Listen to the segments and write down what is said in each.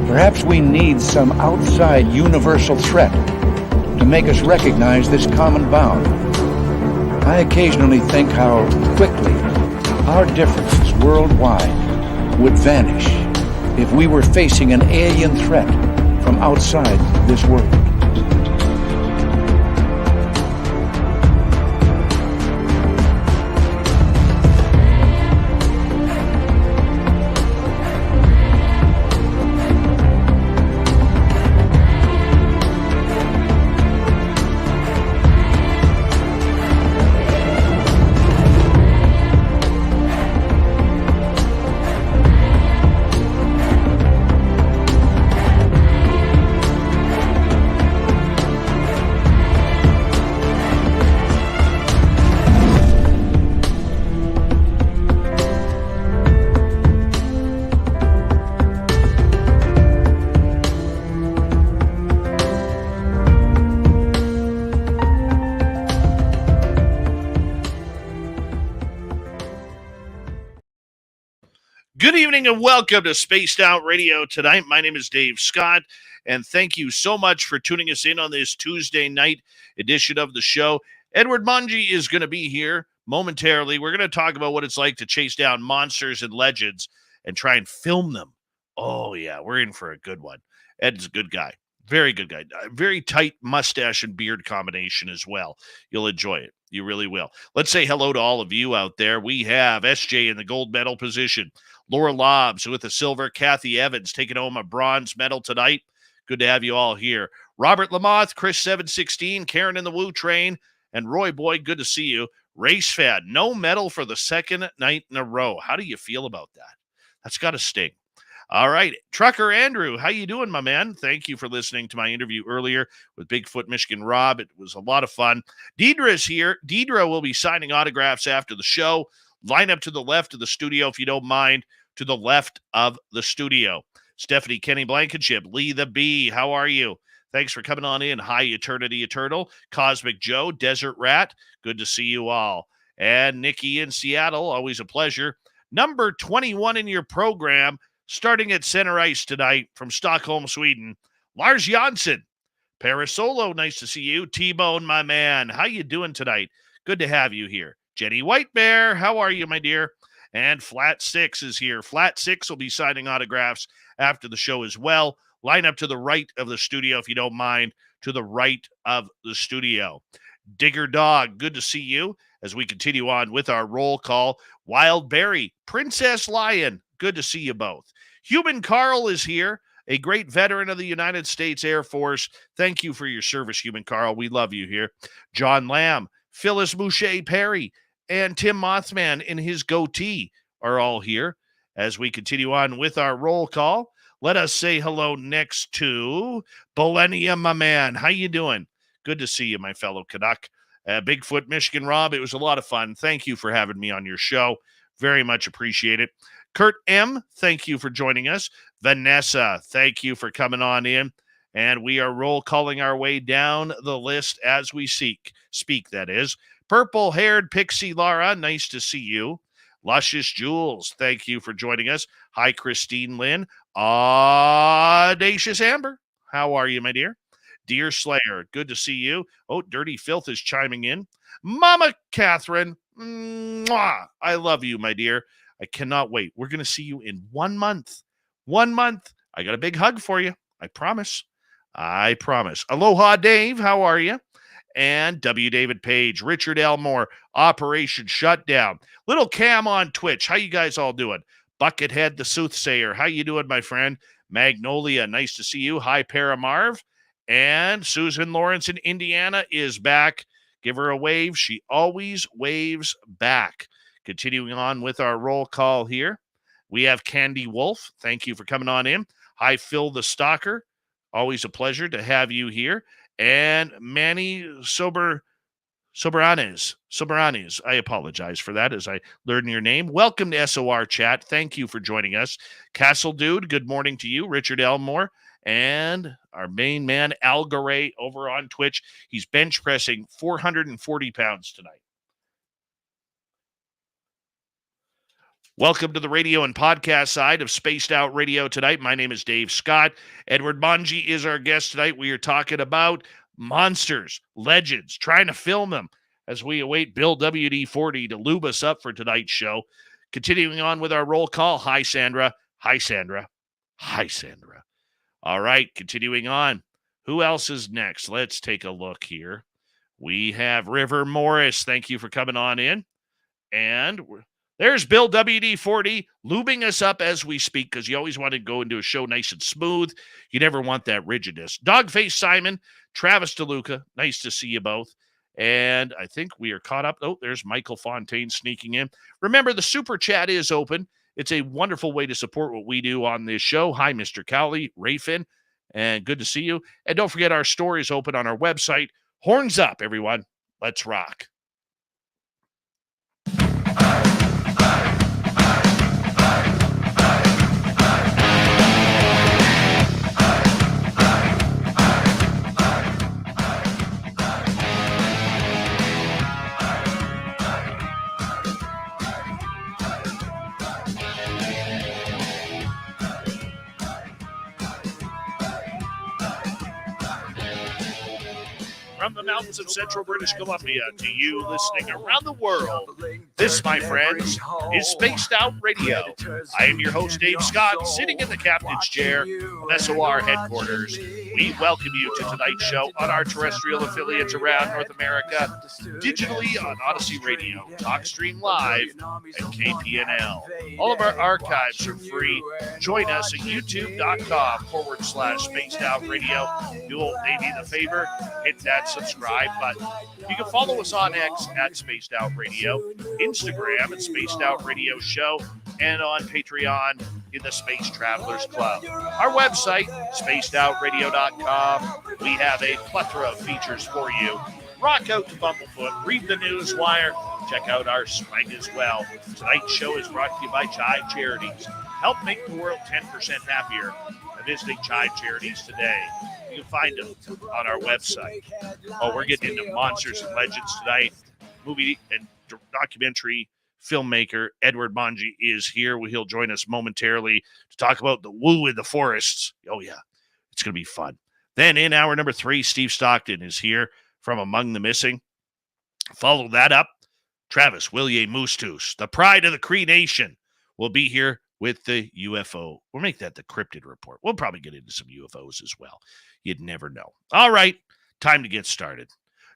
Perhaps we need some outside universal threat to make us recognize this common bound. I occasionally think how quickly our differences worldwide would vanish if we were facing an alien threat from outside this world. Good evening and welcome to Spaced Out Radio tonight. My name is Dave Scott, and thank you so much for tuning us in on this Tuesday night edition of the show. Edward Monge is going to be here momentarily. We're going to talk about what it's like to chase down monsters and legends and try and film them. Oh, yeah, we're in for a good one. Ed's a good guy. Very good guy. Very tight mustache and beard combination as well. You'll enjoy it. You really will. Let's say hello to all of you out there. We have SJ in the gold medal position. Laura Lobbs with the silver. Kathy Evans taking home a bronze medal tonight. Good to have you all here. Robert Lamoth, Chris 716, Karen in the Woo Train, and Roy Boyd, good to see you. Race fan, no medal for the second night in a row. How do you feel about that? That's got to sting. All right, Trucker Andrew, how you doing, my man? Thank you for listening to my interview earlier with Bigfoot Michigan Rob. It was a lot of fun. Deidre's here. Deidre will be signing autographs after the show. Line up to the left of the studio, if you don't mind, to the left of the studio. Stephanie Kenny Blankenship, Lee the Bee, how are you? Thanks for coming on in. Hi, Eternity Eternal. Cosmic Joe, Desert Rat, good to see you all. And Nikki in Seattle, always a pleasure. Number 21 in your program, starting at center ice tonight from Stockholm, Sweden, Lars Jansson. Parasolo, nice to see you. T-Bone, my man, how you doing tonight? Good to have you here. Jenny White Bear, how are you, my dear? And Flat Six is here. Flat Six will be signing autographs after the show as well. Line up to the right of the studio, if you don't mind, to the right of the studio. Digger Dog, good to see you as we continue on with our roll call. Wild Berry, Princess Lion, good to see you both. Human Carl is here, a great veteran of the United States Air Force. Thank you for your service, Human Carl. We love you here. John Lamb, Phyllis Boucher Perry, and Tim Mothman in his goatee are all here as we continue on with our roll call. Let us say hello next to Millennium, my man. How you doing? Good to see you, my fellow Canuck. Bigfoot Michigan Rob, it was a lot of fun. Thank you for having me on your show. Very much appreciate it. Kurt M., thank you for joining us. Vanessa, thank you for coming on in. And we are roll calling our way down the list as we speak, that is. Purple-haired Pixie Lara, nice to see you. Luscious Jules, thank you for joining us. Hi, Christine Lynn. Audacious Amber, how are you, my dear? Dear Slayer, good to see you. Oh, Dirty Filth is chiming in. Mama Catherine, mwah, I love you, my dear. I cannot wait. We're going to see you in 1 month. 1 month. I got a big hug for you. I promise. I promise. Aloha, Dave. How are you? And W. David Page, Richard Elmore, Operation Shutdown. Little Cam on Twitch. How you guys all doing? Buckethead the Soothsayer. How you doing, my friend? Magnolia, nice to see you. Hi, Paramarv. And Susan Lawrence in Indiana is back. Give her a wave. She always waves back. Continuing on with our roll call here. We have Candy Wolf. Thank you for coming on in. Hi, Phil the Stalker. Always a pleasure to have you here. And Manny Soberanes. I apologize for that as I learn your name. Welcome to SOR Chat. Thank you for joining us. Castle Dude, good morning to you. Richard Elmore. And our main man, Al Garay, over on Twitch, he's bench pressing 440 pounds tonight. Welcome to the radio and podcast side of Spaced Out Radio tonight. My name is Dave Scott. Edward Monge is our guest tonight. We are talking about monsters, legends, trying to film them as we await Bill WD-40 to lube us up for tonight's show. Continuing on with our roll call. Hi, Sandra. Hi, Sandra. Hi, Sandra. All right, continuing on. Who else is next? Let's take a look here. We have River Morris. Thank you for coming on in. And there's Bill WD-40 lubing us up as we speak, because you always want to go into a show nice and smooth. You never want that rigidness. Dogface Simon, Travis DeLuca, nice to see you both. And I think we are caught up. Oh, there's Michael Fontaine sneaking in. Remember, the super chat is open. It's a wonderful way to support what we do on this show. Hi, Mr. Cowley, Rayfin, and good to see you. And don't forget, our store is open on our website. Horns up, everyone. Let's rock. From the mountains of central British Columbia to you listening around the world, this, my friends, is Spaced Out Radio. I am your host, Dave Scott, sitting in the captain's chair of SOR headquarters. We welcome you to tonight's show on our terrestrial affiliates around North America, digitally on Odyssey Radio, TalkStream Live, and KPNL. All of our archives are free. Join us at youtube.com/Spaced Out Radio. You'll maybe the favor, hit that subscribe button. You can follow us on X at Spaced Out Radio, Instagram at Spaced Out Radio Show, and on Patreon in the Space Travelers Club. Our website, spacedoutradio.com. We have a plethora of features for you. Rock out to Bumblefoot, read the news wire, check out our swag as well. Tonight's show is brought to you by Chive Charities. Help make the world 10% happier by visiting Chive Charities today. You can find them on our website. Oh, we're getting into monsters and legends tonight. Movie and documentary filmmaker Edward Monge is here. He'll join us momentarily to talk about the woo in the forests. Oh, yeah. It's going to be fun. Then in hour number 3, Steve Stockton is here from Among the Missing. Follow that up. Travis Willier Moostus, the pride of the Cree Nation, will be here with the UFO. We'll make that the crypted report. We'll probably get into some UFOs as well. You'd never know. All right, time to get started.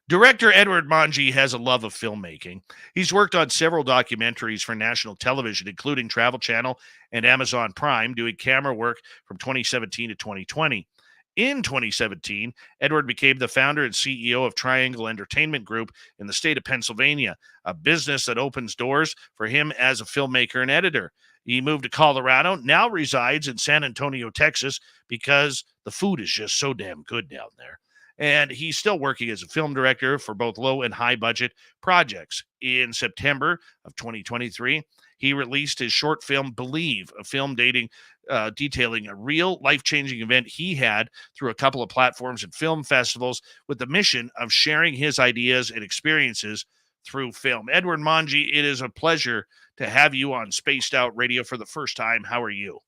Director Edward Monge has a love of filmmaking. He's worked on several documentaries for national television, including Travel Channel and Amazon Prime, doing camera work from 2017 to 2020. In 2017, Edward became the founder and CEO of Triangle Entertainment Group in the state of Pennsylvania, a business that opens doors for him as a filmmaker and editor. He moved to Colorado, now resides in San Antonio, Texas, because the food is just so damn good down there. And he's still working as a film director for both low and high budget projects. In September of 2023, he released his short film, Believe, a film detailing a real life-changing event he had through a couple of platforms and film festivals with the mission of sharing his ideas and experiences through film. Edward Monge, it is a pleasure to have you on Spaced Out Radio for the first time. How are you?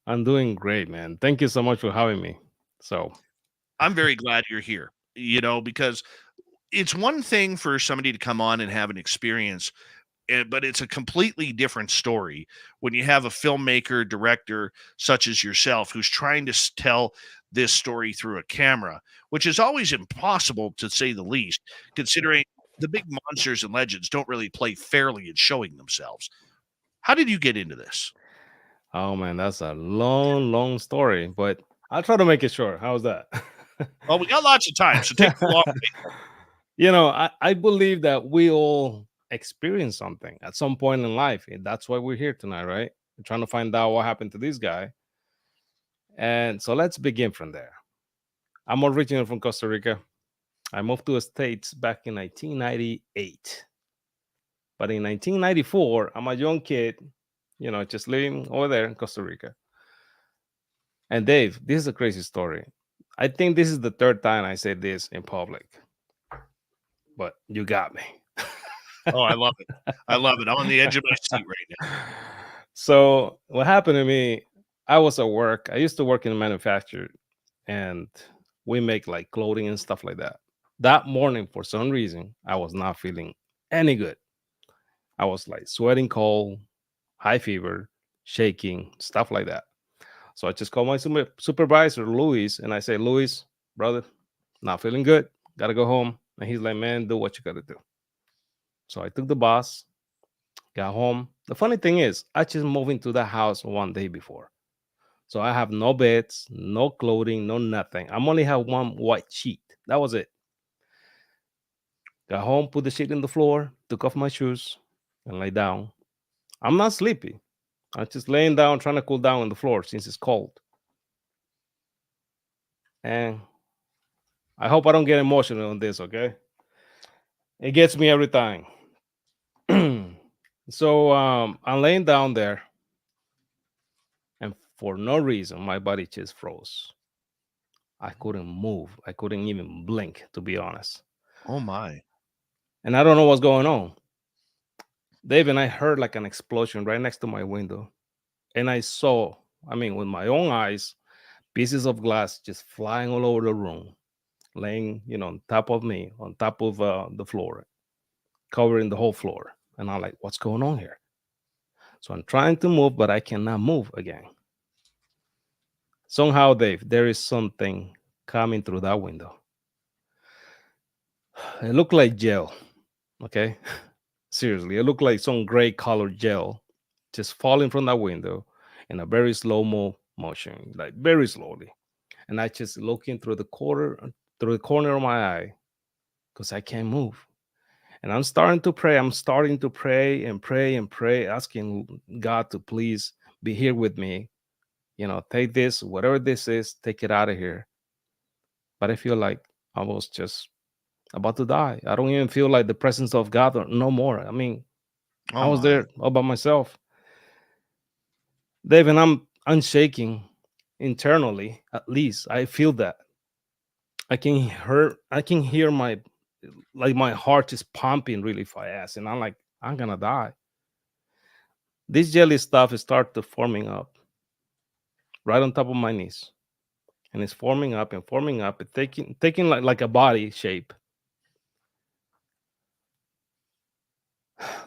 I'm doing great, man. Thank you so much for having me. I'm very glad you're here, because it's one thing for somebody to come on and have an experience, but it's a completely different story when you have a filmmaker, director such as yourself who's trying to tell this story through a camera, which is always impossible to say the least, considering the big monsters and legends don't really play fairly in showing themselves. How did you get into this? Oh, man, that's a long story, but I'll try to make it short. How's that? Well, we got lots of time, so take the long I believe that we all experience something at some point in life. And that's why we're here tonight, right? We're trying to find out what happened to this guy. And so let's begin from there. I'm originally from Costa Rica. I moved to the States back in 1998. But in 1994, I'm a young kid, just living over there in Costa Rica. And Dave, this is a crazy story. I think this is the third time I said this in public, but you got me. Oh, I love it. I love it. I'm on the edge of my seat right now. So what happened to me? I was at work. I used to work in a manufacturer, and we make like clothing and stuff like that. That morning, for some reason, I was not feeling any good. I was like sweating cold, high fever, shaking, stuff like that. So I just called my supervisor, Luis, and I say, Luis, brother, not feeling good. Gotta go home. And he's like, man, do what you gotta do. So I took the bus, got home. The funny thing is, I just moved into the house one day before. So I have no beds, no clothing, no nothing. I'm only have one white sheet. That was it. Got home, put the sheet in the floor, took off my shoes, and lay down. I'm not sleepy. I'm just laying down, trying to cool down on the floor since it's cold. And I hope I don't get emotional on this, okay? It gets me every time. So I'm laying down there, and for no reason, my body just froze. I couldn't move. I couldn't even blink, to be honest. Oh my. And I don't know what's going on. Dave, and I heard like an explosion right next to my window. And I saw, I mean, with my own eyes, pieces of glass just flying all over the room, laying, on top of me, on top of the floor, covering the whole floor. And I'm like, what's going on here? So I'm trying to move, but I cannot move again. Somehow, Dave, there is something coming through that window. It looked like gel. Okay. Seriously, it looked like some gray colored gel just falling from that window in a very slow motion, like very slowly. And I just looking through the corner of my eye, because I can't move. And I'm starting to pray. I'm starting to pray and pray and pray, asking God to please be here with me. Take this, whatever this is, take it out of here. But I feel like I was just about to die. I don't even feel like the presence of God no more. I mean, I Oh was my. there all by myself. Dave, and I'm shaking internally, at least. I feel that. I can hear my heart is pumping really fast, and I'm like, I'm gonna die. This jelly stuff is start to forming up right on top of my knees. And it's forming up and forming up, and taking like a body shape.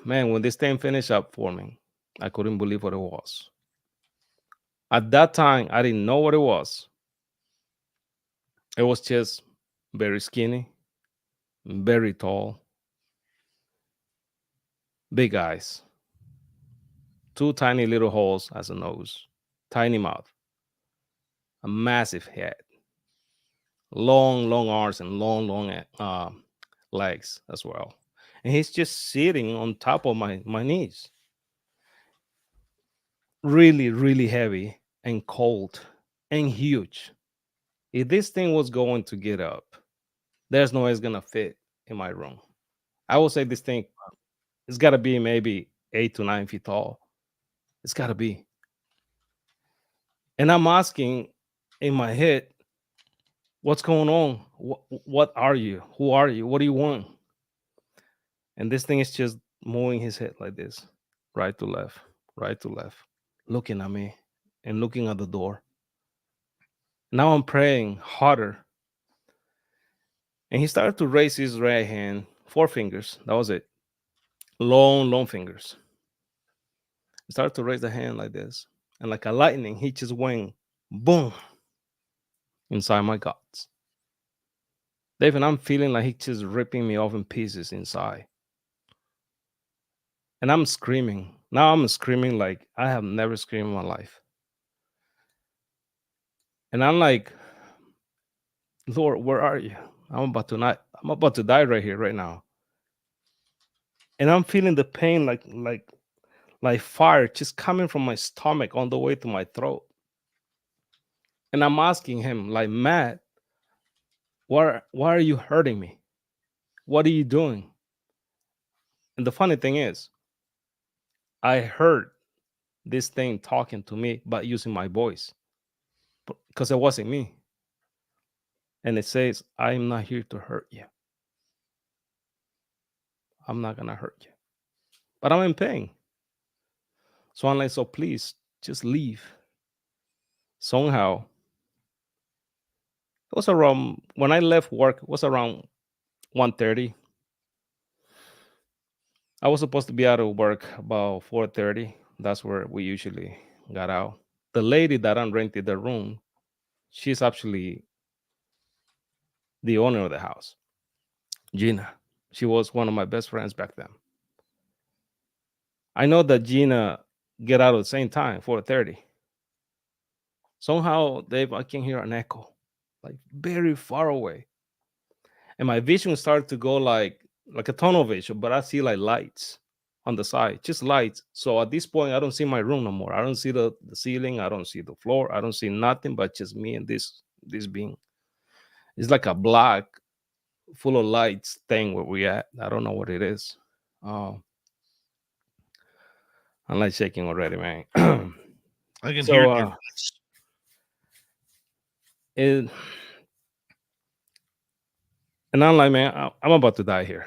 Man, when this thing finished up forming, I couldn't believe what it was. At that time, I didn't know what it was. It was just very skinny, very tall, big eyes, two tiny little holes as a nose, tiny mouth, a massive head, long, long arms, and long, long legs as well. And he's just sitting on top of my knees, really, really heavy and cold and huge. If this thing was going to get up, there's no way it's gonna fit in my room. I would say this thing, it's gotta be maybe 8 to 9 feet tall. It's gotta be. And I'm asking in my head, what's going on? What are you? Who are you? What do you want? And this thing is just moving his head like this, right to left, right to left, looking at me and looking at the door. Now I'm praying harder. And he started to raise his right hand, 4 fingers. That was it. Long, long fingers. He started to raise the hand like this. And like a lightning, he just went boom inside my guts. Dave, and I'm feeling like he's just ripping me off in pieces inside. And I'm screaming. Now I'm screaming like I have never screamed in my life. And I'm like, Lord, where are you? I'm about to die right here, right now. And I'm feeling the pain like fire just coming from my stomach on the way to my throat. And I'm asking him, like, Matt, why are you hurting me? What are you doing? And the funny thing is, I heard this thing talking to me but using my voice. because it wasn't me. And it says, I'm not here to hurt you. I'm not going to hurt you. But I'm in pain. So I'm like, so please just leave. Somehow, it was around, when I left work, it was around 1:30. I was supposed to be out of work about 4:30. That's where we usually got out. The lady that I rented the room, she's actually the owner of the house, Gina. She was one of my best friends back then. I know that Gina get out at the same time, 4:30. Somehow, Dave, I can hear an echo, like very far away. And my vision started to go like a tunnel vision, but I see like lights on the side, just lights. So at this point, I don't see my room no more. I don't see the ceiling. I don't see the floor. I don't see nothing but just me and this being. It's like a black, full of lights thing where we at. I don't know what it is. Oh, I'm like shaking already, man. I can hear So it in your voice. it, and I'm like, man, I'm about to die here.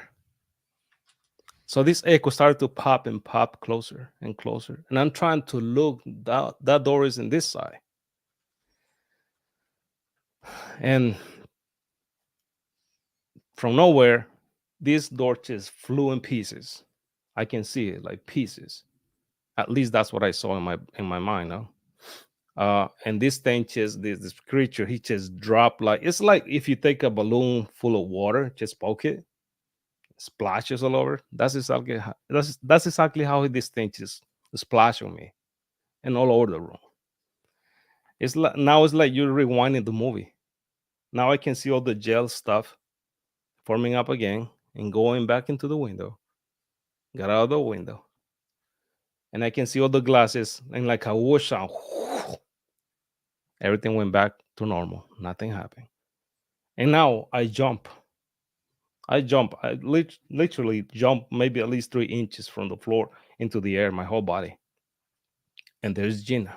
So this echo started to pop and pop closer and closer. And I'm trying to look, that door is in this side. And from nowhere, this door just flew in pieces. I can see it like pieces. At least that's what I saw in my mind. Huh? And this thing just this creature, he just dropped like it's like if you take a balloon full of water, just poke it, splashes all over. That's exactly how this thing just splashed on me and all over the room. It's like now it's like you're rewinding the movie. Now I can see all the gel stuff forming up again and going back into the window. Got out of the window. And I can see all the glasses and like a whoosh sound. Everything went back to normal. Nothing happened. And now I jump. I literally jump maybe at least 3 inches from the floor into the air, my whole body. And there's Gina.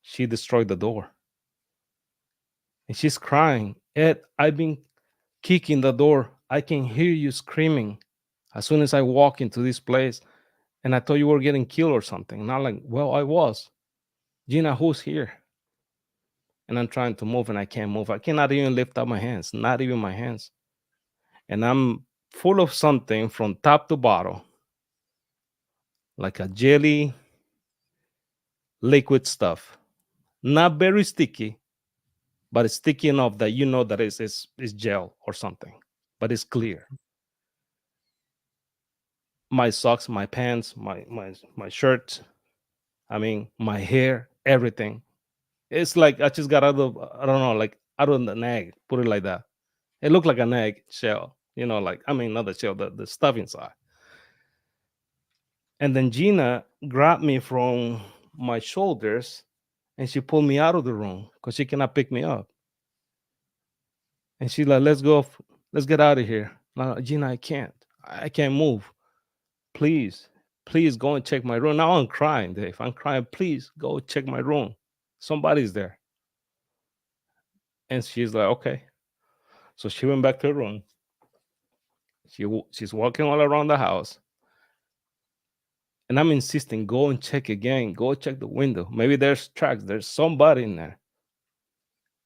She destroyed the door. And she's crying. Ed, I've been kicking the door. I can hear you screaming as soon as I walk into this place. And I thought you were getting killed or something. And I'm like, well, I was. Gina, who's here? And I'm trying to move and I can't move. I cannot even lift up my hands, not even my hands. And I'm full of something from top to bottom, like a jelly liquid stuff. Not very sticky, but it's sticky enough that you know that it's gel or something, but it's clear. My socks, my pants, my shirt, I mean, my hair, everything. It's like I just got out of, I don't know, like out of an egg, put it like that. It looked like an egg shell, like, I mean, not the shell, the stuff inside. And then Gina grabbed me from my shoulders and she pulled me out of the room because she cannot pick me up. And she's like, let's go, let's get out of here. Like, Gina, I can't move. Please, please go and check my room. Now I'm crying, Dave. I'm crying. Please go check my room. Somebody's there. And she's like, okay. So she went back to her room. She's walking all around the house. And I'm insisting, go and check again. Go check the window. Maybe there's tracks. There's somebody in there.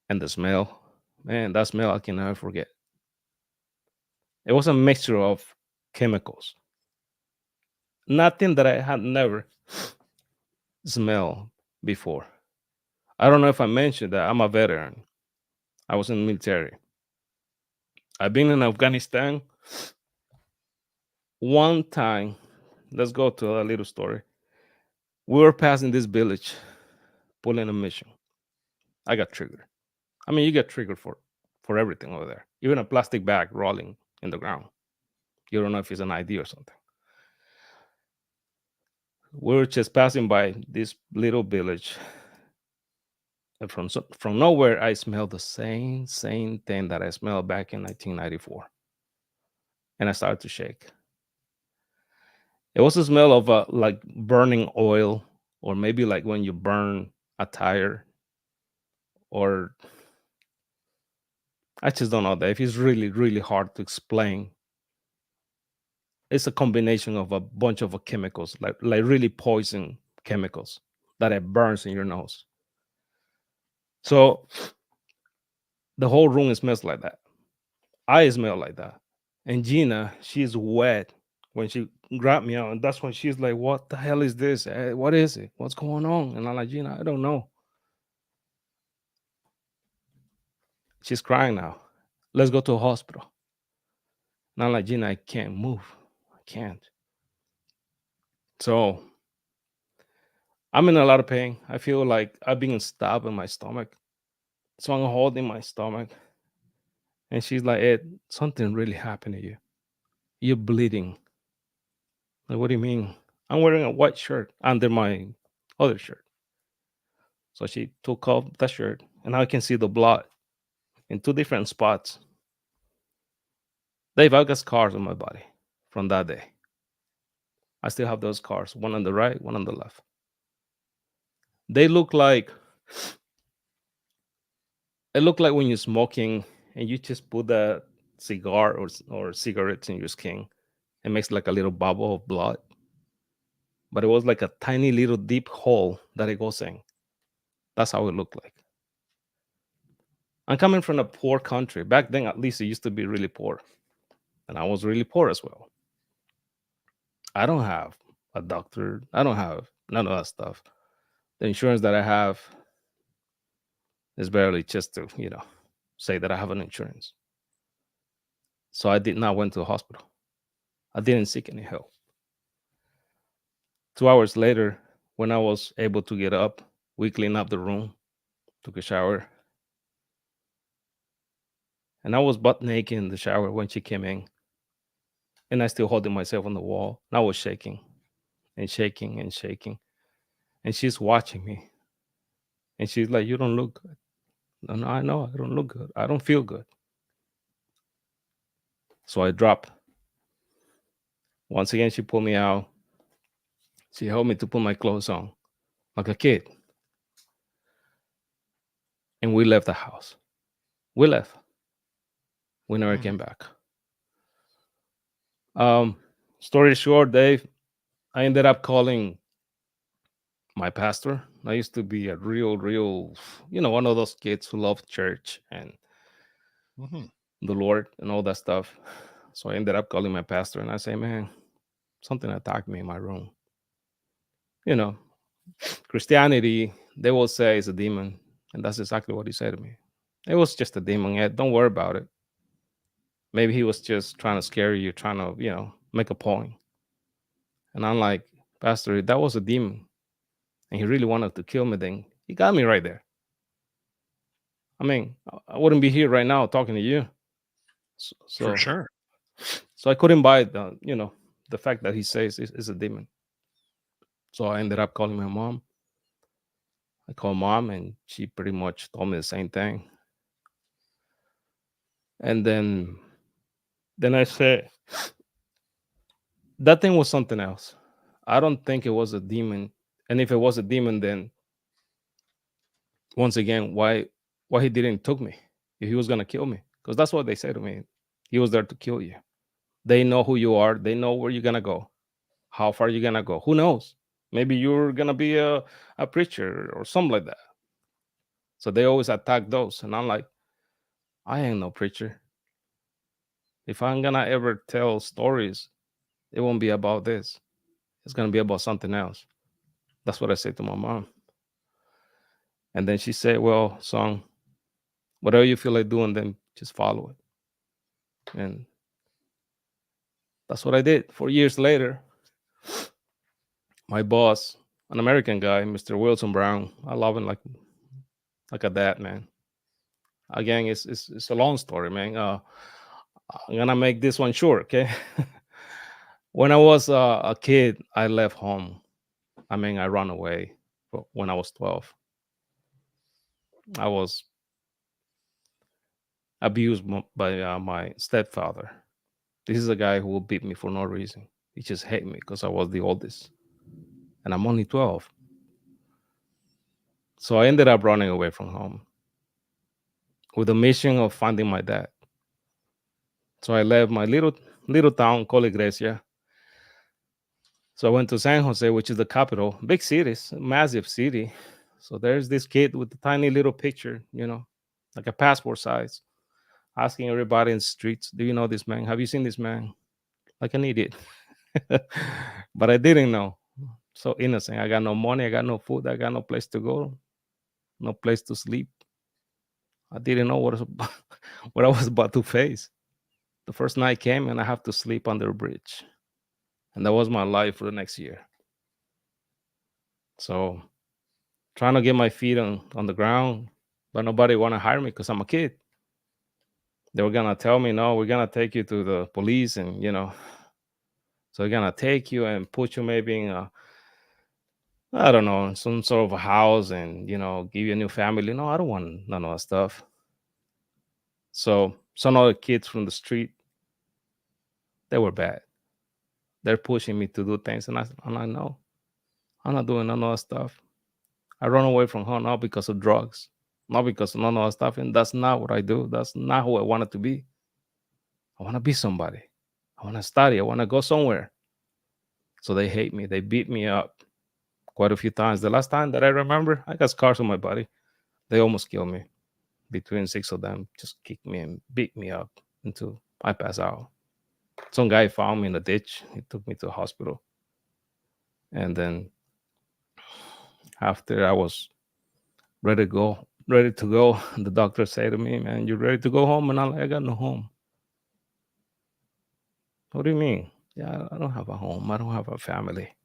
And the smell, man, that smell I can never forget. It was a mixture of chemicals. Nothing that I had never smelled before. I don't know if I mentioned that I'm a veteran. I was in the military. I've been in Afghanistan one time. Let's go to a little story. We were passing this village, pulling a mission. I got triggered. I mean, you get triggered for everything over there. Even a plastic bag rolling in the ground. You don't know if it's an ID or something. We were just passing by this little village. And from nowhere, I smelled the same thing that I smelled back in 1994. And I started to shake. It was a smell of like burning oil, or maybe like when you burn a tire or I just don't know, Dave. It's really, really hard to explain. It's a combination of a bunch of chemicals, like really poison chemicals that it burns in your nose. So the whole room smells like that. I smell like that. And Gina, she's wet when she grabbed me out. And that's when she's like, "What the hell is this? What is it? What's going on?" And I'm like, "Gina, I don't know." She's crying now. "Let's go to a hospital." And I'm like, "Gina, I can't move. I can't." So I'm in a lot of pain. I feel like I've been stabbed in my stomach. So I'm holding my stomach. And she's like, "Ed, something really happened to you. You're bleeding." Like, "What do you mean?" "I'm wearing a white shirt under my other shirt." So she took off the shirt, and I can see the blood in two different spots. Dave, I've got scars on my body from that day. I still have those scars, one on the right, one on the left. They look like when you're smoking and you just put a cigar or cigarettes in your skin. It makes like a little bubble of blood. But it was like a tiny little deep hole that it goes in. That's how it looked like. I'm coming from a poor country. Back then, at least, it used to be really poor. And I was really poor as well. I don't have a doctor. I don't have none of that stuff. The insurance that I have is barely just to, say that I have an insurance. So I did not went to a hospital. I didn't seek any help. 2 hours later, when I was able to get up, we cleaned up the room, took a shower. And I was butt naked in the shower when she came in. And I still holding myself on the wall. And I was shaking and shaking and shaking. And she's watching me. And she's like, "You don't look good." No, I know I don't look good. I don't feel good. So I drop. Once again, she pulled me out. She helped me to put my clothes on like a kid. And we left the house. We left. We never came back. Story short, Dave, I ended up calling my pastor. I used to be a real, one of those kids who loved church and the Lord and all that stuff. So I ended up calling my pastor and I say, "Man, something attacked me in my room." Christianity, they will say it's a demon. And that's exactly what he said to me. It was just a demon. Yeah, don't worry about it. Maybe he was just trying to scare you, trying to, make a point. And I'm like, "Pastor, if that was a demon and he really wanted to kill me, then he got me right there. I mean, I wouldn't be here right now talking to you." So, For sure. so I couldn't buy the fact that he says it's a demon. So I ended up calling my mom. I called mom and she pretty much told me the same thing. And then I said, that thing was something else. I don't think it was a demon. And if it was a demon, then once again, why he didn't took me if he was gonna kill me? Because that's what they said to me. He was there to kill you. They know who you are. They know where you're gonna go, how far you're gonna go. Who knows? Maybe you're gonna be a preacher or something like that. So they always attack those. And I'm like, I ain't no preacher. If I'm gonna ever tell stories, it won't be about this. It's gonna be about something else. That's what I said to my mom. And then she said, "Well, son, whatever you feel like doing, then just follow it." And that's what I did. 4 years later, my boss, an American guy, Mr. Wilson Brown, I love him like a dad, man. Again, it's a long story, man. I'm gonna make this one short, okay? When I was a kid, I left home. I mean, I ran away when I was 12. I was abused by my stepfather. This is a guy who will beat me for no reason. He just hate me because I was the oldest, and I'm only 12. So I ended up running away from home. with the mission of finding my dad. So I left my little town called Iglesia. So I went to San Jose, which is the capital, big city, massive city. So there's this kid with a tiny little picture, like a passport size, asking everybody in the streets, "Do you know this man? Have you seen this man?" Like an idiot. But I didn't know. So innocent. I got no money. I got no food. I got no place to go. No place to sleep. I didn't know what I was about to face. The first night came and I have to sleep under a bridge. And that was my life for the next year. So trying to get my feet on the ground, but nobody want to hire me because I'm a kid. They were going to tell me, "No, we're going to take you to the police and, so they're going to take you and put you maybe in I don't know, some sort of a house and, give you a new family." No, I don't want none of that stuff. So some other kids from the street, they were bad. They're pushing me to do things. And I'm like, no, I'm not doing none of that stuff. I run away from home not because of drugs, not because of none of that stuff. And that's not what I do. That's not who I wanted to be. I want to be somebody. I want to study. I want to go somewhere. So they hate me. They beat me up quite a few times. The last time that I remember, I got scars on my body. They almost killed me. Between 6 of them, just kicked me and beat me up until I passed out. Some guy found me in a ditch. He took me to the hospital. And then after I was ready to go, the doctor said to me, "Man, you ready to go home?" And I'm like, "I got no home." "What do you mean?" "Yeah, I don't have a home. I don't have a family."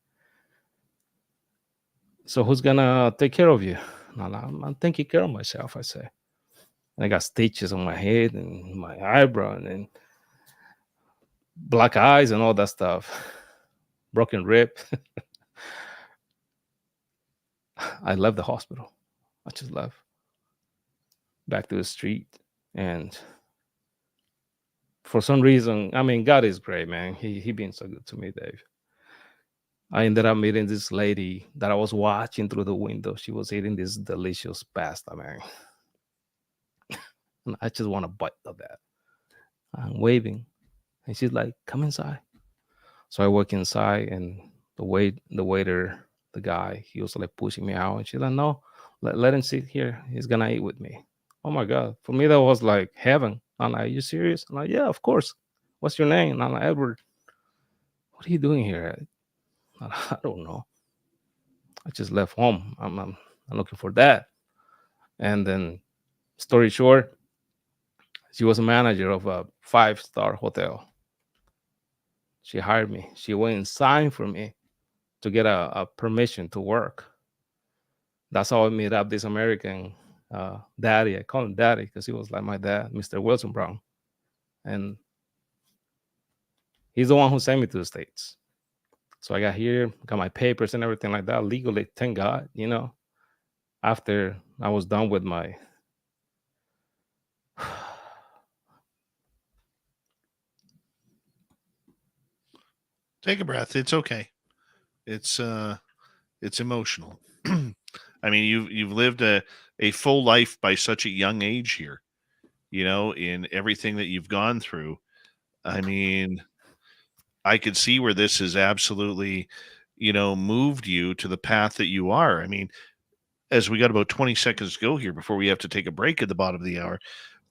"So who's gonna take care of you?" And I'm taking care of myself, I say. And I got stitches on my head and my eyebrow and black eyes and all that stuff. Broken rib. I left the hospital. I just left back to the street. And for some reason, I mean, God is great, man. He been so good to me, Dave. I ended up meeting this lady that I was watching through the window. She was eating this delicious pasta, man. And I just want to bite of that. I'm waving. And she's like, "Come inside." So I walk inside and the waiter, the guy, he was like pushing me out. And she's like, "No, let him sit here. He's going to eat with me." Oh my God. For me, that was like heaven. I'm like, "Are you serious?" I'm like, "Yeah, of course. What's your name?" And I'm like, "Edward." "What are you doing here?" "I don't know. I just left home. I'm looking for that." And then, story short, she was a manager of a 5-star hotel. She hired me. She went and signed for me to get a permission to work. That's how I met up this American daddy. I call him daddy because he was like my dad, Mr. Wilson Brown. And he's the one who sent me to the States. So I got here, got my papers and everything like that legally, thank God, after I was done with my Take a breath. It's okay. It's emotional. I mean, you've lived a full life by such a young age here, in everything that you've gone through. I mean, I could see where this has absolutely, moved you to the path that you are. I mean, as we got about 20 seconds to go here before we have to take a break at the bottom of the hour,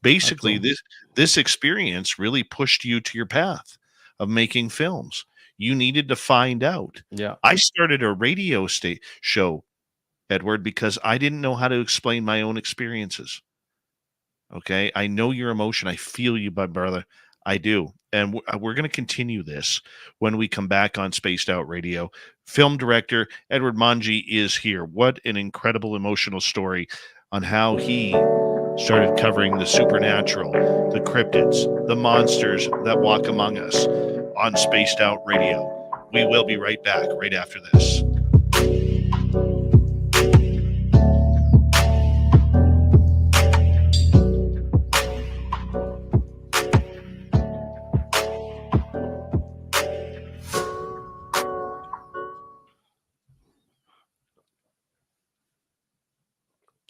basically Absolutely. this experience really pushed you to your path of making films. You needed to find out. Yeah. I started a radio show, Edward, because I didn't know how to explain my own experiences. Okay. I know your emotion. I feel you, my brother. I do. And we're going to continue this when we come back on Spaced Out Radio. Film director Edward Monge is here. What an incredible emotional story on how he started covering the supernatural, the cryptids, the monsters that walk among us on Spaced Out Radio. We will be right back right after this.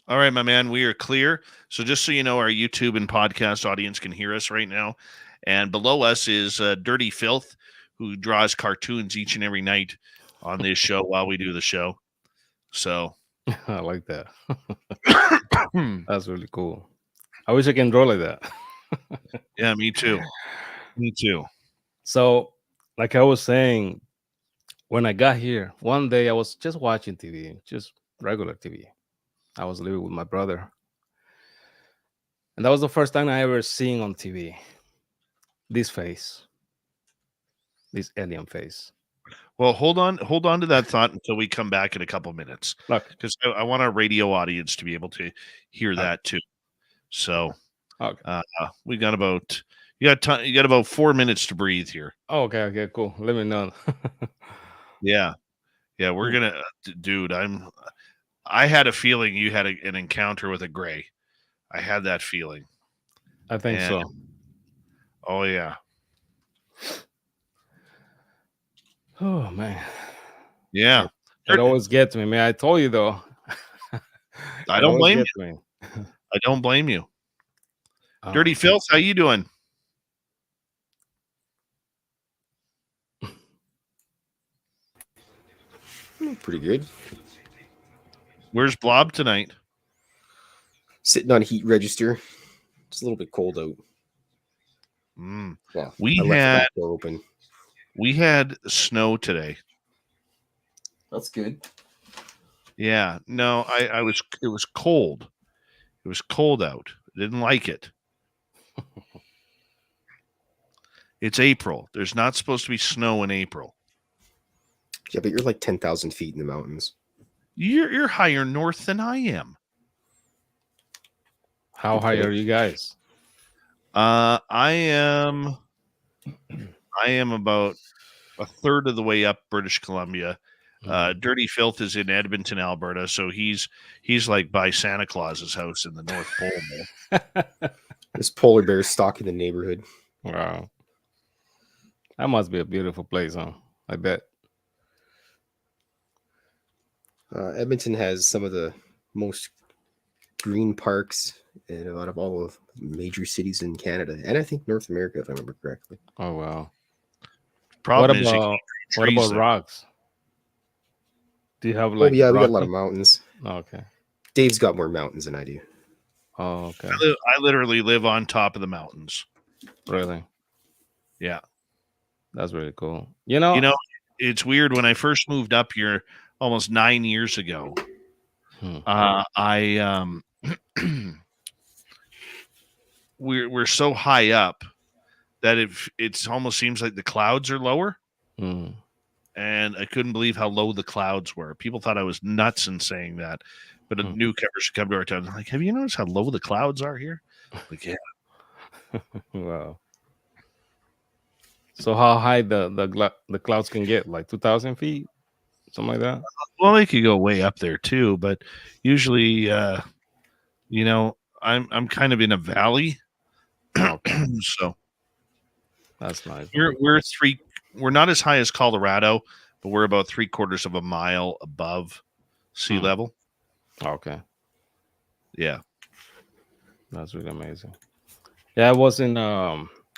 All right, my man, we are clear. So just so you know, our YouTube and podcast audience can hear us right now. And below us is Dirty Filth, who draws cartoons each and every night on this show while we do the show. So I like that. That's really cool. I wish I can draw like that. yeah, me too. Me too. So, like I was saying, when I got here, one day I was just watching TV, just regular TV. I was living with my brother. And that was the first time I ever seen on TV this face, this alien face. Well, hold on to that thought until we come back in a couple minutes, Look, because I want our radio audience to be able to hear that too. So okay. we got about you got about 4 minutes to breathe here. Oh, okay, cool. Let me know. Yeah, we're gonna, dude. I had a feeling you had an encounter with a gray. I had that feeling. I think so. Oh yeah. Oh man. Yeah. It always gets me, man. I told you though. I don't blame you. I don't blame you. Dirty Filth, how you doing? Pretty good. Where's Blob tonight? Sitting on heat register. It's a little bit cold out. Well, we had snow today. That's good. Yeah. No, it was cold. It was cold out. I didn't like it. It's April. There's not supposed to be snow in April. Yeah, but you're like 10,000 feet in the mountains. You're higher north than I am. How high are you guys? I am about a third of the way up British Columbia. Dirty Filth is in Edmonton, Alberta, so he's like by Santa Claus's house in the North Pole. There's polar bears stalking the neighborhood. Wow. That must be a beautiful place, huh? I bet. Edmonton has some of the most green parks out of all of major cities in Canada, and I think North America, if I remember correctly. Oh wow! What about rocks? Do you have like? Oh yeah, we got a lot of mountains. Oh, okay. Dave's got more mountains than I do. Oh okay. I literally live on top of the mountains. Really? Yeah. That's really cool. You know, it's weird. When I first moved up here almost 9 years ago, we're so high up that it almost seems like the clouds are lower. And I couldn't believe how low the clouds were. People thought I was nuts in saying that. But a newcomer should come to our town. Like, have you noticed how low the clouds are here? Like, yeah. Wow. So how high the clouds can get? Like 2,000 feet, something like that. Well, they could go way up there too, but usually, I'm kind of in a valley, so that's nice. We're not as high as Colorado, but we're about 3/4 of a mile above sea level. Okay. Yeah, that's really amazing. Yeah, I was in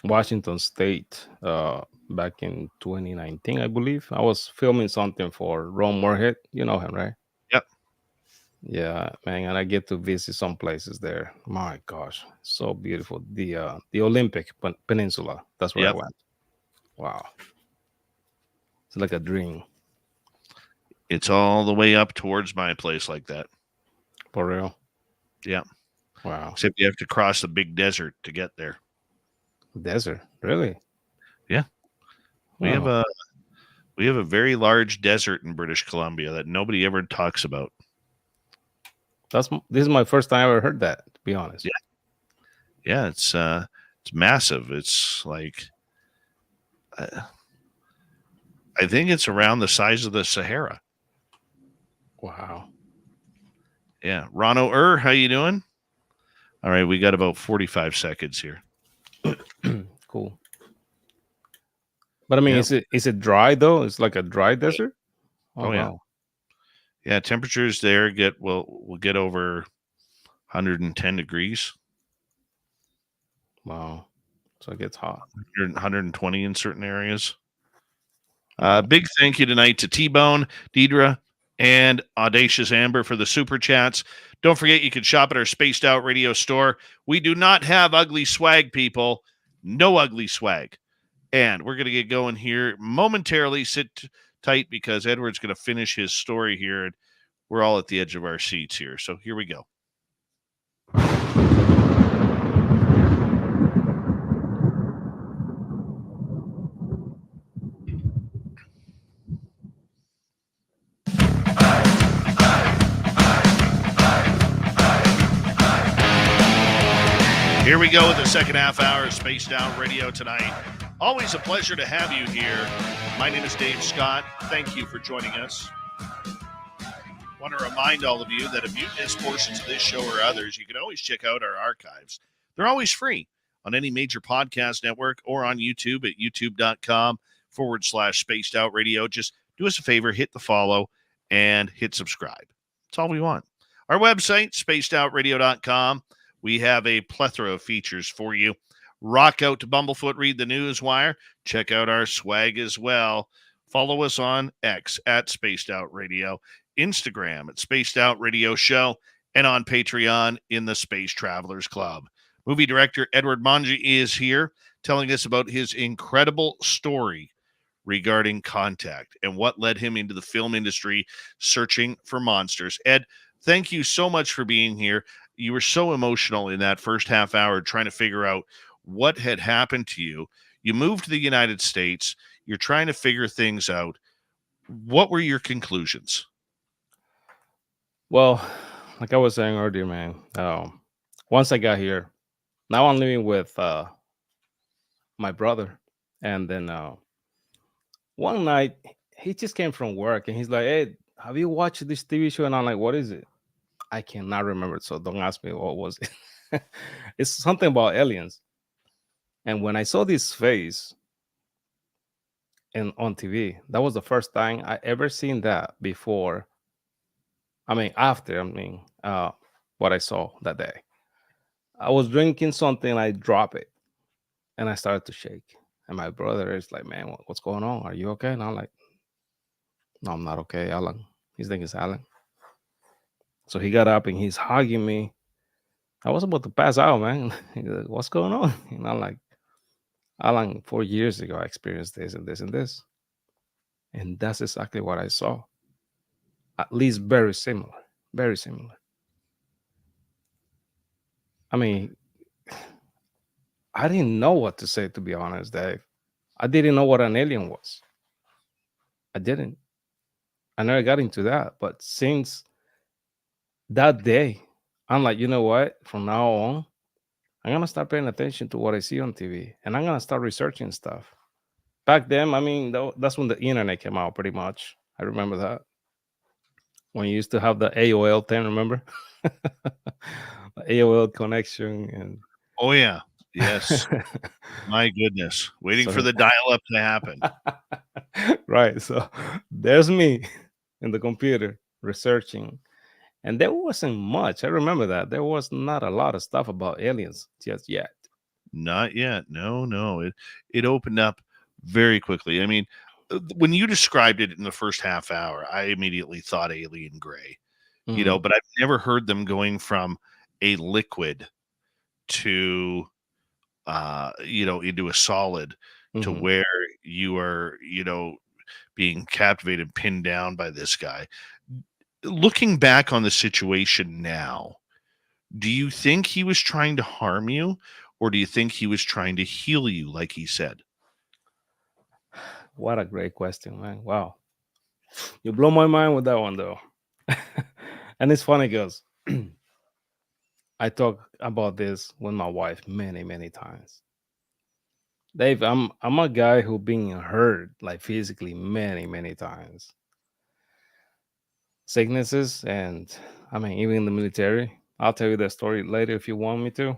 Washington State back in 2019, I believe. I was filming something for Ron Moorhead. You know him, right? Yep. Yeah, man, and I get to visit some places there. My gosh, so beautiful. The Olympic Peninsula. That's where I went. Wow. It's like a dream. It's all the way up towards my place like that. For real? Yeah. Wow. Except you have to cross the big desert to get there. Desert? Really? Yeah. We have a very large desert in British Columbia that nobody ever talks about. This is my first time I ever heard that, to be honest. Yeah, it's massive. It's like I think it's around the size of the Sahara. Wow. Yeah. Rono how you doing? All right, we got about 45 seconds here. Cool. But I mean, is it dry though? It's like a dry desert? Oh yeah. Wow. Yeah, temperatures there will get over 110 degrees. Wow. So it gets hot. 120 in certain areas. Big thank you tonight to T-Bone, Deidre, and Audacious Amber for the super chats. Don't forget you can shop at our Spaced Out Radio store. We do not have ugly swag, people. No ugly swag. And we're going to get going here momentarily. Sit tight because Edward's going to finish his story here. And we're all at the edge of our seats here. So here we go. Here we go with the second half hour of Spaced Out Radio tonight. Always a pleasure to have you here. My name is Dave Scott. Thank you for joining us. Want to remind all of you that if you miss portions of this show or others, you can always check out our archives. They're always free on any major podcast network or on YouTube at youtube.com/Spaced Out Radio. Just do us a favor, hit the follow and hit subscribe. That's all we want. Our website, spacedoutradio.com. We have a plethora of features for you. Rock out to Bumblefoot, read the Newswire. Check out our swag as well. Follow us on X at Spaced Out Radio, Instagram at Spaced Out Radio Show, and on Patreon in the Space Travelers Club. Movie director Edward Monge is here telling us about his incredible story regarding Contact and what led him into the film industry searching for monsters. Ed, thank you so much for being here. You were so emotional in that first half hour trying to figure out what had happened to you. You moved to the United States. You're trying to figure things out. What were your conclusions? Well, like I was saying earlier, man, once I got here, now I'm living with my brother. And then one night, he just came from work and he's like, hey, have you watched this TV show? And I'm like, what is it? I cannot remember it, so don't ask me what was it. It's something about aliens. And when I saw this face on TV, that was the first time I ever seen that before. After what I saw that day. I was drinking something, I dropped it, and I started to shake. And my brother is like, man, what's going on? Are you okay? And I'm like, no, I'm not okay, Alan. His name is Alan. So he got up and he's hugging me. I was about to pass out, man. He's like, what's going on? And I'm like, Alan, 4 years ago, I experienced this and this and this. And that's exactly what I saw. At least very similar. Very similar. I mean, I didn't know what to say, to be honest, Dave. I didn't know what an alien was. I didn't. I never got into that. But since that day, I'm like, you know what? From now on, I'm going to start paying attention to what I see on TV. And I'm going to start researching stuff. Back then, that's when the internet came out pretty much. I remember that. When you used to have the AOL thing, remember? The AOL connection. And Oh, yeah. Yes. My goodness. Waiting for the dial-up to happen. Right. So there's me in the computer researching. And there wasn't much. I remember that. There was not a lot of stuff about aliens just yet. Not yet. No. It opened up very quickly. I mean, when you described it in the first half hour, I immediately thought alien gray, but I've never heard them going from a liquid to, into a solid to where you are, being captivated, pinned down by this guy. Looking back on the situation now, do you think he was trying to harm you, or do you think he was trying to heal you, like he said? What a great question, man. Wow. You blow my mind with that one, though. And it's funny because I talk about this with my wife many, many times. Dave, I'm a guy who been hurt, like physically, many, many times. Sicknesses, and even in the military. I'll tell you that story later if you want me to.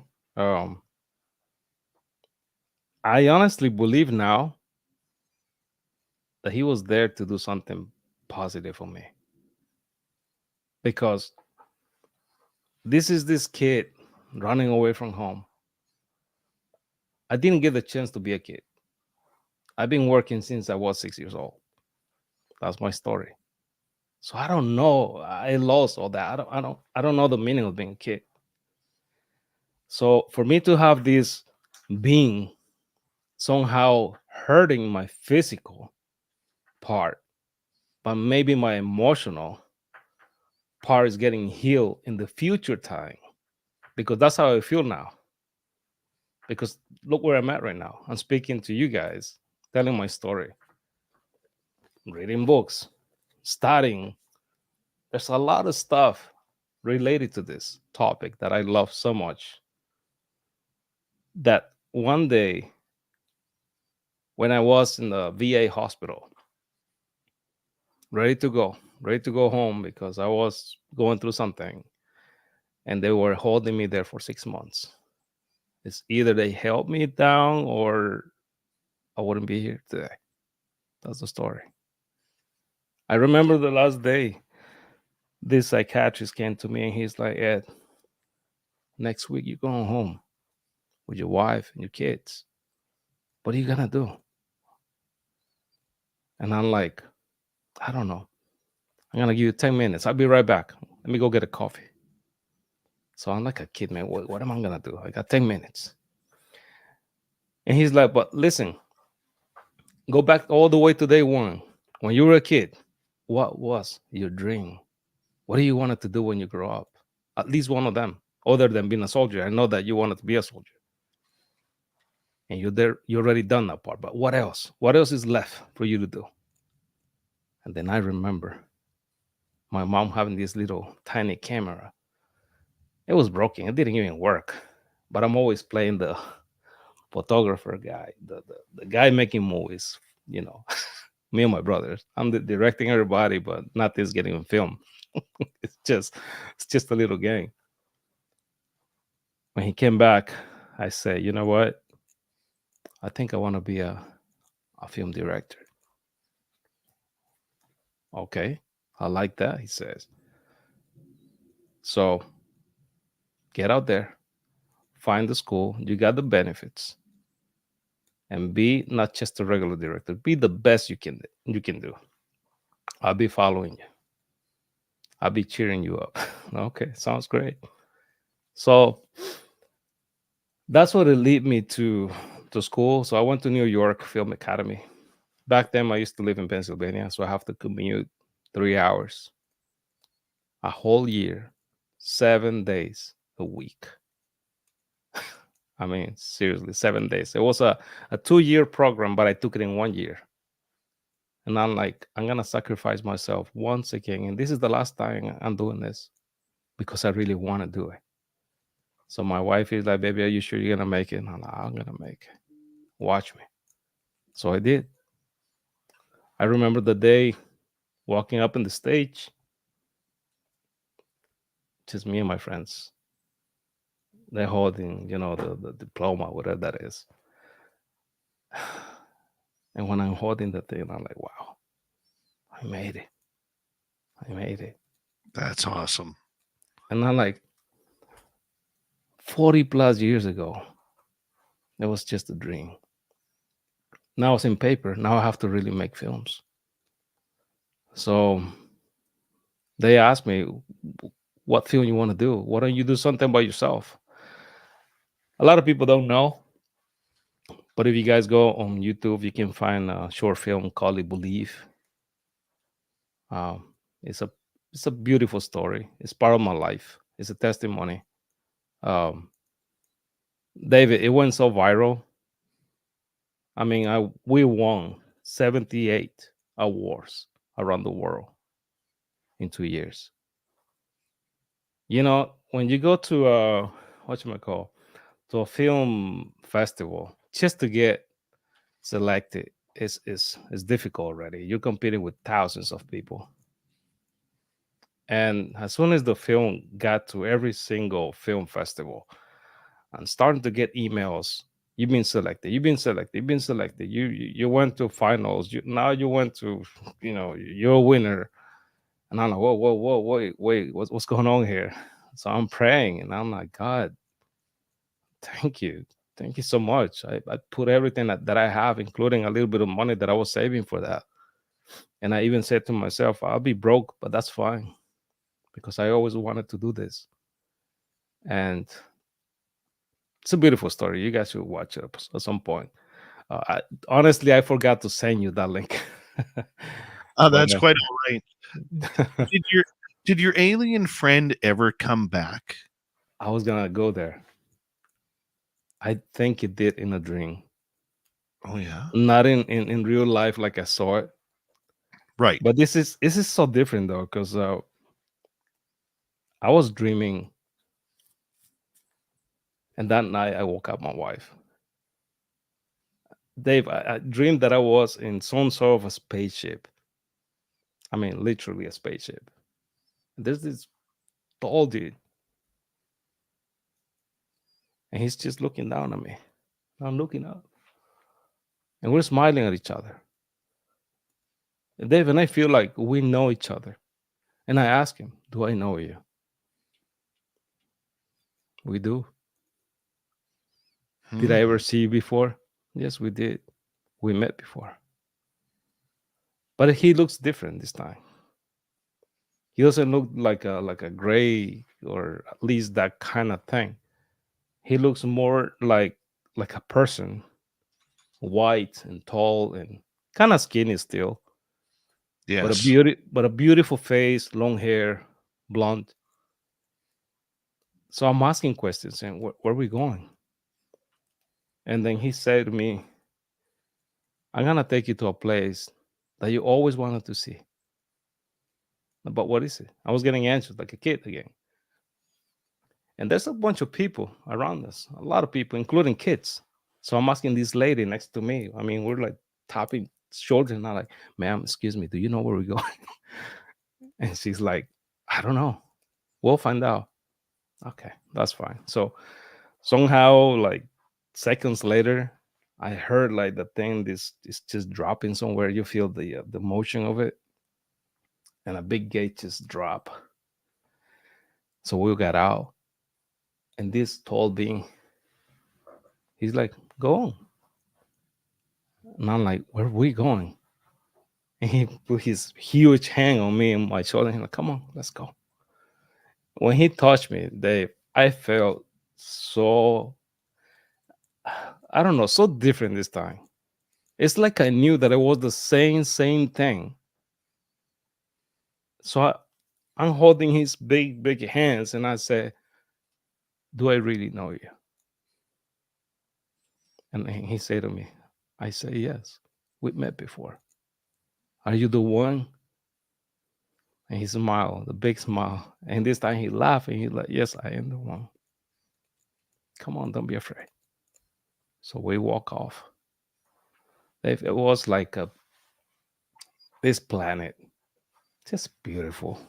I honestly believe now that he was there to do something positive for me. Because This is this kid running away from home. I didn't get the chance to be a kid. I've been working since I was 6 years old. That's my story. So I don't know. I lost all that. I don't know the meaning of being a kid. So for me to have this being somehow hurting my physical part, but maybe my emotional part is getting healed in the future time, because that's how I feel now. Because look where I'm at right now. I'm speaking to you guys, telling my story, reading books, studying. There's a lot of stuff related to this topic that I love so much that one day when I was in the VA hospital, ready to go home because I was going through something, and they were holding me there for 6 months. It's either they held me down or I wouldn't be here today. That's the story. I remember the last day this psychiatrist came to me and he's like, Ed, next week you're going home with your wife and your kids. What are you gonna do? And I'm like, I don't know. I'm gonna give you 10 minutes. I'll be right back. Let me go get a coffee. So I'm like a kid, man. What am I gonna do? I got 10 minutes. And he's like, but listen, go back all the way to day one. When you were a kid, what was your dream? What do you wanted to do when you grow up? At least one of them, other than being a soldier. I know that you wanted to be a soldier. And you're there, you already done that part. But what else? What else is left for you to do? And then I remember my mom having this little tiny camera. It was broken. It didn't even work. But I'm always playing the photographer guy, the guy making movies, you know, me and my brothers. I'm directing everybody, but not this getting film. it's just a little game. When he came back, I said, you know what? I think I want to be a film director. Okay, I like that, he says. So get out there, find the school, you got the benefits, and be not just a regular director, be the best you can do. I'll be following you. I'll be cheering you up. Okay, sounds great. So that's what it led me to school. So I went to New York Film Academy. Back then, I used to live in Pennsylvania, so I have to commute 3 hours a whole year, 7 days a week. I mean, seriously, 7 days. It was a 2-year program, but I took it in 1 year. And I'm like, I'm going to sacrifice myself once again. And this is the last time I'm doing this because I really want to do it. So my wife is like, baby, are you sure you're going to make it? And I'm like, I'm going to make it. Watch me. So I did. I remember the day walking up on the stage, just me and my friends. They're holding, the diploma, whatever that is. And when I'm holding the thing, I'm like, wow, I made it. I made it. That's awesome. And I'm like, 40 plus years ago, it was just a dream. Now it's in paper. Now I have to really make films. So they asked me, what film you want to do? Why don't you do something by yourself? A lot of people don't know. But if you guys go on YouTube, you can find a short film called Believe. It's a beautiful story. It's part of my life. It's a testimony. David, it went so viral. I mean, we won 78 awards around the world in 2 years. When you go to to a film festival, just to get selected is difficult already. You're competing with thousands of people. And as soon as the film got to every single film festival, I'm starting to get emails. You've been selected. You've been selected. You've been selected. You went to finals. Now you went to, you're a winner. And I'm like, whoa, wait, what's going on here? So I'm praying and I'm like, God, thank you. Thank you so much. I put everything that I have, including a little bit of money that I was saving for that. And I even said to myself, I'll be broke, but that's fine because I always wanted to do this. And it's a beautiful story. You guys should watch it at some point. Honestly, I forgot to send you that link. Oh, But that's quite all right. Did your alien friend ever come back? I was gonna go there. I think it did in a dream, Oh yeah. not in real life like I saw it. Right. But this is so different though, because I was dreaming, and that night I woke up my wife. Dave, I dreamed that I was in some sort of a spaceship. I mean, literally a spaceship. There's this tall dude, and he's just looking down at me. I'm looking up, and we're smiling at each other. And Dave and I feel like we know each other. And I ask him, "Do I know you?" We do. Did I ever see you before? Yes, we did. We met before. But he looks different this time. He doesn't look like a gray or at least that kind of thing. He looks more like a person, white and tall and kind of skinny still, but Yes. a beautiful face, long hair, blonde. So I'm asking questions and where are we going? And then he said to me, I'm gonna take you to a place that you always wanted to see. But what is it? I was getting anxious like a kid again. And there's a bunch of people around us, a lot of people, including kids. So I'm asking this lady next to me. I mean, we're like tapping shoulders, and I'm like, ma'am, excuse me, do you know where we're going? And she's like, I don't know. We'll find out. Okay, that's fine. So somehow, like seconds later, I heard like the thing this is just dropping somewhere. You feel the motion of it, and a big gate just drop. So we got out, and this tall being, he's like, go on. And I'm like, where are we going? And he put his huge hand on me and my shoulder. And he's like, come on, let's go. When he touched me, Dave, I felt so, I don't know, so different this time. It's like I knew that it was the same thing. So I'm holding his big hands and I said, do I really know you? And he said to me, I say, yes, we met before. Are you the one? And he smiled, the big smile. And this time he laughed and he's like, yes, I am the one. Come on, don't be afraid. So we walk off. It was like this planet, just beautiful.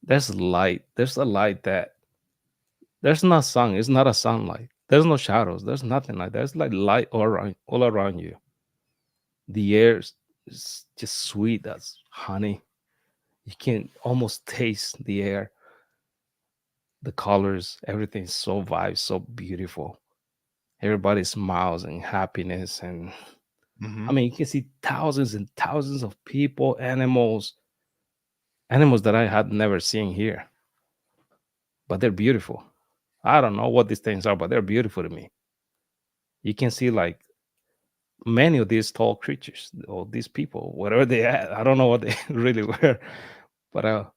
There's light. There's a light that there's not sun. It's not a sunlight. There's no shadows. There's nothing like that. There's like light all around you. The air is just sweet as honey. You can almost taste the air, the colors, everything's so vibe, so beautiful. Everybody smiles and happiness. And I mean, you can see thousands and thousands of people, animals that I had never seen here. But they're beautiful. I don't know what these things are, but they're beautiful to me. You can see like many of these tall creatures or these people, whatever they are. I don't know what they really were, but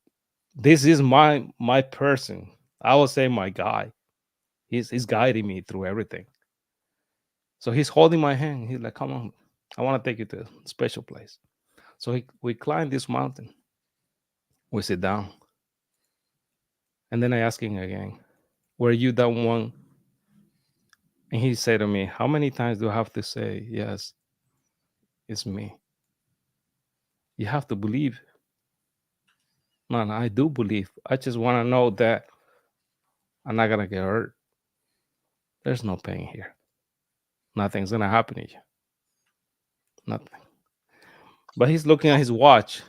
this is my person. I would say my guy. He's guiding me through everything. So he's holding my hand. He's like, "Come on, I want to take you to a special place." So we climb this mountain. We sit down, and then I ask him again, "Were you that one?" And he said to me, "How many times do I have to say yes? It's me. You have to believe." Man, I do believe. I just want to know that I'm not gonna get hurt. There's no pain here. Nothing's gonna happen to you. Nothing. But he's looking at his watch.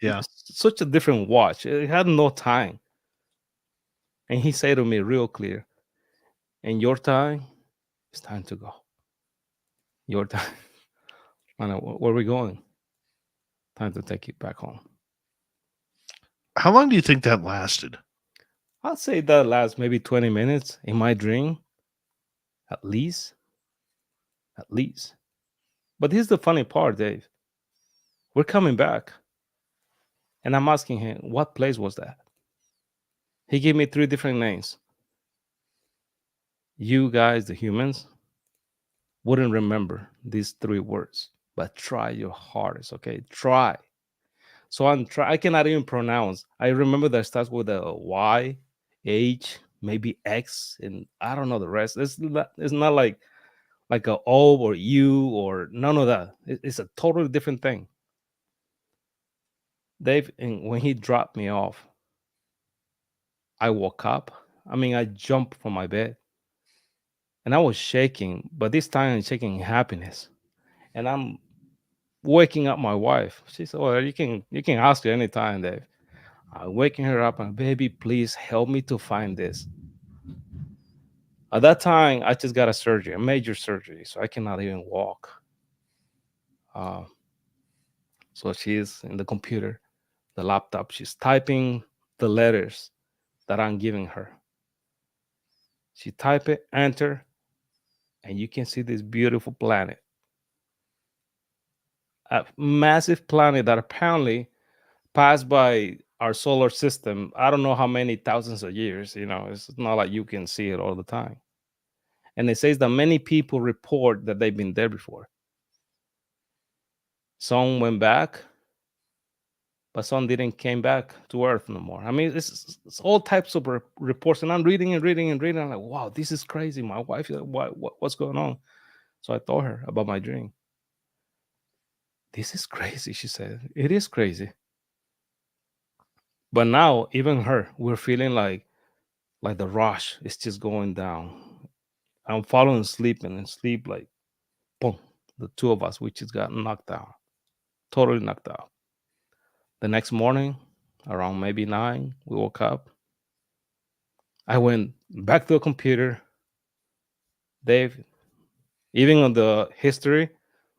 Yeah. It's such a different watch. It had no time. And he said to me real clear, "In your time, it's time to go. Your time." And where are we going? Time to take you back home. How long do you think that lasted? I'll say that lasts maybe 20 minutes in my dream, at least. At least. But here's the funny part, Dave. We're coming back. And I'm asking him, what place was that? He gave me 3 different names. You guys, the humans, wouldn't remember these 3 words, but try your hardest, okay? Try. So I cannot even pronounce. I remember that starts with a Y, H, maybe X, and I don't know the rest. It's not like a O or U or none of that. It's a totally different thing. Dave, and when he dropped me off, I woke up. I mean, I jumped from my bed and I was shaking, but this time I'm shaking in happiness. And I'm waking up my wife. She said, "Well, you can ask her anytime, Dave." I'm waking her up and, "Baby, please help me to find this." At that time, I just got a surgery, a major surgery, so I cannot even walk. Uh, so she's in the computer, the laptop. She's typing the letters that I'm giving her. She type it, enter, and you can see this beautiful planet, a massive planet that apparently passed by our solar system. I don't know how many thousands of years. It's not like you can see it all the time. And it says that many people report that they've been there before. Some went back, but some didn't came back to Earth no more. I mean, it's all types of reports, and I'm reading and reading and reading. I'm like, wow, this is crazy. My wife, what's going on? So I told her about my dream. This is crazy, she said. It is crazy. But now, even her, we're feeling like the rush is just going down. I'm falling asleep and in sleep, like, boom, the 2 of us, we just got knocked out, totally knocked out. The next morning, around maybe 9, we woke up. I went back to the computer. Dave, even on the history,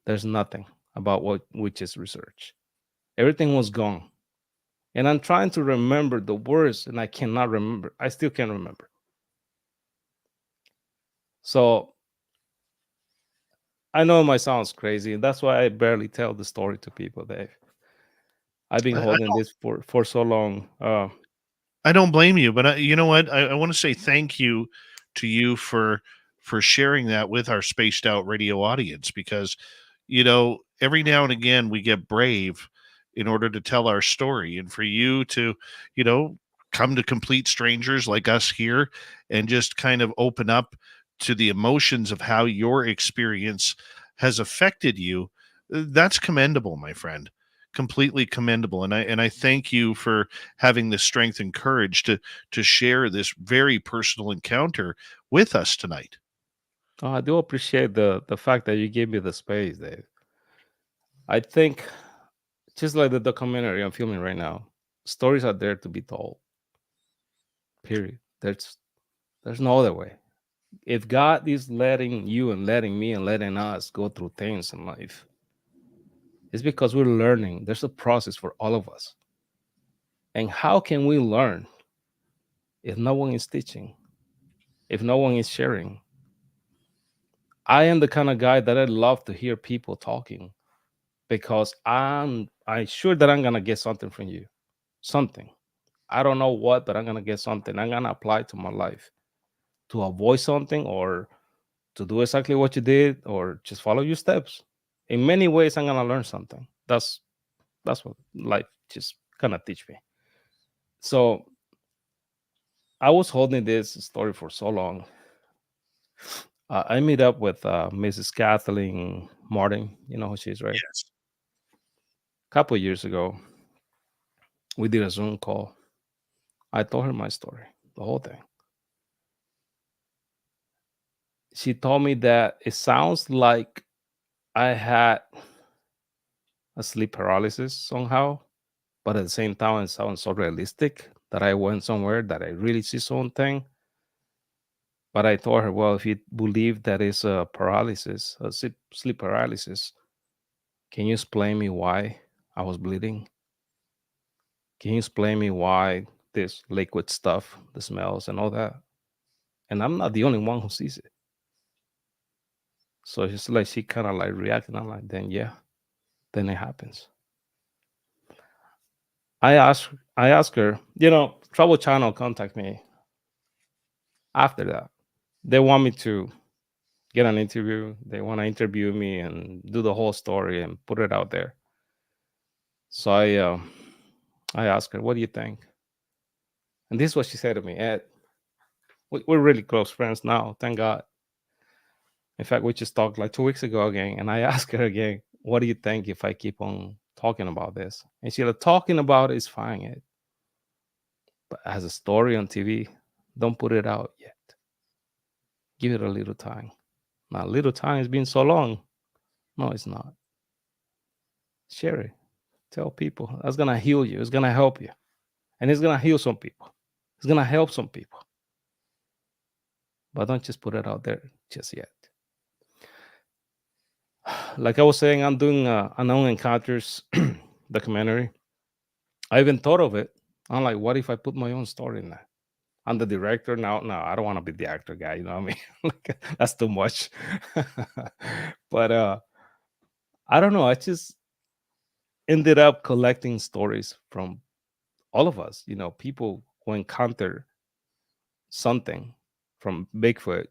there's nothing about what we just researched. Everything was gone. And I'm trying to remember the words, and I cannot remember. I still can't remember. So I know it might sound crazy, and that's why I barely tell the story to people, Dave. I've been I, I holding don't, this for so long. I don't blame you, but you know what? I want to say thank you to you for sharing that with our spaced out radio audience, because every now and again we get brave in order to tell our story, and for you to you know come to complete strangers like us here and just kind of open up to the emotions of how your experience has affected you, that's commendable, my friend. Completely commendable, and I thank you for having the strength and courage to share this very personal encounter with us tonight. I do appreciate the fact that you gave me the space, Dave. I think just like the documentary I'm filming right now, stories are there to be told. Period. There's no other way. If God is letting you and letting me and letting us go through things in life, it's because we're learning. There's a process for all of us. And how can we learn if no one is teaching, if no one is sharing? I am the kind of guy that I love to hear people talking because I'm sure that I'm gonna get something from you. Something. I don't know what, but I'm gonna get something. I'm gonna apply it to my life to avoid something or to do exactly what you did or just follow your steps. In many ways, I'm gonna learn something. That's what life just kind of teach me. So I was holding this story for so long. I meet up with Mrs. Kathleen Martin. You know who she is, right? Yes. A couple of years ago, we did a Zoom call. I told her my story, the whole thing. She told me that it sounds like I had a sleep paralysis somehow, but at the same time, it sounds so realistic that I went somewhere, that I really see something. But I told her, well, if you believe that is a paralysis, a sleep paralysis, can you explain me why I was bleeding? Can you explain me why this liquid stuff, the smells and all that? And I'm not the only one who sees it. So it's like she kind of like reacting. I'm like, then yeah, then it happens. I asked her, Travel Channel contact me after that. They want me to get an interview. They want to interview me and do the whole story and put it out there. So I asked her, what do you think? And this is what she said to me, Ed, we're really close friends now, thank God. In fact, we just talked like 2 weeks ago again, and I asked her again, what do you think if I keep on talking about this? And she said, talking about it is fine, Ed. But as a story on TV, don't put it out yet. Give it a little time. Now, little time has been so long. No, it's not. Share it. Tell people. That's going to heal you. It's going to help you. And it's going to heal some people. It's going to help some people. But don't just put it out there just yet. Like I was saying, I'm doing Unknown Encounters documentary. I even thought of it. I'm like, what if I put my own story in that? I'm the director now. No, I don't want to be the actor guy. You know what I mean? Like, that's too much. But I don't know. I just ended up collecting stories from all of us. People who encounter something from Bigfoot,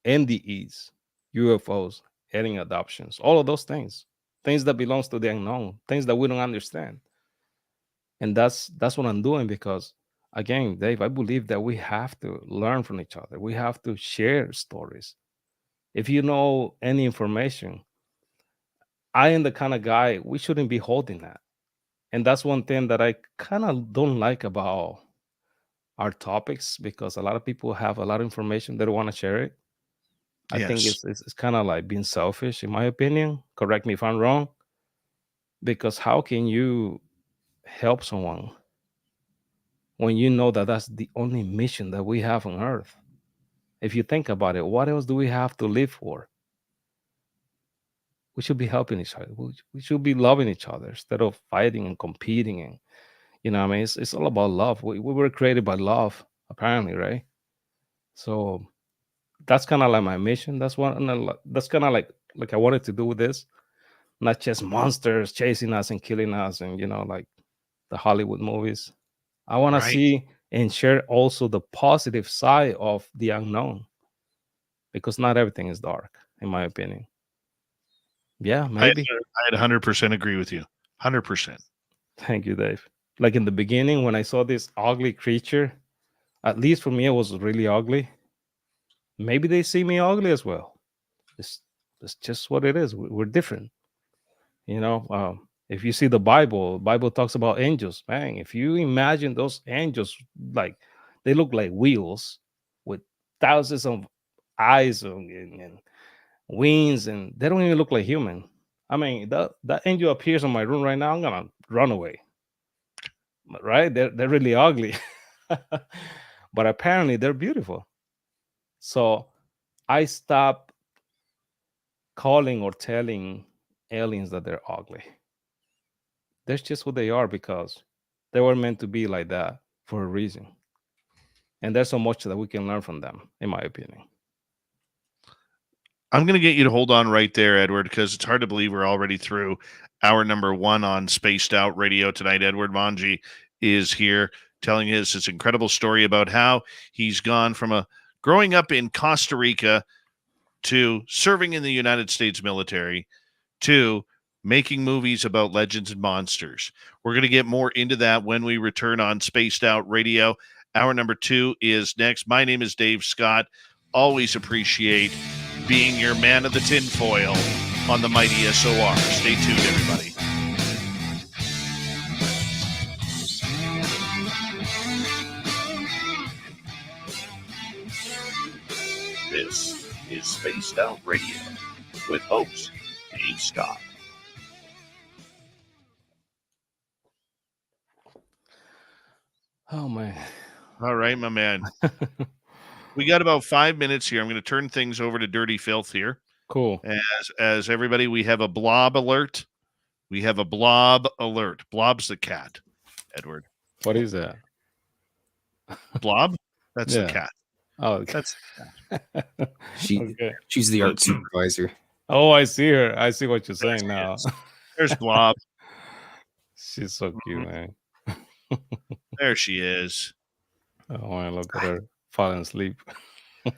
NDEs, UFOs, alien adoptions, all of those things that belongs to the unknown, things that we don't understand. And that's what I'm doing, because again, Dave, I believe that we have to learn from each other. We have to share stories. If you know any information, I am the kind of guy, we shouldn't be holding that. And that's one thing that I kind of don't like about our topics, because a lot of people have a lot of information, they don't want to share it. I think Yes. it's kind of like being selfish, in my opinion. Correct me if I'm wrong. Because how can you help someone when you know that that's the only mission that we have on Earth? If you think about it, what else do we have to live for? We should be helping each other. We should be loving each other instead of fighting and competing. And I mean, it's all about love. We were created by love, apparently, right? So that's kind of like my mission. That's kind of like I wanted to do with this. Not just monsters chasing us and killing us, and like the Hollywood movies. I want to see and share also the positive side of the unknown, because not everything is dark, in my opinion. Yeah, maybe. I'd 100% agree with you. 100%. Thank you, Dave. Like in the beginning, when I saw this ugly creature, at least for me, it was really ugly. Maybe they see me ugly as well. It's just what it is. We're different. If you see the Bible talks about angels. Man, if you imagine those angels, like they look like wheels with thousands of eyes and wings, and they don't even look like human. I mean, that angel appears in my room right now, I'm gonna run away. Right? They're really ugly, but apparently they're beautiful. So I stopped calling or telling aliens that they're ugly. That's just who they are, because they were meant to be like that for a reason. And there's so much that we can learn from them, in my opinion. I'm going to get you to hold on right there, Edward, because it's hard to believe we're already through hour number 1 on Spaced Out Radio tonight. Edward Monge is here telling his incredible story about how he's gone from growing up in Costa Rica to serving in the United States military to making movies about legends and monsters. We're going to get more into that when we return on Spaced Out Radio. Hour number 2 is next. My name is Dave Scott. Always appreciate being your man of the tinfoil on the mighty SOR. Stay tuned, everybody. This is Spaced Out Radio with host Dave Scott. Oh man. All right, my man. We got about 5 minutes here. I'm going to turn things over to Dirty Filth here. Cool. As everybody, we have a blob alert. We have a blob alert. Blob's the cat, Edward. What is that? Blob? That's the Yeah. cat. Oh, okay. That's Okay. She's the art supervisor. Oh, I see her. I see what you're saying now. there's Blob. She's so cute, man. There she is. Oh man, look at her falling asleep. All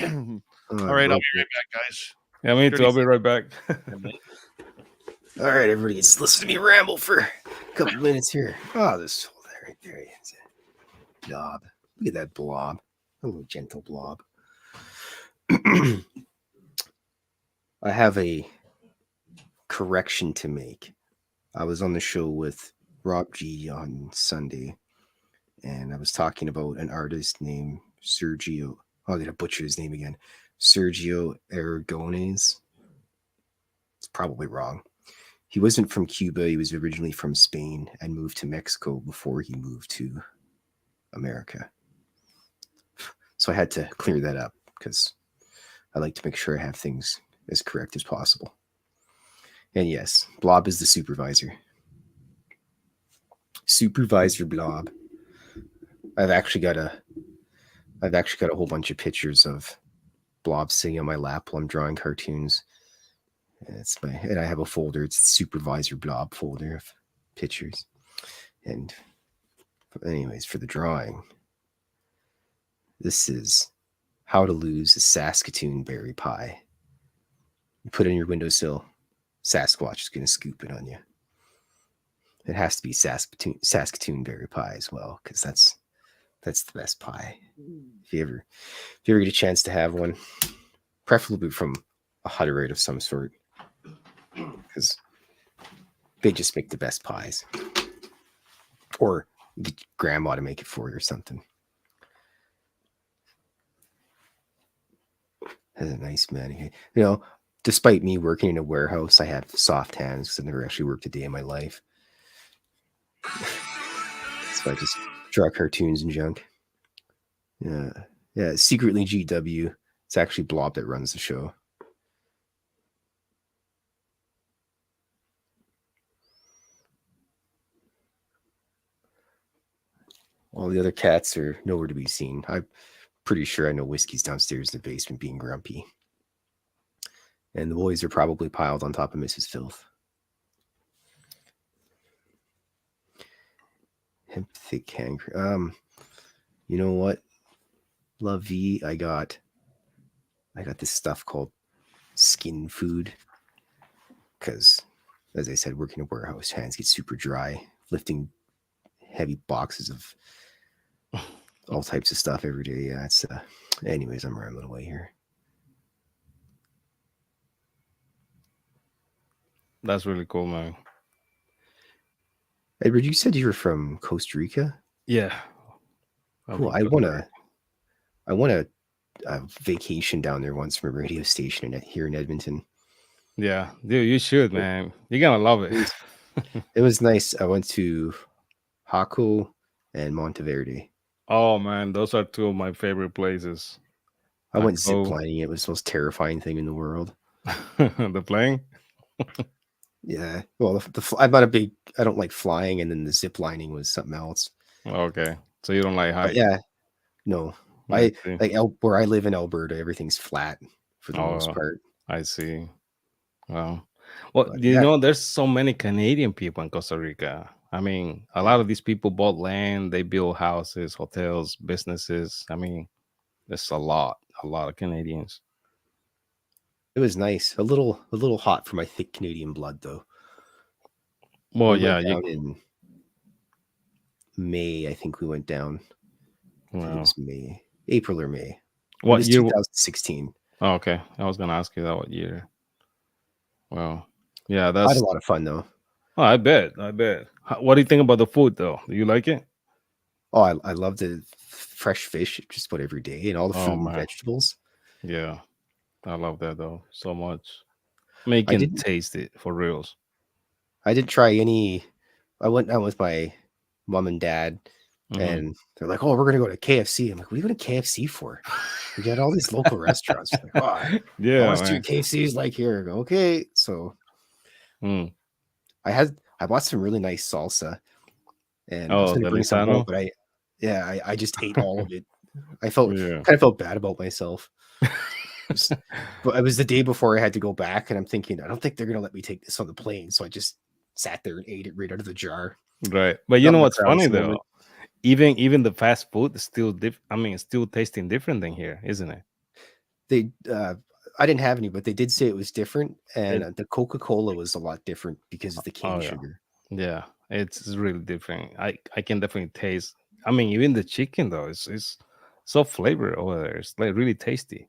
right, I'll be right back, guys. Yeah, me too. I'll be right back. All right, everybody, just listen to me ramble for a couple minutes here. Oh, this whole right there. It's a blob. Look at that blob. A little gentle blob. I have a correction to make. I was on the show with Rob G on Sunday, and I was talking about an artist named Sergio. Oh, did I butcher his name again? Sergio Aragonés. It's probably wrong. He wasn't from Cuba. He was originally from Spain and moved to Mexico before he moved to America. So I had to clear that up because I like to make sure I have things as correct as possible. And yes, Blob is the supervisor. Supervisor Blob. I've actually got a whole bunch of pictures of Blob sitting on my lap while I'm drawing cartoons. And I have a folder. It's the Supervisor Blob folder of pictures. And anyways, for the drawing, this is how to lose a Saskatoon berry pie. You put it on your windowsill, Sasquatch is going to scoop it on you. It has to be Saskatoon berry pie as well, because that's the best pie. If you ever get a chance to have one, preferably from a Hutterite of some sort, because they just make the best pies. Or get grandma to make it for you or something. That's a nice man. You know, despite me working in a warehouse, I have soft hands because I've never actually worked a day in my life. So I just draw cartoons and junk. Yeah, secretly GW. It's actually Blob that runs the show. All the other cats are nowhere to be seen. I'm pretty sure I know Whiskey's downstairs in the basement being grumpy. And the boys are probably piled on top of Mrs. Filth. Hemp thick hand. You know what? Love V, I got this stuff called skin food. Because, as I said, working in a warehouse, hands get super dry, lifting heavy boxes of all types of stuff every day. Yeah, it's anyways, I'm rambling away here. That's really cool, man. Edward, you said you were from Costa Rica? Yeah. Cool. I want a vacation down there once from a radio station here in Edmonton. Yeah, dude, you should, man. You're gonna love it. It was nice. I went to Jaco and Monteverde. Oh man, those are two of my favorite places. I went ziplining. It was the most terrifying thing in the world. The plane? Yeah. Well, I'm not a big. I don't like flying, and then the zip lining was something else. Okay, so you don't like height? Yeah. No, I like where I live in Alberta. Everything's flat for the most part. I see. Well, you know, there's so many Canadian people in Costa Rica. I mean, a lot of these people bought land, they build houses, hotels, businesses. I mean, there's a lot of Canadians. It was nice. A little hot for my thick Canadian blood, though. Well, in May, I think we went down. Wow. It was May, April or May. What year? 2016. Oh, okay. I was gonna ask you that. What year? Well, yeah, I had a lot of fun though. Oh, I bet. What do you think about the food though? Do you like it? Oh, I love the fresh fish just about every day and all the fruit and vegetables. Yeah, I love that though so much. I mean, you can taste it for reals. I didn't try any. I went out with my mom and dad And they're like, "Oh, we're gonna go to KFC." I'm like, "What are you going to KFC for? We got all these local restaurants." Like, "Oh, I Yeah, want to see man. what KFC is like here." I go, "Okay." So Mm. I bought some really nice salsa, and I was Oh, going to the bring some home, Lisano. but I just ate all of it. I kind Yeah. of felt bad about myself. But it was the day before I had to go back, and I'm thinking, I don't think they're gonna let me take this on the plane. So I just sat there and ate it right out of the jar. Right. But you Felt know my what's funny proudest though? moment. Even the fast food is still it's still tasting different than here, isn't it? They I didn't have any, but they did say it was different, and It the Coca-Cola was a lot different because of the cane oh yeah. sugar. Yeah. It's really different. I can definitely taste. I mean, even the chicken though, it's so flavor over there. It's like really tasty.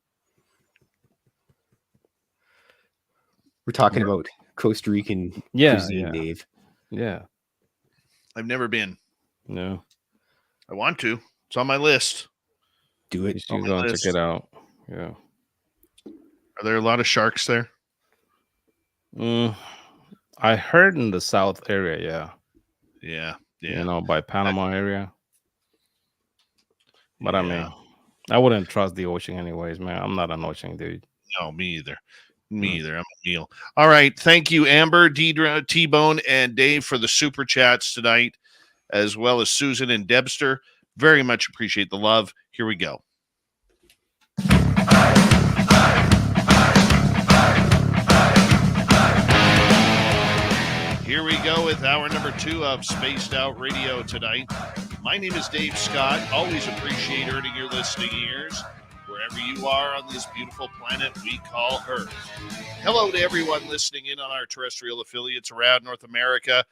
We're talking about Costa Rican Yeah, cuisine, yeah, Dave. yeah. I've never been. No. I want to. It's on my list. Do You it. On should my go and check it list. out. Yeah. Are there a lot of sharks there? Mm, I heard in the south area, yeah. Yeah. You Yeah. know, by Panama area. But I Yeah. mean, I wouldn't trust the ocean anyways, man. I'm not an ocean dude. No, me either. Me Mm. either. I'm a meal. All right. Thank you, Amber, Deidre, T-Bone, and Dave for the super chats tonight, as well as Susan and Debster. Very much appreciate the love. Here we go. Here we go with hour number 2 of Spaced Out Radio tonight. My name is Dave Scott. Always appreciate earning your listening ears wherever you are on this beautiful planet we call Earth. Hello to everyone listening in on our terrestrial affiliates around North America,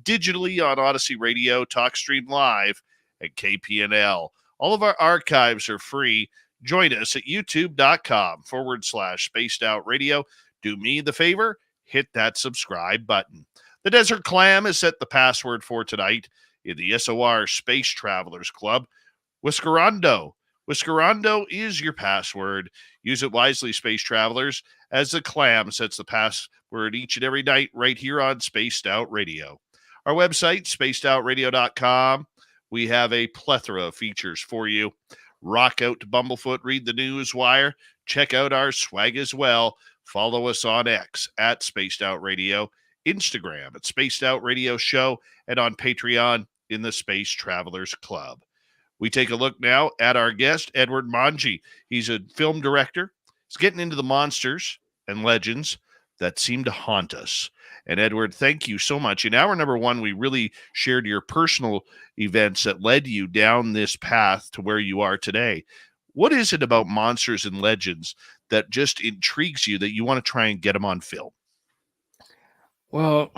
digitally on Odyssey Radio, TalkStream Live, and KPNL. All of our archives are free. Join us at youtube.com/Spaced Out Radio. Do me the favor, hit that subscribe button. The Desert Clam has set the password for tonight in the SOR Space Travelers Club. Whiskerando. Whiskerando is your password. Use it wisely, space travelers, as the Clam sets the password each and every night right here on Spaced Out Radio. Our website, spacedoutradio.com. We have a plethora of features for you. Rock out to Bumblefoot, read the news wire, check out our swag as well. Follow us on X at Spaced Out Radio, Instagram at Spaced Out Radio Show, and on Patreon in the Space Travelers Club. We take a look now at our guest, Edwward Monge. He's a film director. He's getting into the monsters and legends that seem to haunt us. And Edward, thank you so much. In hour number 1, we really shared your personal events that led you down this path to where you are today. What is it about monsters and legends that just intrigues you that you want to try and get them on film? Well,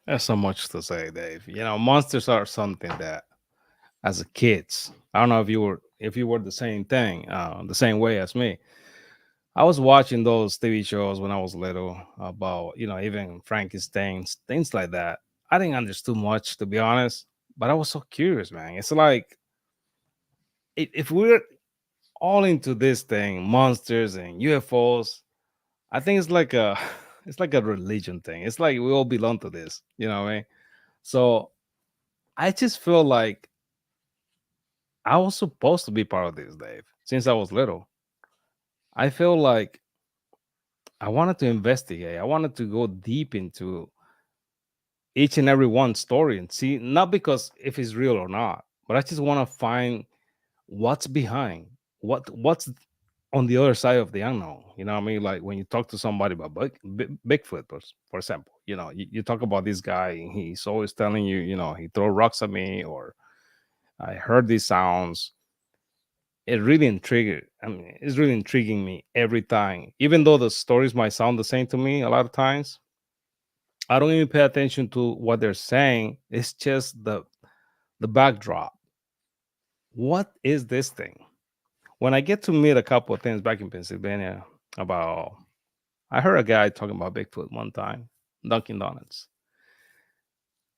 there's so much to say, Dave. You know, monsters are something that as a kids, I don't know if you were the same thing, the same way as me. I was watching those TV shows when I was little about, even Frankenstein, things like that. I didn't understand much, to be honest, but I was so curious, man. It's like if we're all into this thing, monsters and UFOs, I think it's like a it's like a religion thing. It's like we all belong to this, you know what I mean? So I just feel like I was supposed to be part of this, Dave, since I was little. I feel like I wanted to investigate. I wanted to go deep into each and every one story and see, not because if it's real or not, but I just want to find what's behind, what's on the other side of the unknown. You know what I mean? Like when you talk to somebody about Bigfoot, for example, you talk about this guy, and he's always telling you, he throw rocks at me, or I heard these sounds. It really it's really intriguing me every time. Even though the stories might sound the same to me a lot of times, I don't even pay attention to what they're saying. It's just the backdrop. What is this thing? When I get to meet a couple of things back in Pennsylvania about, I heard a guy talking about Bigfoot one time, Dunkin' Donuts.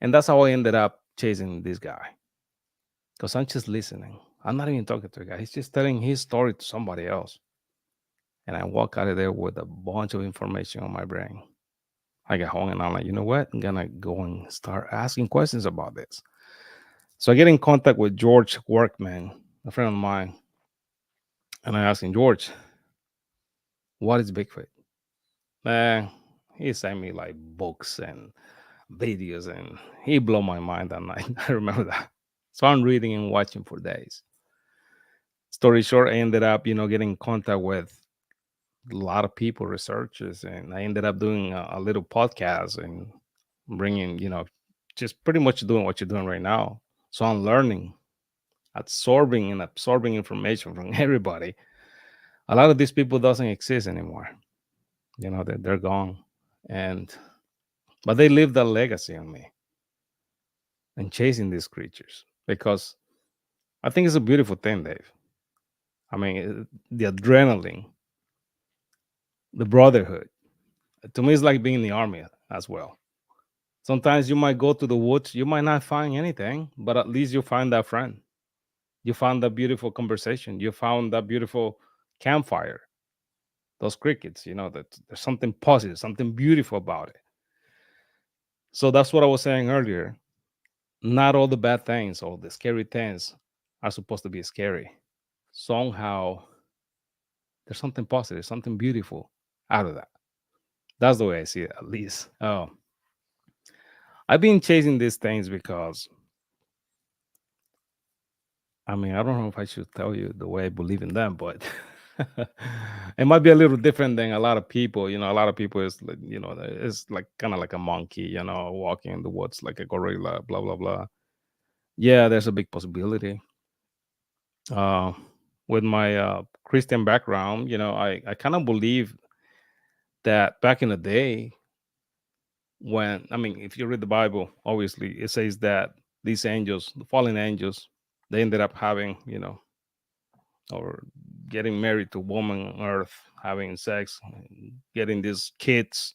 And that's how I ended up chasing this guy. Because I'm just listening. I'm not even talking to a guy. He's just telling his story to somebody else. And I walk out of there with a bunch of information on my brain. I get home and I'm like, you know what? I'm going to go and start asking questions about this. So I get in contact with George Workman, a friend of mine, and I asked him, George, what is Bigfoot? Man, he sent me like books and videos, and he blew my mind that night. I remember that. So I'm reading and watching for days. Story short, I ended up, getting in contact with a lot of people, researchers, and I ended up doing a little podcast and bringing, just pretty much doing what you're doing right now. So I'm learning, absorbing information from everybody. A lot of these people doesn't exist anymore. They're gone, and but they leave the legacy on me and chasing these creatures because I think it's a beautiful thing, Dave. I mean, the adrenaline, the brotherhood. To me, it's like being in the army as well. Sometimes you might go to the woods, you might not find anything, but at least you find that friend. You found that beautiful conversation. You found that beautiful campfire. Those crickets, that there's something positive, something beautiful about it. So that's what I was saying earlier. Not all the bad things, all the scary things are supposed to be scary. Somehow there's something positive, something beautiful out of that. That's the way I see it, at least. I've been chasing these things because, I mean, I don't know if I should tell you the way I believe in them, but it might be a little different than a lot of people. A lot of people is like, it's like kind of like a monkey, walking in the woods like a gorilla, blah, blah, blah. Yeah, there's a big possibility. Uh, with my Christian background, I kind of believe that back in the day, when, I mean, if you read the Bible, obviously it says that these angels, the fallen angels, they ended up having, or getting married to a woman on earth, having sex, getting these kids,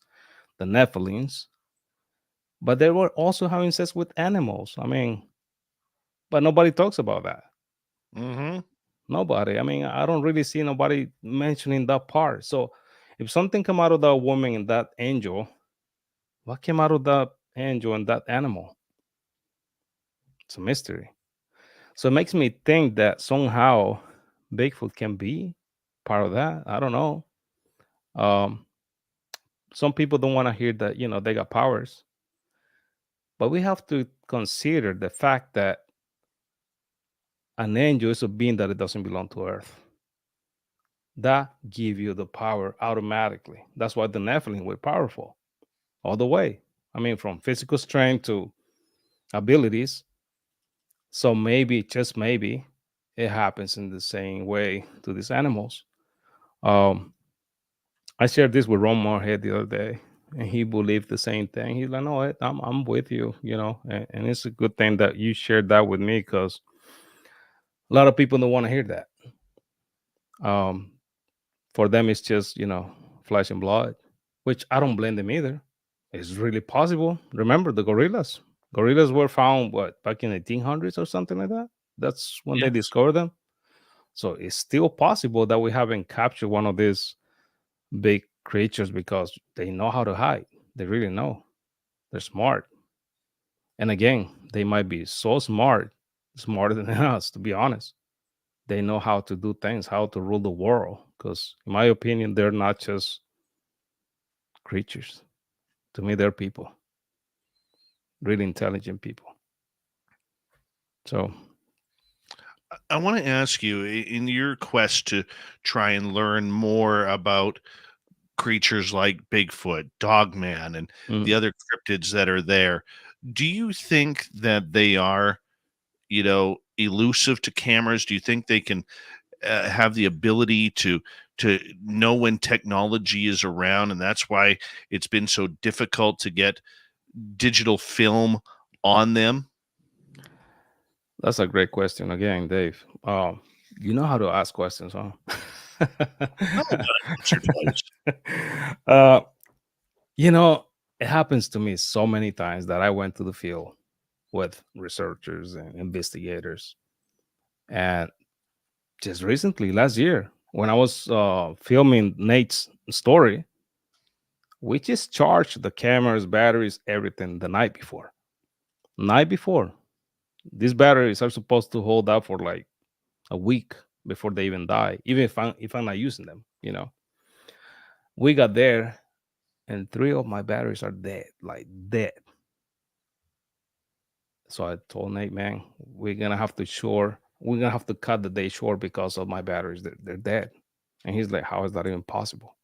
the Nephilims, but they were also having sex with animals. I mean, but nobody talks about that. Mm-hmm. Nobody. I mean, I don't really see nobody mentioning that part. So if something come out of that woman and that angel, what came out of that angel and that animal? It's a mystery. So it makes me think that somehow Bigfoot can be part of that. I don't know. Um, some people don't want to hear that, they got powers. But we have to consider the fact that an angel is a being that it doesn't belong to Earth. That give you the power automatically. That's why the Nephilim were powerful all the way. I mean, from physical strength to abilities. So maybe, just maybe, it happens in the same way to these animals. Um, I shared this with Ron Moorhead the other day, and he believed the same thing. He's like, "No, I'm with you, and it's a good thing that you shared that with me because a lot of people don't want to hear that. Um, for them, it's just flesh and blood, which I don't blame them either. It's really possible. Remember the gorillas? Gorillas were found back in 1800s or something like that. That's when they Yes. discovered them. So it's still possible that we haven't captured one of these big creatures because they know how to hide. They really know. They're smart. And again, they might be so smart, smarter than us, to be honest. They know how to do things, how to rule the world. Because, in my opinion, they're not just creatures. To me, they're people, really intelligent people. So, I want to ask you, in your quest to try and learn more about creatures like Bigfoot, Dogman, and mm, the other cryptids that are there, do you think that they are, elusive to cameras? Do you think they can have the ability to know when technology is around, and that's why it's been so difficult to get digital film on them? that's a great question again, Dave. You know how to ask questions, huh? Oh, once or twice. uh, it happens to me so many times that I went to the field with researchers and investigators. And just recently, last year, when I was filming Nate's story, we just charged the cameras, batteries, everything the night before. Night before. These batteries are supposed to hold up for like a week before they even die, even if I'm not using them. We got there, and 3 of my batteries are dead, like dead. So I told Nate, man, we're gonna have to cut the day short because of my batteries. They're dead. And he's like, how is that even possible?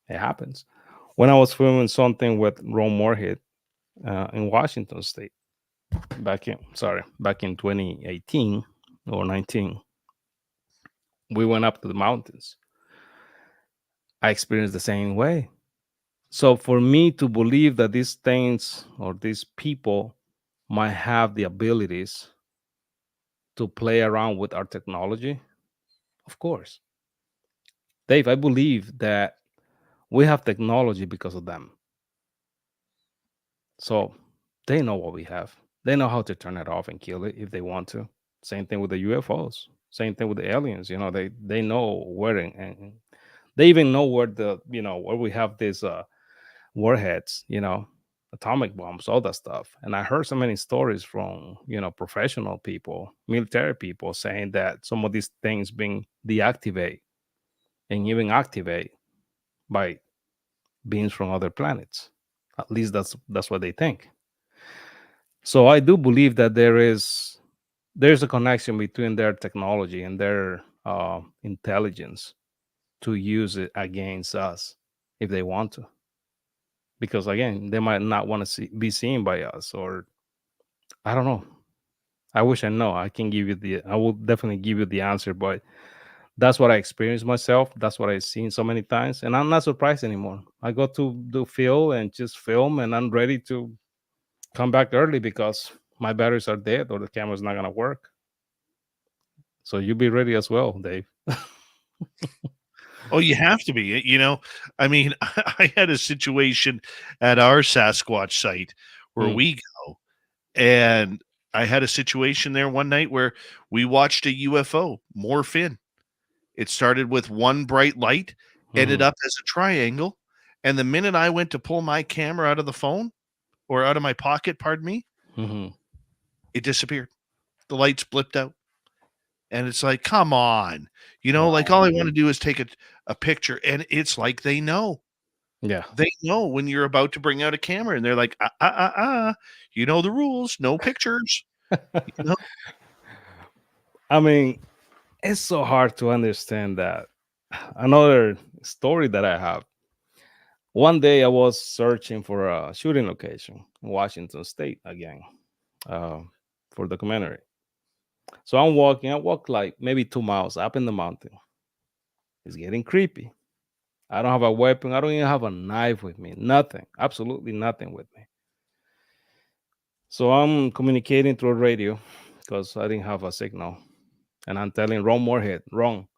It happens. When I was filming something with Ron Moorhead in Washington State back in 2018 or 19, we went up to the mountains. I experienced the same way. So for me to believe that these things or these people might have the abilities to play around with our technology, of course. Dave, I believe that we have technology because of them. So they know what we have. They know how to turn it off and kill it if they want to. Same thing with the UFOs. Same thing with the aliens. They know where and they even know where where we have these warheads, atomic bombs, all that stuff. And I heard so many stories from professional people, military people saying that some of these things being deactivated and even activate by beings from other planets. At least that's what they think. So I do believe that there's a connection between their technology and their intelligence to use it against us if they want to. Because again, they might not want to be seen by us, or I don't know. I wish I know. I will definitely give you the answer, but that's what I experienced myself. That's what I've seen so many times, and I'm not surprised anymore. I go to do film and just film, and I'm ready to come back early because my batteries are dead or the camera's not gonna work. So you be ready as well, Dave. Oh, you have to be. I mean, I had a situation at our Sasquatch site where Mm. we go, and I had a situation there one night where we watched a UFO morph in. It started with one bright light, ended Mhm. up as a triangle, and the minute I went to pull my camera out of the phone or out of my pocket, pardon me, Mhm. it disappeared. The lights blipped out. And it's like, come on. Like Wow. all I want to do is take a picture. And it's like they know. Yeah. They know when you're about to bring out a camera and they're like, you know the rules, no pictures. You know? I mean, it's so hard to understand that. Another story that I have. One day I was searching for a shooting location in Washington State again uh, for documentary. So I'm walking. I walk like maybe 2 miles up in the mountain. It's getting creepy. I don't have a weapon. I don't even have a knife with me. Nothing. Absolutely nothing with me. So I'm communicating through radio because I didn't have a signal. And I'm telling Ron Moorhead, Ron,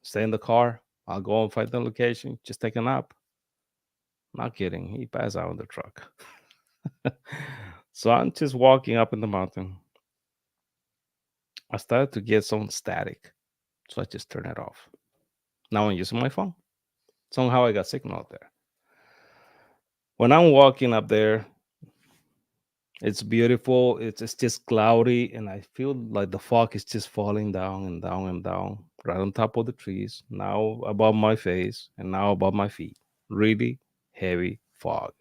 stay in the car. I'll go and find the location. Just take a nap. Not kidding. He passed out in the truck. So I'm just walking up in the mountain. I started to get some static. So I just turned it off. Now I'm using my phone. Somehow I got signal out there. When I'm walking up there, it's beautiful. It's just cloudy, and I feel like the fog is just falling down and down and down, right on top of the trees. Now above my face, and now above my feet. Really heavy fog,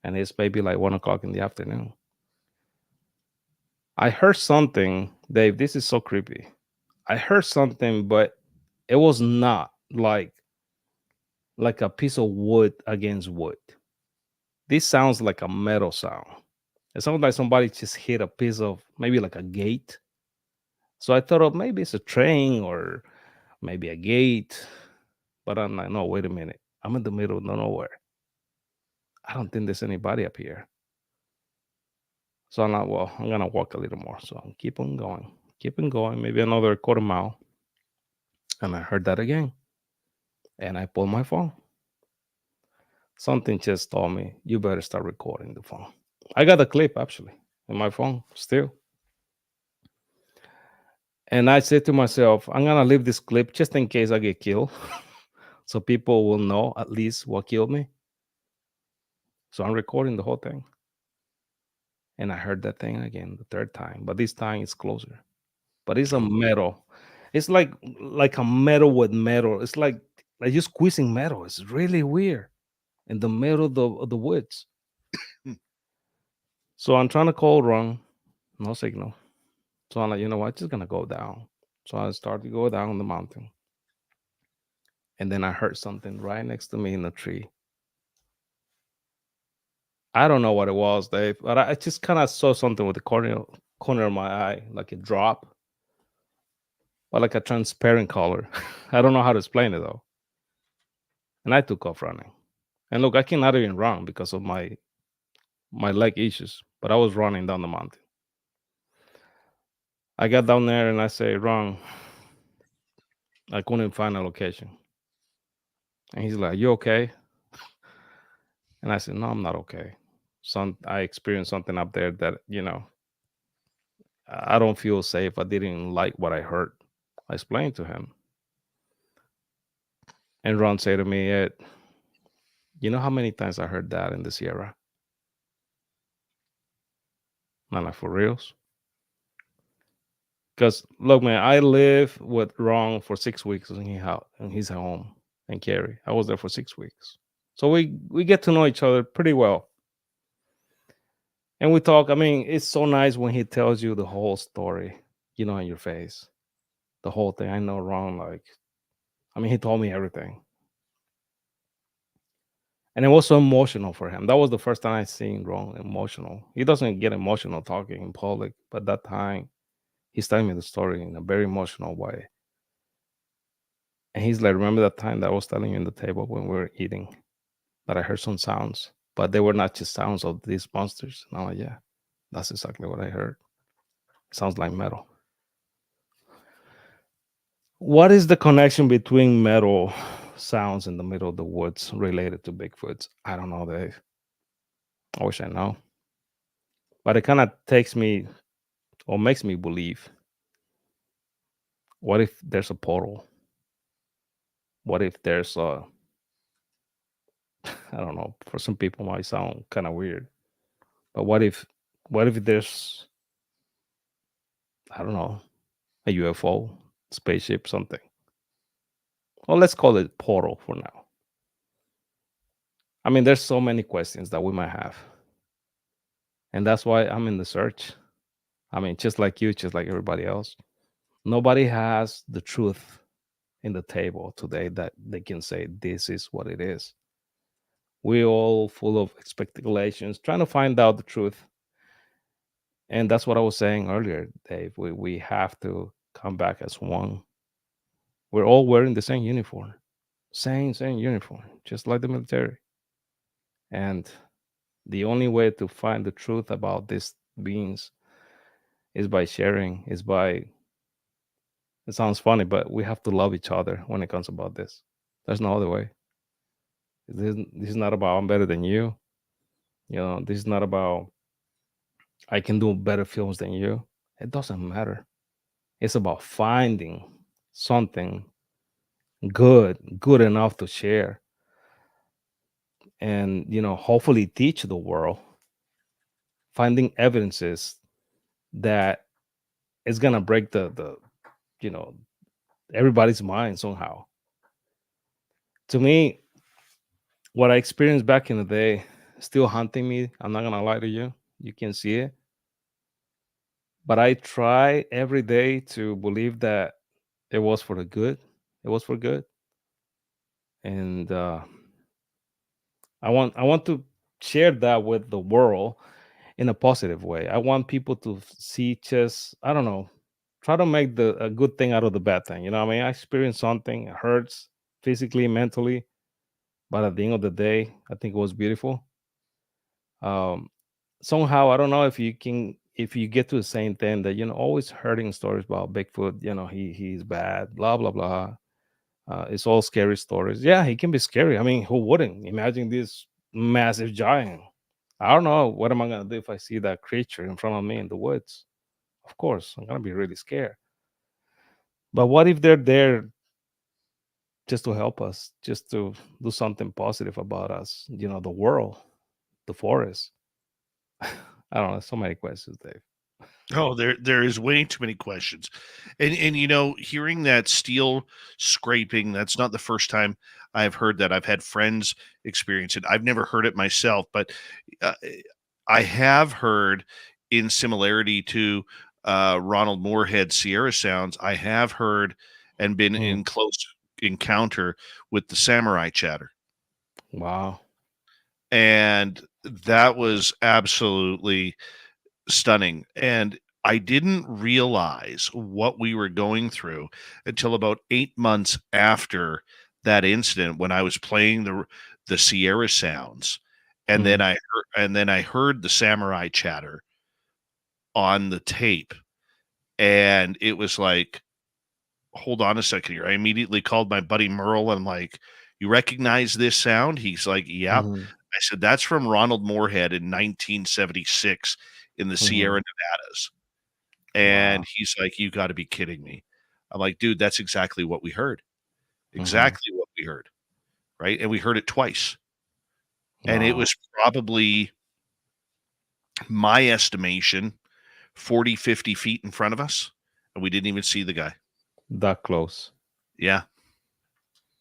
and it's maybe like 1 o'clock in the afternoon. I heard something, Dave. This is so creepy. I heard something, but it was not like a piece of wood against wood. This sounds like a metal sound. It sounds like somebody just hit a piece of maybe like a gate. So I thought of maybe it's a train or maybe a gate. But I'm like, no, wait a minute. I'm in the middle of nowhere. I don't think there's anybody up here. So I'm like, well, I'm gonna walk a little more. So I'm keep on going, maybe another quarter mile. And I heard that again. And I pulled my phone. Something just told me, you better start recording the phone. I got a clip actually in my phone still. And I said to myself, I'm gonna leave this clip just in case I get killed. So people will know at least what killed me. So I'm recording the whole thing. And I heard that thing again the third time, but this time it's closer. But it's a metal. It's like a metal with metal. It's like you're squeezing metal. It's really weird in the middle of the woods. Hmm. So I'm trying to call Ron, no signal. So I'm like, you know what? Just gonna go down. So I start to go down the mountain, and then I heard something right next to me in the tree. I don't know what it was, Dave, but I just kind of saw something with the corner of my eye, like a drop, but like a transparent color. I don't know how to explain it though. And I took off running. And look, I cannot even run because of my leg issues, but I was running down the mountain. I got down there and I say, "Ron, I couldn't find a location." And he's like, "You okay?" And I said, "No, I'm not okay. I experienced something up there that I don't feel safe. I didn't like what I heard." I explained to him, and Ron said to me, "Ed, you know how many times I heard that in the Sierra? Not like for reals." Because look, man, I lived with Ron for 6 weeks in his home in Cary. I was there for 6 weeks, so we get to know each other pretty well, and we talk. I mean, it's so nice when he tells you the whole story, in your face, the whole thing. I know Ron, like, I mean, he told me everything, and it was so emotional for him. That was the first time I seen Ron emotional. He doesn't get emotional talking in public, but that time he's telling me the story in a very emotional way. And he's like, "Remember that time that I was telling you in the table when we were eating that I heard some sounds, but they were not just sounds of these monsters?" And I'm like, "Yeah, that's exactly what I heard. It sounds like metal." What is the connection between metal sounds in the middle of the woods related to Bigfoots? I don't know, Dave. I wish I know. But it kind of takes me or makes me believe, what if there's a portal? What if there's a, I don't know, for some people might sound kind of weird, but what if there's, I don't know, a UFO, spaceship, something? Well, let's call it portal for now. I mean, there's so many questions that we might have. And that's why I'm in the search. I mean, just like you, just like everybody else. Nobody has the truth in the table today that they can say this is what it is. We're all full of speculations, trying to find out the truth. And that's what I was saying earlier, Dave. We have to come back as one. We're all wearing the same uniform, same uniform, just like the military. And the only way to find the truth about these beings is by sharing, is by, it sounds funny, but we have to love each other when it comes about this. There's no other way. This is not about I'm better than you. This is not about I can do better films than you. It doesn't matter. It's about finding something good enough to share, and hopefully teach the world, finding evidences that is gonna break the you know everybody's mind somehow. To me, what I experienced back in the day still haunting me. I'm not gonna lie to you. You can see it. But I try every day to believe that it was for the good. It was for good. And I want to share that with the world in a positive way. I want people to see, just, I don't know, try to make the a good thing out of the bad thing. I mean, I experienced something, it hurts physically, mentally, but at the end of the day, I think it was beautiful. Um, Somehow, I don't know if you get to the same thing, that always hearing stories about Bigfoot. He's bad, blah blah blah. It's all scary stories. Yeah, he can be scary. I mean, who wouldn't imagine this massive giant? I don't know what am I gonna do if I see that creature in front of me in the woods. Of course, I'm gonna be really scared. But what if they're there just to help us, just to do something positive about us? The world, the forest. I don't know. So many questions, Dave. Oh, there is way too many questions. And hearing that steel scraping, that's not the first time I've heard that. I've had friends experience it. I've never heard it myself, but uh, I have heard, in similarity to Ronald Moorhead Sierra sounds, I have heard and been Mm. in close encounter with the samurai chatter. Wow. And that was absolutely stunning. And I didn't realize what we were going through until about 8 months after that incident, when I was playing the Sierra sounds, and then I heard the samurai chatter on the tape, and it was like, hold on a second here. I immediately called my buddy Merle, and I'm like, you recognize this sound? He's like, yep. Mhm. I said, that's from Ronald Moorhead in 1976 in the Sierra Nevadas. And Wow. he's like, you got to be kidding me. I'm like, dude, that's exactly what we heard. Exactly what we heard. Right. And we heard it twice. And it Wow. was probably, my estimation, 40, 50 feet in front of us. And we didn't even see the guy. That close. Yeah.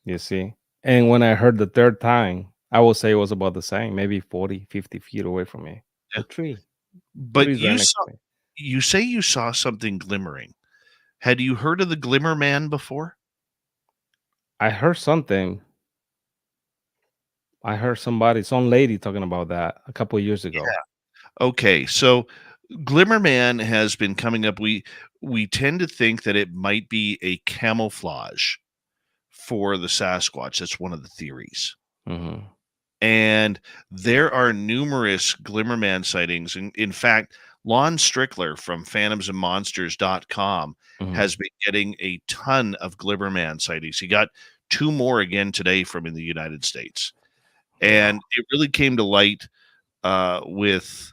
You see? And when I heard the third time, I would say it was about the same, maybe 40, 50 feet away from me. Yeah. A tree. But Trees right next to me. you say you saw something glimmering. Had you heard of the Glimmer Man before? I heard something. I heard some lady talking about that a couple of years ago. Okay, so Glimmer Man has been coming up. We tend to think that it might be a camouflage for the Sasquatch. That's one of the theories. Mhm. And there are numerous Glimmerman sightings. In fact, Lon Strickler from phantomsandmonsters.com has been getting a ton of Glimmerman sightings. He got 2 more again today from in the United States. And it really came to light with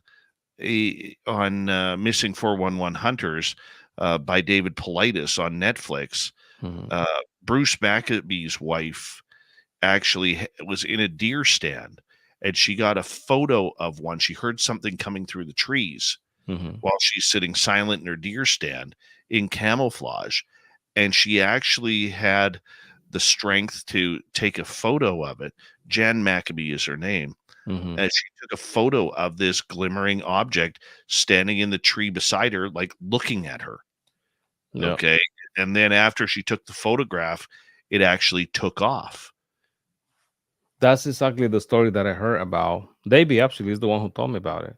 on Missing 411 Hunters by David Politis on Netflix. Mhm. Bruce Maccabee's wife actually was in a deer stand, and she got a photo of one. She heard something coming through the trees Mhm. while she's sitting silent in her deer stand in camouflage, and she actually had the strength to take a photo of it. Jan Maccabee is her name. Mhm. And she took a photo of this glimmering object standing in the tree beside her, like looking at her. Yeah. Okay. And then after she took the photograph, it actually took off. That's exactly the story that I heard about. Davey actually is the one who told me about it.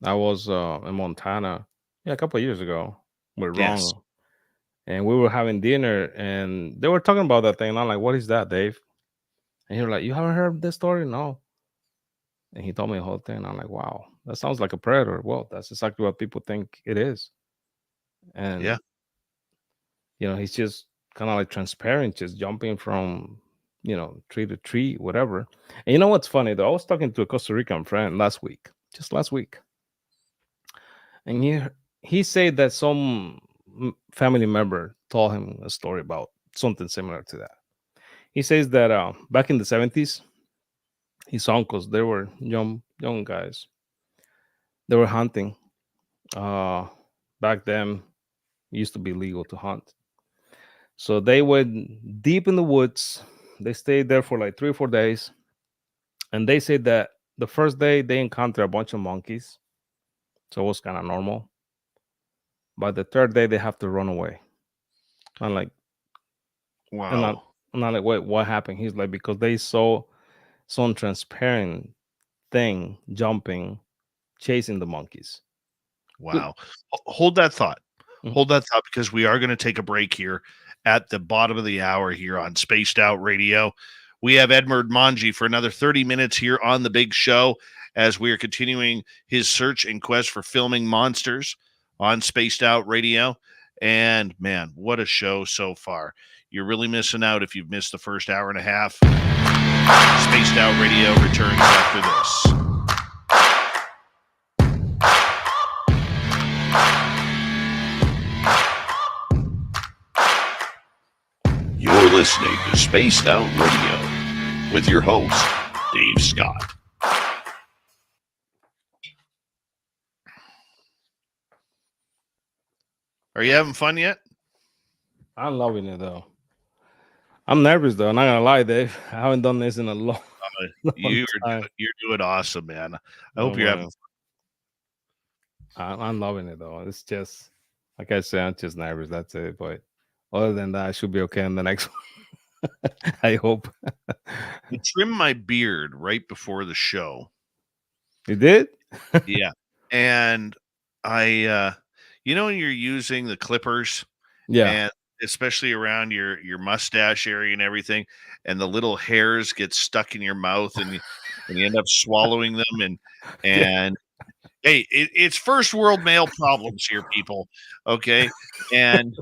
I was in Montana, a couple of years ago with Yes. Ron, and we were having dinner, and they were talking about that thing. And I'm like, "What is that, Dave?" And he was like, "You haven't heard this story?" No. And he told me the whole thing. And I'm like, "Wow, that sounds like a predator." Well, that's exactly what people think it is. And Yeah. he's just kind of like transparent, just jumping from tree to tree, whatever. And you know what's funny though? I was talking to a Costa Rican friend last week, and he said that some family member told him a story about something similar to that. He says that back in the 70s, his uncles, they were young guys, they were hunting. Back then it used to be legal to hunt, so they went deep in the woods. They stayed there for like 3 or 4 days, and they said that the first day they encountered a bunch of monkeys, so it was kind of normal. By the third day they have to run away. I'm like, and Wow. I'm not like, wait, what happened? He's like, because they saw some transparent thing jumping, chasing the monkeys. Wow. Hold that thought. Mhm. Hold that thought, because we are going to take a break here at the bottom of the hour here on Spaced Out Radio. We have Edward Monge for another 30 minutes here on the big show as we are continuing his search and quest for filming monsters on Spaced Out Radio. And man, what a show so far. You're really missing out if you've missed the first hour and a half. Spaced Out Radio returns after this. You're listening to Spaced Out Radio with your host, Dave Scott. Are you having fun yet? I'm loving it though. I'm nervous though. I'm not gonna lie, Dave. I haven't done this in a long, long time. You're doing awesome, man. I hope Oh, you're having man. I'm loving it though. It's just like I said, I'm just nervous. That's it. But other than that, I should be okay in the next one. I hope. I trimmed my beard right before the show. You did? Yeah. And I when you're using the clippers Yeah. and especially around your mustache area and everything, and the little hairs get stuck in your mouth and you end up swallowing them and hey, it's first world male problems here, people. Okay. And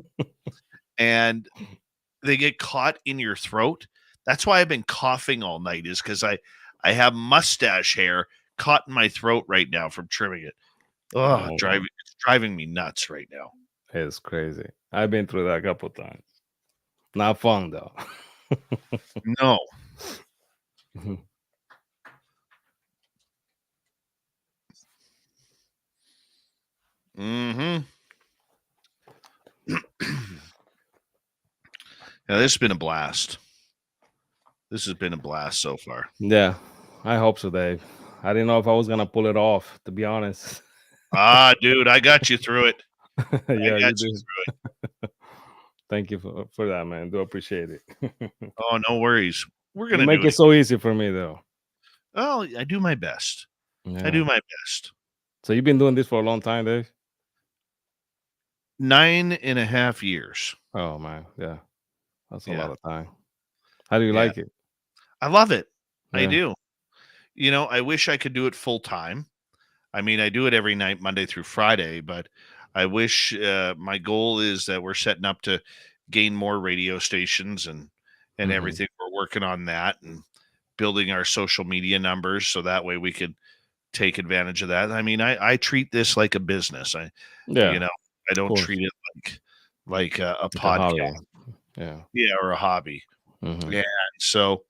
they get caught in your throat. That's why I've been coughing all night, is because I have mustache hair caught in my throat right now from trimming it. Oh, it's driving me nuts right now. It's crazy. I've been through that a couple times. Not fun though. No. Mm-hmm. Yeah, this has been a blast. This has been a blast so far. Yeah, I hope so, Dave. I didn't know if I was gonna pull it off, to be honest. Dude, I got you through it. Yeah, you did. Thank you for that, man. Do appreciate it. Oh, no worries. We're gonna make do it so easy for me, though. Oh, I do my best. Yeah. I do my best. So you've been doing this for a long time, Dave? 9.5 years. Oh man, yeah, that's a lot of time. How do you like it? I love it. Yeah. I do. I wish I could do it full time. I mean, I do it every night, Monday through Friday, but I wish my goal is that we're setting up to gain more radio stations and everything. We're working on that and building our social media numbers so that way we could take advantage of that. I mean, I treat this like a business. I don't treat it like a podcast. Yeah, or a hobby. And so,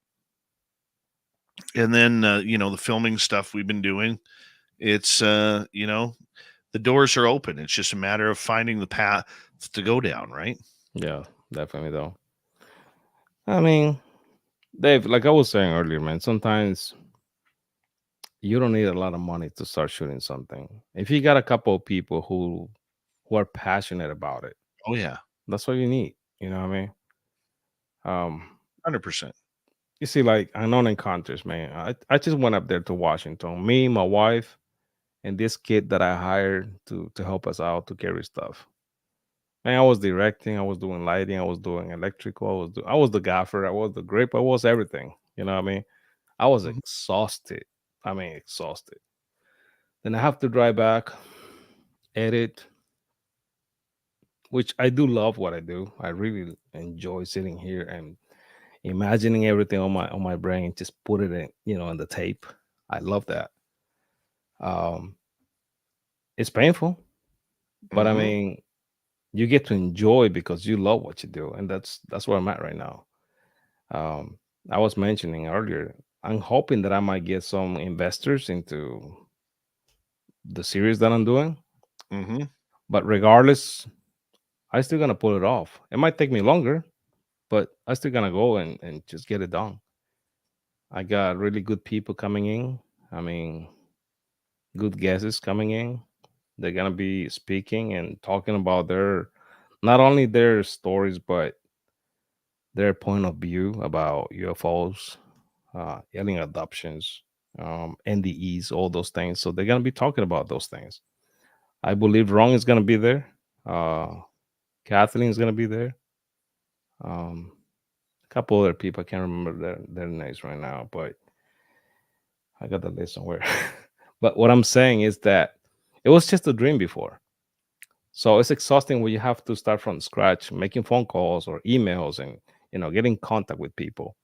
and then the filming stuff we've been doing, it's the doors are open. It's just a matter of finding the path to go down, right? Yeah, definitely though. I mean, Dave, like I was saying earlier, man, sometimes you don't need a lot of money to start shooting something. If you got a couple of people who are passionate about it. Oh yeah. That's what you need. You know what I mean? 100%. You see, like unknown encounters, man. I just went up there to Washington. Me, my wife, and this kid that I hired to help us out to carry stuff. And I was directing, I was doing lighting, I was doing electrical, I was the gaffer, I was the grip, I was everything. You know what I mean? I was exhausted. I mean, exhausted. Then I have to drive back, edit, which I do love what I do. I really enjoy sitting here and imagining everything on my brain, just put it in, in the tape. I love that. It's painful, but I mean, you get to enjoy because you love what you do, and that's where I'm at right now. I was mentioning earlier, I'm hoping that I might get some investors into the series that I'm doing. But regardless, I still gonna pull it off. It might take me longer, but I still gonna go and just get it done. I got really good people coming in. I mean, good guesses coming in. They're gonna be speaking and talking about not only their stories, but their point of view about UFOs, alien adoptions, NDEs, all those things. So they're gonna be talking about those things. I believe Ron is gonna be there. Kathleen is gonna be there. A couple other people, I can't remember their names right now, but I got the list somewhere. But what I'm saying is that it was just a dream before. So it's exhausting when you have to start from scratch, making phone calls or emails and get in contact with people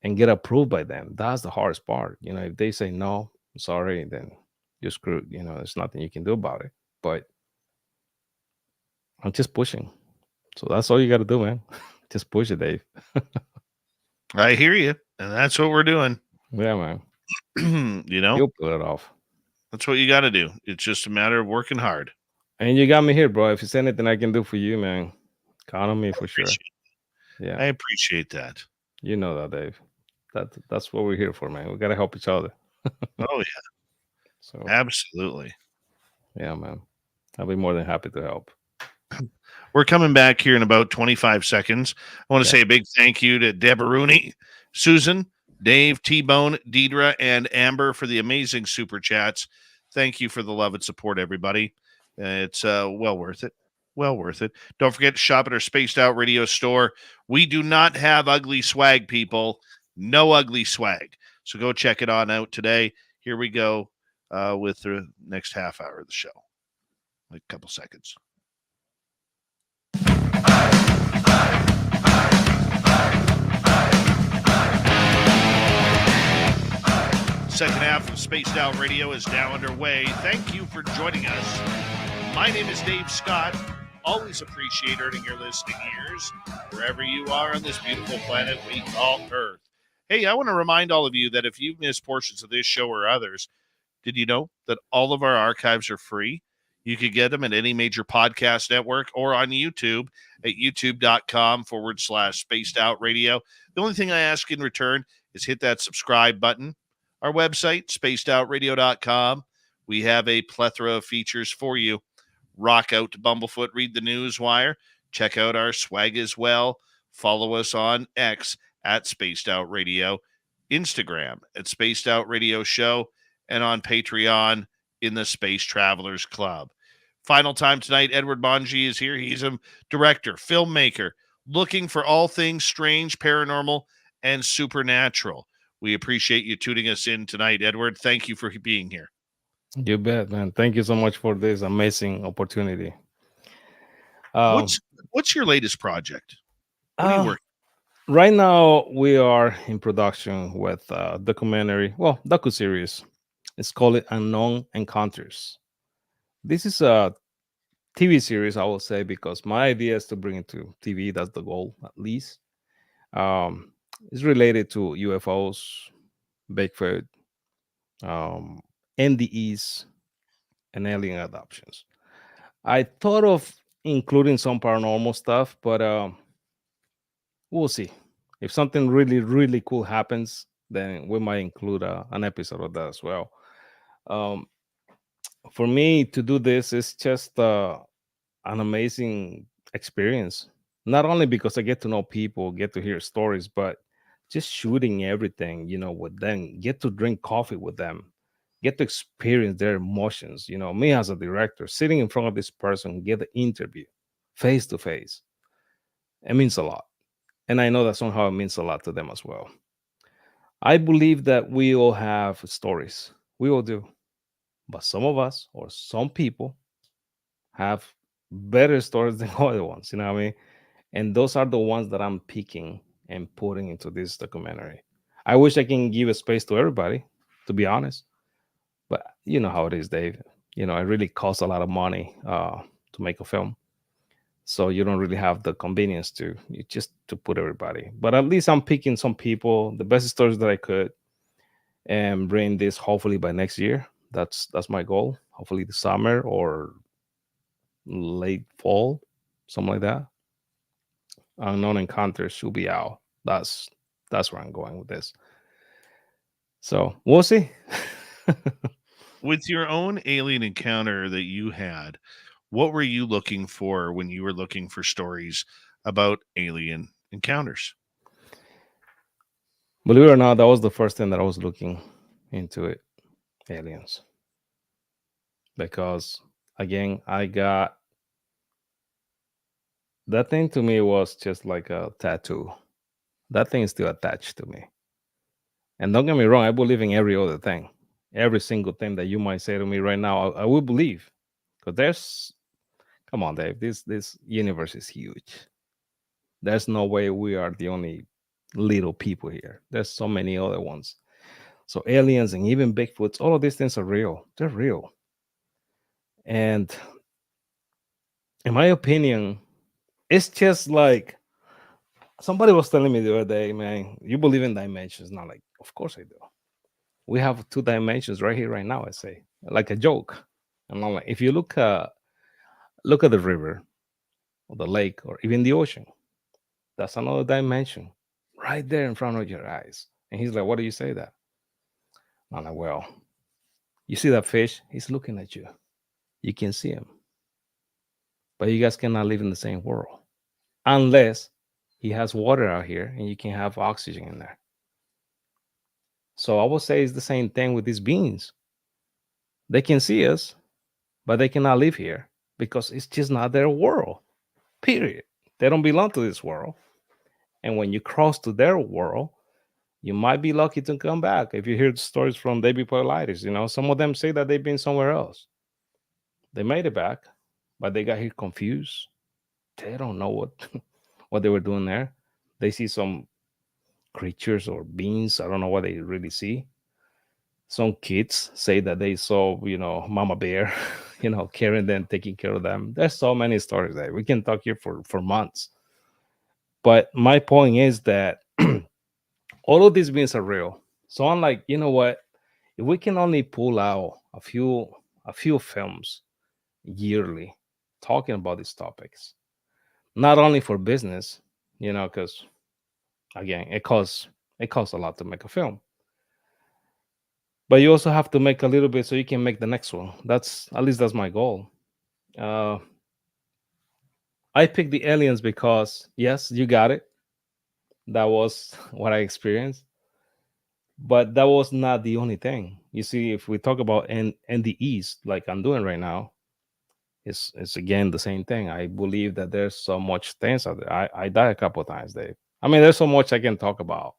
and get approved by them. That's the hardest part. If they say no, sorry, then you're screwed. There's nothing you can do about it. But I'm just pushing. So that's all you got to do, man. Just push it, Dave. I hear you. And that's what we're doing. Yeah, man. You'll pull it off. That's what you got to do. It's just a matter of working hard. And you got me here, bro. If there's anything I can do for you, man, count on me for sure. Yeah, I appreciate that. you know that, Dave. That's what we're here for, man. We gotta help each other. Oh yeah, So absolutely. yeah, man. I'll be more than happy to help. We're coming back here in about 25 seconds. I want to Yeah. say a big thank you to Deborah Rooney, Susan, Dave, T-Bone, Deidre, and Amber for the amazing super chats. Thank you for the love and support, everybody. It's well worth it. Well worth it. Don't forget to shop at our Spaced Out Radio store. We do not have ugly swag, people. No ugly swag. So go check it on out today. Here we go with the next half hour of the show. Like a couple seconds. Second half of Spaced Out Radio is now underway. Thank you for joining us. My name is Dave Scott. Always appreciate earning your listening ears wherever you are on this beautiful planet we call Earth. Hey, I want to remind all of you that if you've missed portions of this show or others, did you know that all of our archives are free? You could get them at any major podcast network or on YouTube at youtube.com/spaced out radio. The only thing I ask in return is hit that subscribe button. Our website, spacedoutradio.com. We have a plethora of features for you. Rock out to Bumblefoot, read the news wire. Check out our swag as well. Follow us on X at Spaced Out Radio, Instagram at Spaced Out Radio Show, and on Patreon in the Space Travelers Club. Final time tonight, Edward Monge is here. He's a director, filmmaker, looking for all things strange, paranormal, and supernatural. We appreciate you tuning us in tonight, Edward. Thank you for being here. You bet, man. Thank you so much for this amazing opportunity. What's your latest project? What are you working? Right now, we are in production with a documentary, docu-series. It's called Unknown Encounters. This is a TV series, I will say, because my idea is to bring it to TV. That's the goal, at least. It's related to UFOs, Bigfoot, NDEs, and alien adoptions. I thought of including some paranormal stuff, but we'll see. If something really, really cool happens, then we might include an episode of that as well. For me to do this is just an amazing experience. Not only because I get to know people, get to hear stories, but just shooting everything, with them, get to drink coffee with them, get to experience their emotions. Me as a director, sitting in front of this person, get the interview face to face. It means a lot. And I know that somehow it means a lot to them as well. I believe that we all have stories. We all do. But some of us or some people have better stories than other ones. You know what I mean? And those are the ones that I'm picking and putting into this documentary. I wish I can give a space to everybody, to be honest. But you know how it is, Dave. It really costs a lot of money to make a film. So you don't really have the convenience to put everybody. But at least I'm picking some people, the best stories that I could, and bring this hopefully by next year. That's my goal. Hopefully the summer or late fall, something like that. Unknown Encounters should be out. That's where I'm going with this. So we'll see. With your own alien encounter that you had, what were you looking for when you were looking for stories about alien encounters? Believe it or not, that was the first thing that I was looking into it. Aliens. Because again, I got that thing to me was just like a tattoo. That thing is still attached to me. And don't get me wrong, I believe in every other thing. Every single thing that you might say to me right now, I will believe. Because come on, Dave, this universe is huge. There's no way we are the only little people here. There's so many other ones. So aliens and even Bigfoots, all of these things are real. They're real. And in my opinion, it's just like somebody was telling me the other day, man, you believe in dimensions. Not like, of course I do. We have 2 dimensions right here, right now, I say, like a joke. And I'm like, if you look Look at the river or the lake or even the ocean. That's another dimension right there in front of your eyes. And he's like, what do you say that? I'm like, well, you see that fish? He's looking at you. You can see him. But you guys cannot live in the same world unless he has water out here and you can have oxygen in there. So I would say it's the same thing with these beings. They can see us, but they cannot live here because it's just not their world. Period. They don't belong to this world. And when you cross to their world, you might be lucky to come back. If you hear stories from David Politis, some of them say that they've been somewhere else. They made it back, but they got here confused. They don't know what what they were doing there. They see some creatures or beings. I don't know what they really see. Some kids say that they saw, Mama Bear, carrying them, taking care of them. There's so many stories there. We can talk here for months. But my point is that all of these beings are real. So I'm like, you know what? If we can only pull out a few films yearly talking about these topics, not only for business, because again, it costs a lot to make a film. But you also have to make a little bit so you can make the next one. That's my goal. I picked the aliens because yes, you got it. That was what I experienced. But that was not the only thing. You see, if we talk about in the East, like I'm doing right now, it's again the same thing. I believe that there's so much things out there. I died a couple of times, Dave. I mean, there's so much I can talk about,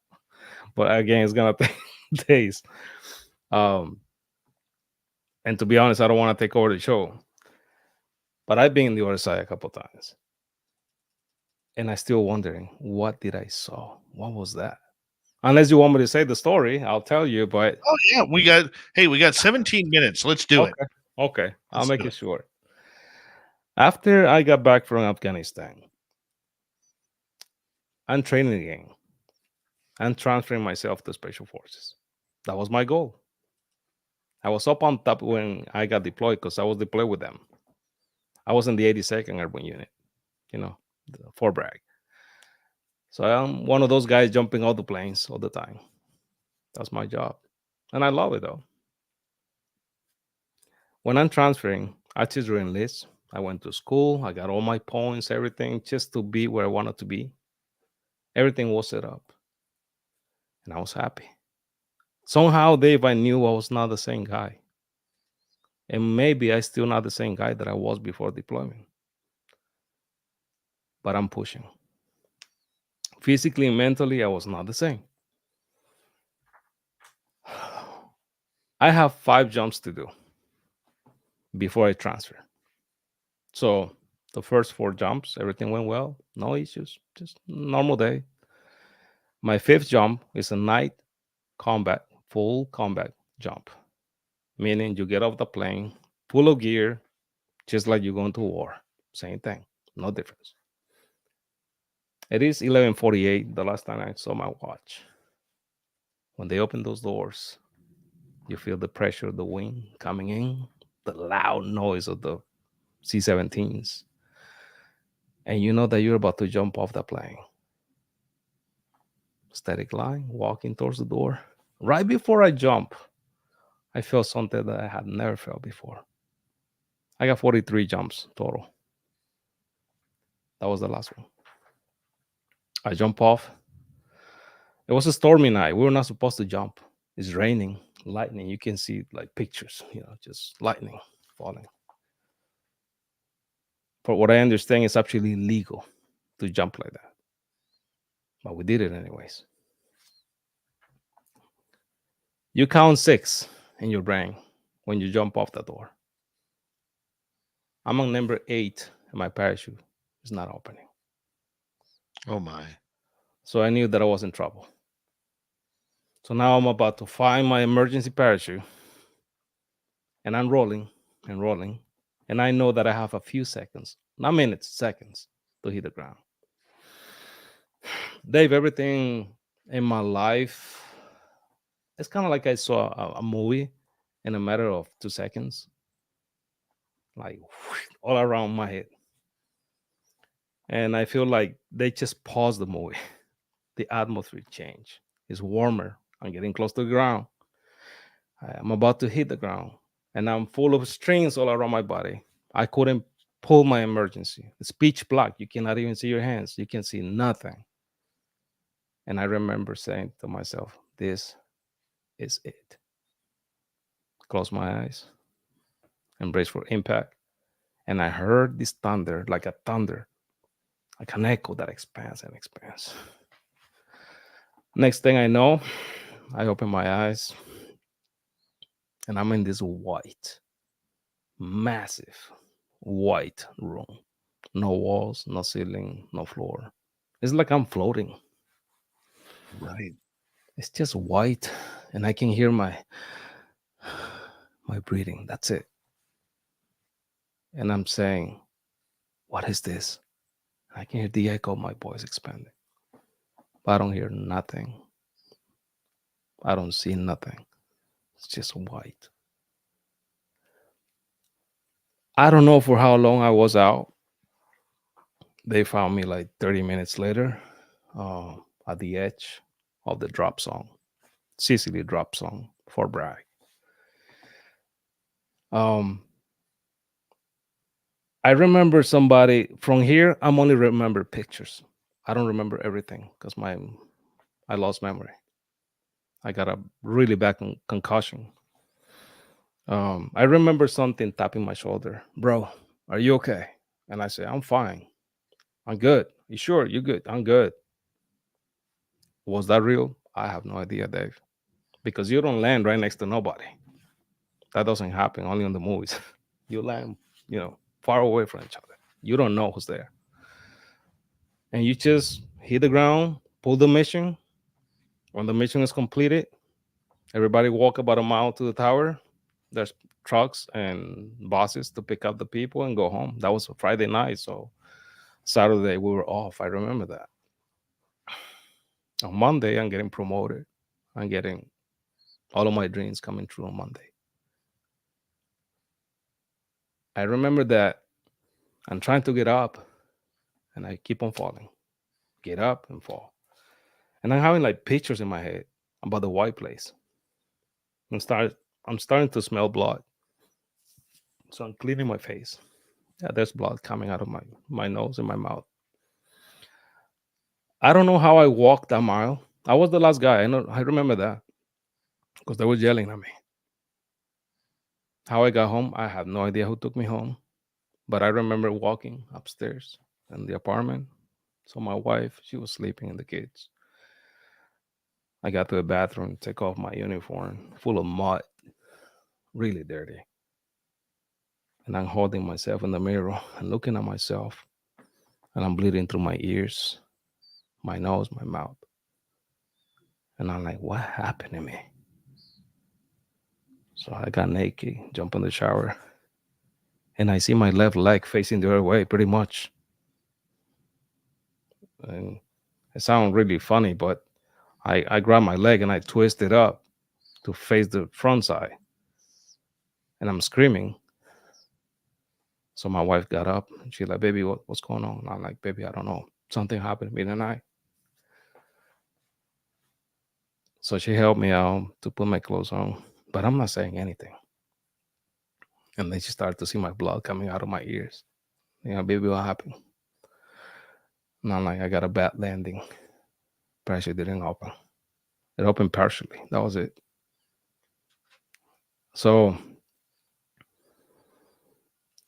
but again, it's gonna take days. And to be honest, I don't want to take over the show. But I've been in the other side a couple of times, and I still wondering what did I saw? What was that? Unless you want me to say the story, I'll tell you. But Oh yeah, we got 17 minutes. Let's do it. Okay, I'll Let's make do it short. After I got back from Afghanistan, I'm training again. I'm transferring myself to Special Forces. That was my goal. I was up on top when I got deployed because I was deployed with them. I was in the 82nd Airborne Unit, Fort Bragg. So I'm one of those guys jumping out the planes all the time. That's my job. And I love it though. When I'm transferring, I just enlist. I went to school. I got all my points, everything, just to be where I wanted to be. Everything was set up. And I was happy. Somehow, Dave, I knew I was not the same guy. And maybe I still not the same guy that I was before deployment. But I'm pushing. Physically and mentally, I was not the same. I have 5 jumps to do before I transfer. So the first 4 jumps, everything went well. No issues. Just normal day. My 5th jump is a night combat, full combat jump. Meaning you get off the plane, full of gear, just like you're going to war. Same thing. No difference. It is 11:48 the last time I saw my watch. When they open those doors, you feel the pressure of the wind coming in, the loud noise of the C-17s, and you know that you're about to jump off the plane. Static line, walking towards the door. Right before I jump, I felt something that I had never felt before. I got 43 jumps total. That was the last one. I jump off. It was a stormy night. We were not supposed to jump. It's raining, lightning. You can see like pictures, just lightning falling. For what I understand, it's actually illegal to jump like that. But we did it anyways. You count 6 in your brain when you jump off the door. I'm on number 8 and my parachute is not opening. Oh my. So I knew that I was in trouble. So now I'm about to find my emergency parachute. And I'm rolling and rolling. And I know that I have a few seconds, not minutes, seconds to hit the ground. Dave, everything in my life, it's kind of like I saw a movie in a matter of 2 seconds. like all around my head. And I feel like they just paused the movie. The atmosphere changed. It's warmer. I'm getting close to the ground. I'm about to hit the ground, and I'm full of strings all around my body. I couldn't pull my emergency. It's pitch black. You cannot even see your hands. You can see nothing. And I remember saying to myself, this is it. Close my eyes and brace for impact. And I heard this thunder, like a thunder, like an echo that expands and expands. Next thing I know, I open my eyes and I'm in this white, massive white room. No walls, no ceiling, no floor. It's like I'm floating. Right. It's just white, and I can hear my breathing. That's it. And I'm saying, what is this? I can hear the echo of my voice expanding. But I don't hear nothing. I don't see nothing. It's just white. I don't know for how long I was out. They found me like 30 minutes later at the edge of the drop zone, Sicily drop zone, for Bragg. I remember somebody from here. I'm only remember pictures. I don't remember everything because I lost memory. I got a really bad concussion. I remember something tapping my shoulder. Bro, are you okay? And I said, I'm fine. I'm good. You sure? You good? I'm good. Was that real? I have no idea, Dave. Because you don't land right next to nobody. That doesn't happen only on the movies. You land, far away from each other. You don't know who's there. And you just hit the ground, pull the mission. When the mission is completed, everybody walk about a mile to the tower. There's trucks and buses to pick up the people and go home. That was a Friday night, so Saturday we were off. I remember that. On Monday, I'm getting promoted. I'm getting all of my dreams coming true on Monday. I remember that I'm trying to get up and I keep on falling. Get up and fall. And I'm having like pictures in my head about the white place. I'm starting to smell blood. So I'm cleaning my face. Yeah, there's blood coming out of my nose and my mouth. I don't know how I walked that mile. I was the last guy. I remember that because they were yelling at me. How I got home, I have no idea who took me home. But I remember walking upstairs in the apartment. So my wife, she was sleeping and the kids. I got to the bathroom, take off my uniform, full of mud, really dirty. And I'm holding myself in the mirror and looking at myself. And I'm bleeding through my ears, my nose, my mouth. And I'm like, what happened to me? So I got naked, jump in the shower. And I see my left leg facing the other way, pretty much. And it sounds really funny, but I grabbed my leg and I twist it up to face the front side. And I'm screaming. So my wife got up and she's like, baby, what's going on? And I'm like, baby, I don't know. Something happened to me tonight. So she helped me out to put my clothes on, but I'm not saying anything. And then she started to see my blood coming out of my ears. Baby, what happened? And I'm like, I got a bad landing. Pressure didn't open. It opened partially. That was it. So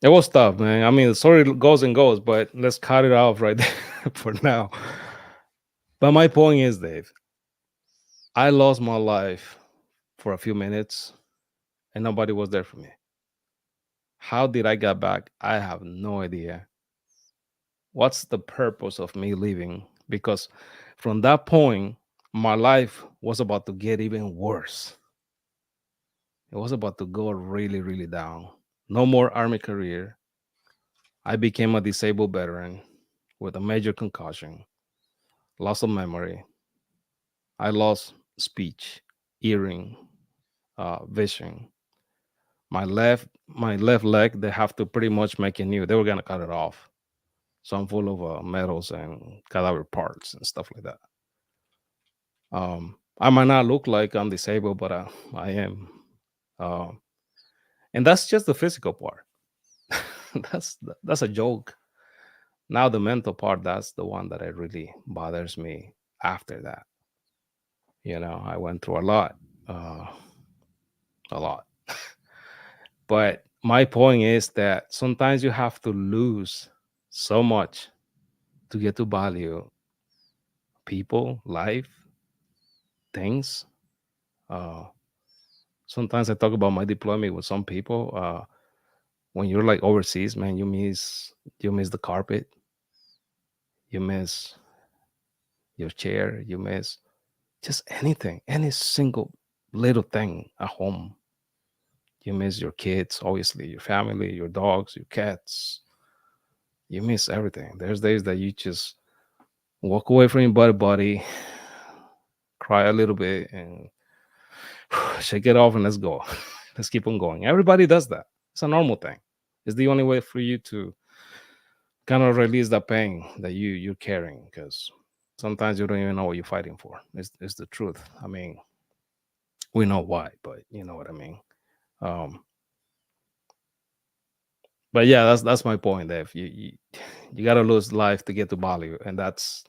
it was tough, man. I mean, the story goes and goes, but let's cut it off right there for now. But my point is, Dave, I lost my life for a few minutes and nobody was there for me. How did I get back? I have no idea. What's the purpose of me leaving? Because from that point, my life was about to get even worse. It was about to go really, really down. No more Army career. I became a disabled veteran with a major concussion, loss of memory. I lost speech, hearing, vision. My left leg, they have to pretty much make it new. They were gonna cut it off. So I'm full of metals and cadaver parts and stuff like that. I might not look like I'm disabled, but I am. Um, and that's just the physical part. that's a joke. Now the mental part, that's the one that it really bothers me after that. I went through uh, a lot. But my point is that sometimes you have to lose so much to get to value people, life, things. Uh, Sometimes I talk about my deployment with some people. When you're like overseas, man, you miss the carpet, you miss your chair, you miss just anything, any single little thing at home. You miss your kids, obviously, your family, your dogs, your cats. You miss everything. There's days that you just walk away from your body, cry a little bit, and shake it off and let's go. Let's keep on going. Everybody does that. It's a normal thing. It's the only way for you to kind of release that pain that you're carrying, because sometimes you don't even know what you're fighting for. It's the truth. I mean, we know why, but you know what I mean. Um, but yeah, that's my point, Dave. You gotta lose life to get to value, and that's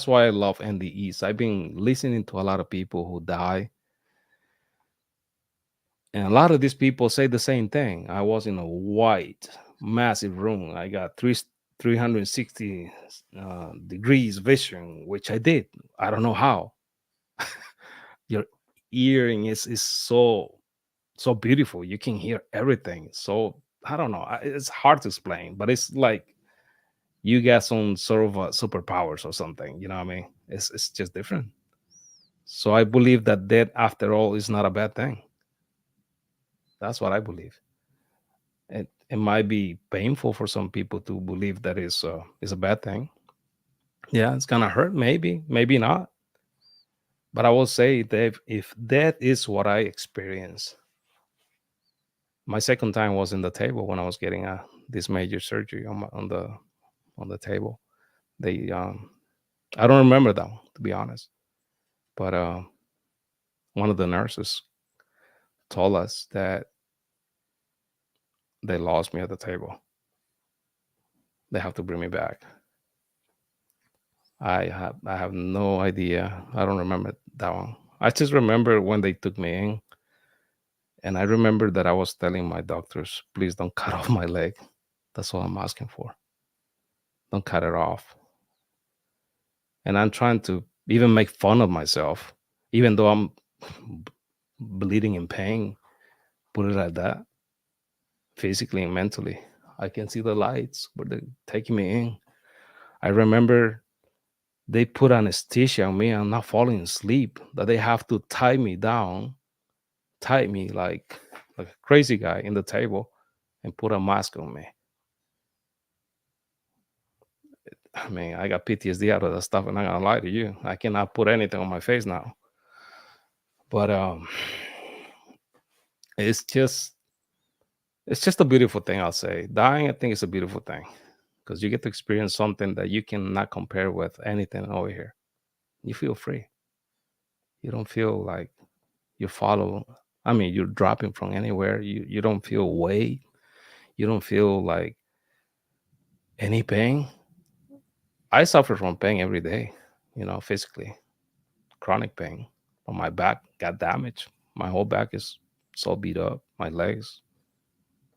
why I love NDEs. I've been listening to a lot of people who die, and a lot of these people say the same thing. I was in a white, massive room. I got 360 degrees vision, which I did. I don't know how. Your hearing is so beautiful. You can hear everything. So I don't know. It's hard to explain, but it's like you get some sort of superpowers or something. You know what I mean? It's just different. So I believe that death, after all, is not a bad thing. That's what I believe. It might be painful for some people to believe that is a bad thing. Yeah, it's gonna hurt. Maybe not. But I will say that if that is what I experienced, my second time was in the table when I was getting this major surgery on the table. They I don't remember that one, to be honest. But one of the nurses told us that they lost me at the table. They have to bring me back. I have no idea. I don't remember that one. I just remember when they took me in, and I remember that I was telling my doctors, please don't cut off my leg. That's all I'm asking for. Don't cut it off. And I'm trying to even make fun of myself, even though I'm bleeding in pain. Put it like that, physically and mentally. I can see the lights, but they're taking me in. I remember they put anesthesia on me. I'm not falling asleep. That they have to tie me down, tie me like a crazy guy in the table, and put a mask on me. I mean, I got PTSD out of that stuff, and I'm not gonna lie to you. I cannot put anything on my face now. But it's just a beautiful thing, I'll say. Dying, I think, is a beautiful thing, because you get to experience something that you cannot compare with anything over here. You feel free. You don't feel like you're dropping from anywhere. You don't feel weight. You don't feel like any pain. I suffer from pain every day, physically, chronic pain. On my back got damaged. My whole back is so beat up. My legs,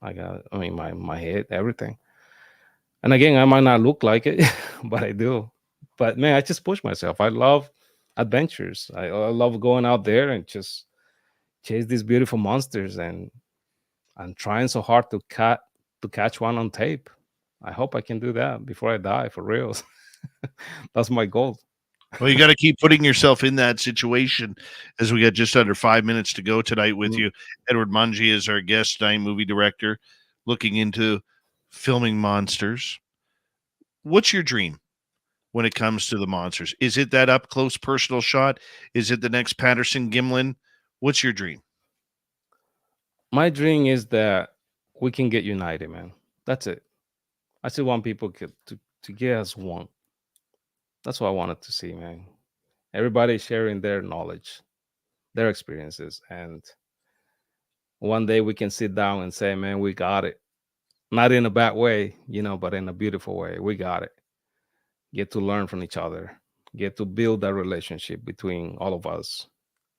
my head, everything. And again, I might not look like it, but I do. But man, I just push myself. I love adventures. I love going out there and just chase these beautiful monsters. And I'm trying so hard to catch one on tape. I hope I can do that before I die, for real. That's my goal. Well, you got to keep putting yourself in that situation, as we got just under 5 minutes to go tonight with you. Edward Monge is our guest tonight, movie director, looking into filming monsters. What's your dream when it comes to the monsters? Is it that up close personal shot? Is it the next Patterson Gimlin? What's your dream? My dream is that we can get united, man. That's it. I still want people to get as one. That's what I wanted to see, man. Everybody sharing their knowledge, their experiences, and one day we can sit down and say, man, we got it. Not in a bad way, but in a beautiful way. We got it. Get to learn from each other. Get to build that relationship between all of us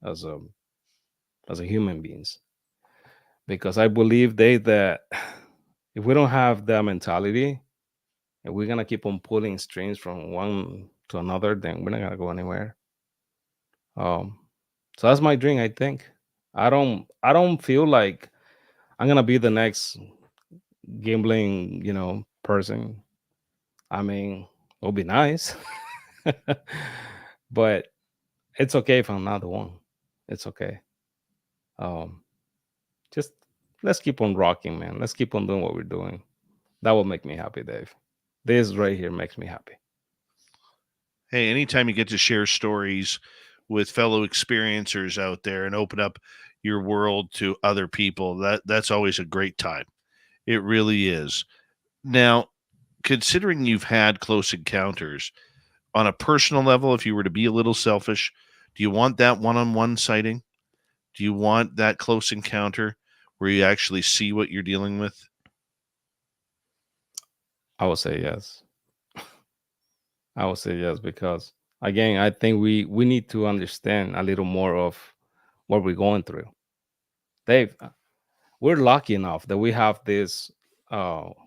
as a human beings. Because I believe that if we don't have that mentality, and we're gonna keep on pulling strings from one to another, then we're not gonna go anywhere. Um, so that's my dream. I think I don't feel like I'm gonna be the next gambling, person. I mean, it'll be nice, but it's okay if I'm not the one. It's okay. Um, just let's keep on rocking, man. Let's keep on doing what we're doing. That will make me happy, Dave. This right here makes me happy. Hey, anytime you get to share stories with fellow experiencers out there and open up your world to other people, that's always a great time. It really is. Now, considering you've had close encounters on a personal level, if you were to be a little selfish, do you want that one-on-one sighting? Do you want that close encounter where you actually see what you're dealing with? I would say yes. I would say yes because again, I think we need to understand a little more of what we're going through. Dave, we're lucky enough that we have this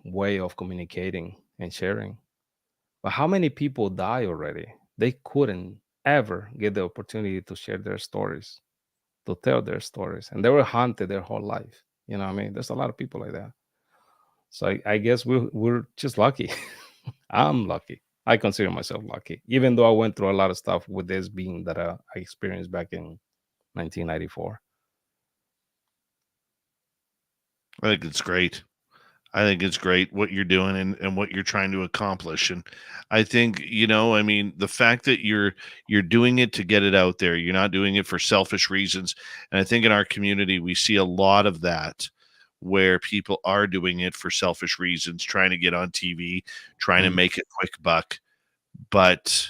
way of communicating and sharing. But how many people die already? They couldn't ever get the opportunity to share their stories, to tell their stories, and they were haunted their whole life. You know what I mean? There's a lot of people like that. So I guess we're just lucky. I'm lucky. I consider myself lucky, even though I went through a lot of stuff with this being that I experienced back in 1994. I think it's great. I think it's great what you're doing and what you're trying to accomplish. And I think, the fact that you're doing it to get it out there, you're not doing it for selfish reasons. And I think in our community, we see a lot of that where people are doing it for selfish reasons, trying to get on TV, trying to make a quick buck. But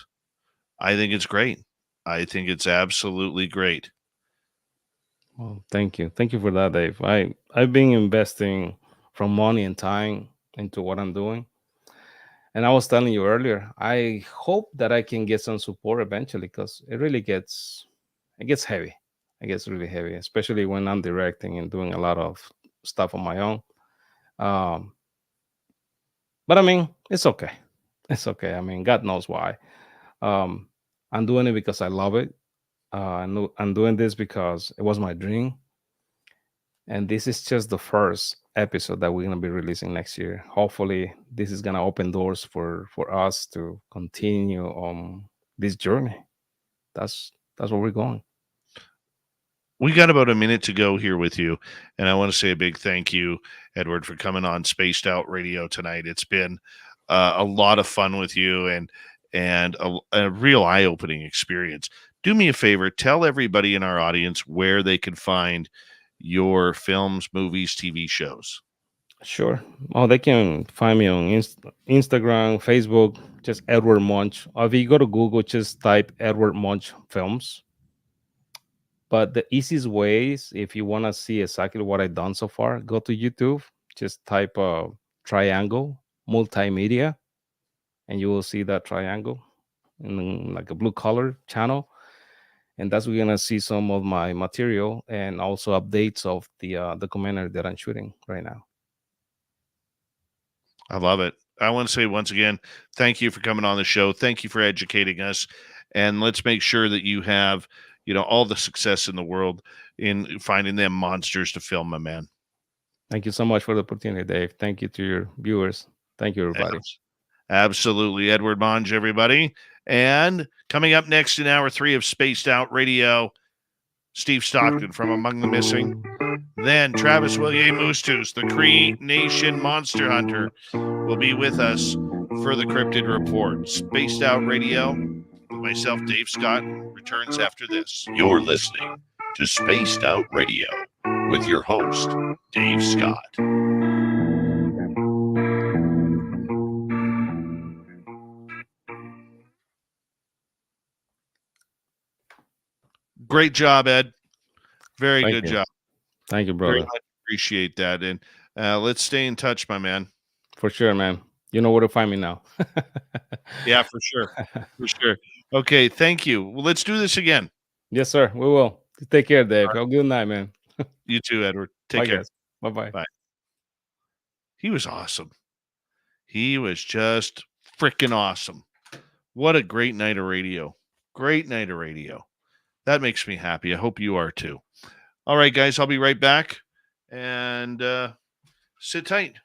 I think it's great. I think it's absolutely great. Well, thank you. Thank you for that, Dave. I've been investing from money and time into what I'm doing. And I was telling you earlier, I hope that I can get some support eventually because it gets heavy. It gets really heavy, especially when I'm directing and doing a lot of stuff on my own. Um, but I mean, it's okay. It's okay. I mean, God knows why. Um, I'm doing it because I love it. I'm doing this because it was my dream. And this is just the first episode that we're going to be releasing next year. Hopefully, this is going to open doors for us to continue on this journey. That's where we're going. We got about a minute to go here with you, and I want to say a big thank you, Edward, for coming on Spaced Out Radio tonight. It's been a lot of fun with you and a real eye-opening experience. Do me a favor, tell everybody in our audience where they can find your films, movies, TV shows. Sure. Oh, they can find me on Instagram, Facebook, just Edward Monge. Or if you go to Google, just type Edward Monge Films. But the easiest ways, if you want to see exactly what I've done so far, go to YouTube, just type triangle multimedia, and you will see that triangle in like a blue color channel. And that's where you're gonna see some of my material and also updates of the documentary that I'm shooting right now. I love it. I want to say once again, thank you for coming on the show. Thank you for educating us. And let's make sure that you have, all the success in the world in finding them monsters to film, my man. Thank you so much for the opportunity, Dave. Thank you to your viewers. Thank you, everybody. Absolutely. Edward Monge, everybody. And coming up next in hour 3 of Spaced Out Radio, Steve Stockton from Among the Missing. Then Travis William Moostus, the Cree Nation Monster Hunter, will be with us for the Cryptid Report. Spaced Out Radio with myself, Dave Scott, returns after this. You're listening to Spaced Out Radio. with your host, Dave Scott. Great job, Ed. Very Thank good you. job. Thank you, Very brother. much appreciate that. And let's stay in touch, my man. For sure, man. You know where to find me now. Yeah, for sure. For sure. Okay, thank you. Well, let's do this again. Yes, sir. We will. Take care, Dave. Have a good night, man. You too, Edward. Take Bye, care. guys. Bye-bye. Bye. He was awesome. He was just freaking awesome. What a great night of radio. Great night of radio. That makes me happy. I hope you are too. All right, guys, I'll be right back. And sit tight.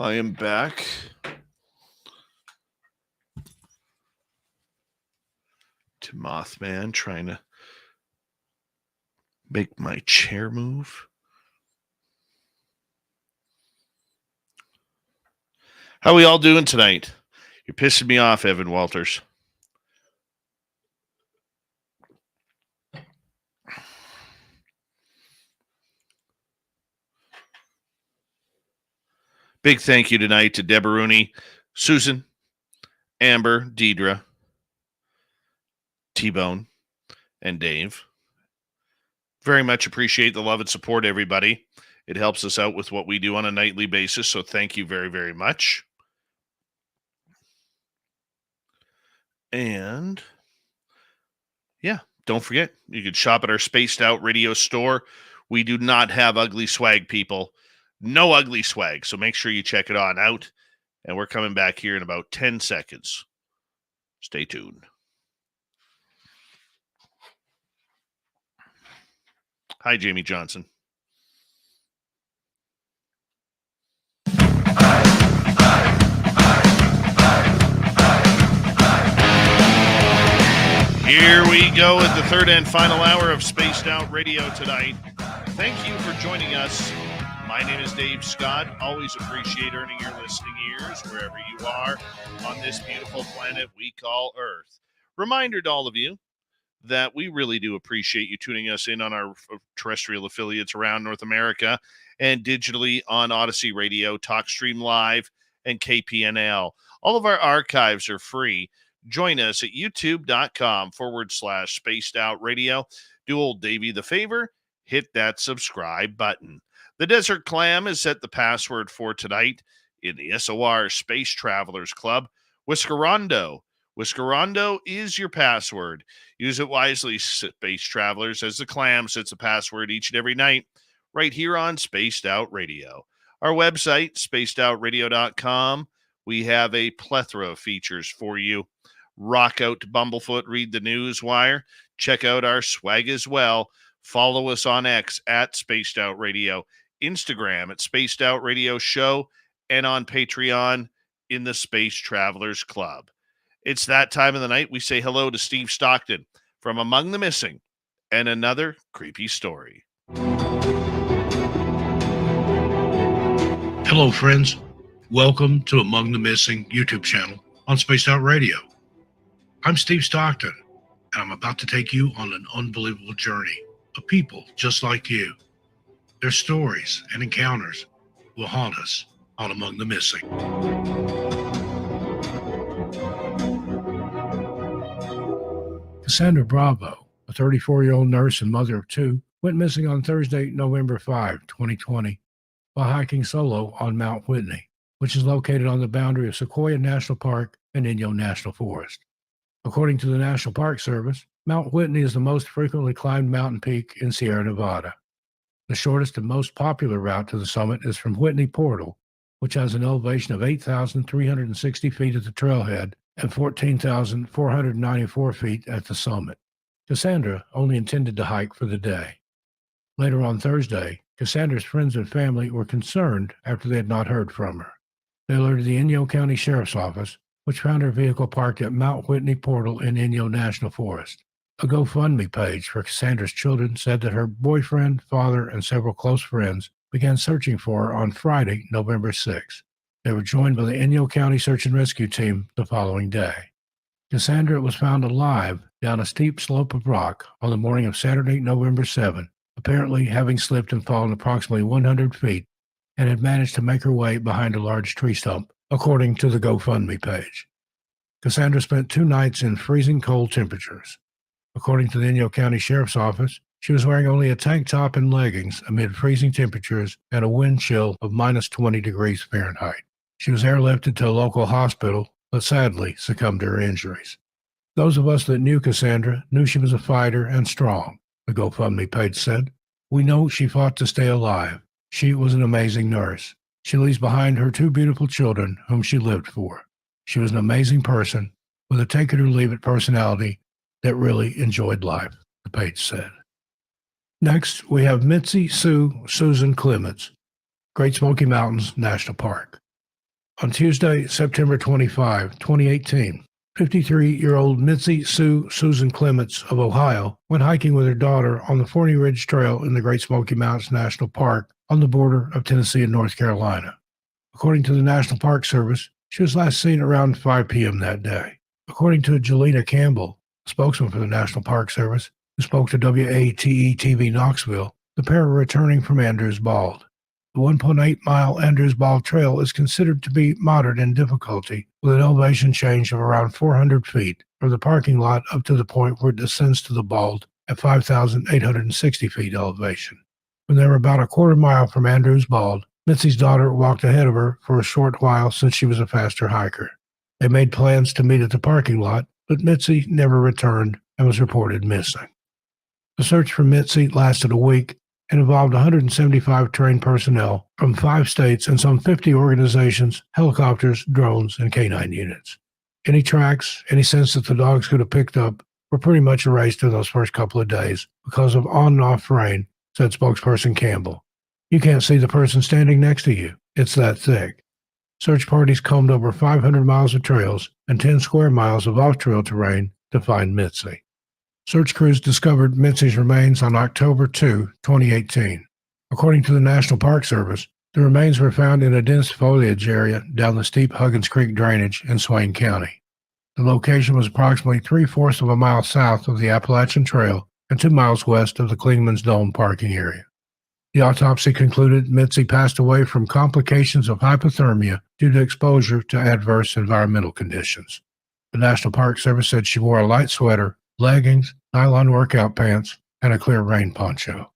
I am back. To Mothman trying to make my chair move. How we all doing tonight? You're pissing me off, Evan Walters. Big thank you tonight to Deborah Rooney, Susan, Amber, Deidre, T-Bone, and Dave. Very much appreciate the love and support, everybody. It helps us out with what we do on a nightly basis, so thank you very, very much. And, yeah, don't forget, you can shop at our Spaced Out Radio store. We do not have ugly swag, people. No ugly swag, so make sure you check it on out. And we're coming back here in about 10 seconds. Stay tuned. Hi, Jamie Johnson. Here we go at the third and final hour of Spaced Out Radio tonight. Thank you for joining us. My name is Dave Scott. Always appreciate earning your listening ears wherever you are on this beautiful planet we call Earth. Reminder to all of you that we really do appreciate you tuning us in on our terrestrial affiliates around North America and digitally on Odyssey Radio, TalkStream Live, and KPNL. All of our archives are free. Join us at youtube.com/Spaced Out Radio. Do old Davey the favor, hit that subscribe button. The Desert Clam has set the password for tonight in the SOR Space Travelers Club. Whiskerondo. Whiskerondo is your password. Use it wisely, Space Travelers, as the Clam sets a password each and every night right here on Spaced Out Radio. Our website, spacedoutradio.com. We have a plethora of features for you. Rock out to Bumblefoot, read the news wire. Check out our swag as well. Follow us on X at Spaced Out Radio, Instagram at Spaced Out Radio Show, and on Patreon in the Space Travelers Club. It's that time of the night we say hello to Steve Stockton from Among the Missing and Another Creepy Story. Hello, friends. Welcome to Among the Missing YouTube channel on Spaced Out Radio. I'm Steve Stockton, and I'm about to take you on an unbelievable journey of people just like you. Their stories and encounters will haunt us on Among the Missing. Cassandra Bravo, a 34-year-old nurse and mother of two, went missing on Thursday, November 5, 2020, while hiking solo on Mount Whitney, which is located on the boundary of Sequoia National Park and Inyo National Forest. According to the National Park Service, Mount Whitney is the most frequently climbed mountain peak in Sierra Nevada. The shortest and most popular route to the summit is from Whitney Portal, which has an elevation of 8,360 feet at the trailhead and 14,494 feet at the summit. Cassandra only intended to hike for the day. Later on Thursday, Cassandra's friends and family were concerned after they had not heard from her. They alerted the Inyo County Sheriff's Office, which found her vehicle parked at Mount Whitney Portal in Inyo National Forest. A GoFundMe page for Cassandra's children said that her boyfriend, father, and several close friends began searching for her on Friday, November 6. They were joined by the Inyo County Search and Rescue Team the following day. Cassandra was found alive down a steep slope of rock on the morning of Saturday, November 7, apparently having slipped and fallen approximately 100 feet and had managed to make her way behind a large tree stump, according to the GoFundMe page. Cassandra spent 2 nights in freezing cold temperatures. According to the Inyo County Sheriff's Office, she was wearing only a tank top and leggings amid freezing temperatures and a wind chill of minus 20 degrees Fahrenheit. She was airlifted to a local hospital, but sadly succumbed to her injuries. Those of us that knew Cassandra knew she was a fighter and strong, the GoFundMe page said. We know she fought to stay alive. She was an amazing nurse. She leaves behind her 2 beautiful children whom she lived for. She was an amazing person with a take-it-or-leave-it personality that really enjoyed life, the page said. Next, we have Mitzi Sue Susan Clements, Great Smoky Mountains National Park. On Tuesday, September 25, 2018, 53-year-old Mitzi Sue Susan Clements of Ohio went hiking with her daughter on the Forney Ridge Trail in the Great Smoky Mountains National Park on the border of Tennessee and North Carolina. According to the National Park Service, she was last seen around 5 p.m. that day. According to Jelena Campbell, spokesman for the National Park Service, who spoke to WATE-TV Knoxville, the pair were returning from Andrews Bald. The 1.8-mile Andrews Bald Trail is considered to be moderate in difficulty, with an elevation change of around 400 feet from the parking lot up to the point where it descends to the Bald at 5,860 feet elevation. When they were about a quarter mile from Andrews Bald, Mitzi's daughter walked ahead of her for a short while since she was a faster hiker. They made plans to meet at the parking lot, but Mitzi never returned and was reported missing. The search for Mitzi lasted a week and involved 175 trained personnel from 5 states and some 50 organizations, helicopters, drones, and canine units. Any tracks, any sense that the dogs could have picked up were pretty much erased in those first couple of days because of on and off rain, said spokesperson Campbell. You can't see the person standing next to you. It's that thick. Search parties combed over 500 miles of trails and 10 square miles of off-trail terrain to find Mitzi. Search crews discovered Mitzi's remains on October 2, 2018. According to the National Park Service, the remains were found in a dense foliage area down the steep Huggins Creek drainage in Swain County. The location was approximately 3/4 of a mile south of the Appalachian Trail and 2 miles west of the Klingman's Dome parking area. The autopsy concluded Mitzi passed away from complications of hypothermia due to exposure to adverse environmental conditions. The National Park Service said she wore a light sweater, leggings, nylon workout pants, and a clear rain poncho.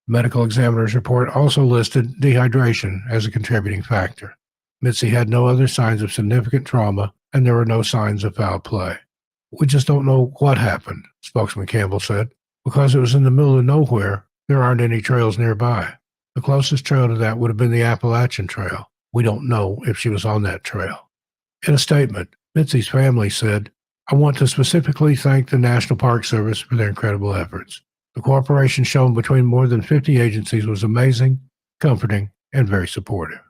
The medical examiner's report also listed dehydration as a contributing factor. Mitzi had no other signs of significant trauma, and there were no signs of foul play. We just don't know what happened, spokesman Campbell said. Because it was in the middle of nowhere, there aren't any trails nearby. The closest trail to that would have been the Appalachian Trail. We don't know if she was on that trail. In a statement, Mitzi's family said, "I want to specifically thank the National Park Service for their incredible efforts. The cooperation shown between more than 50 agencies was amazing, comforting, and very supportive."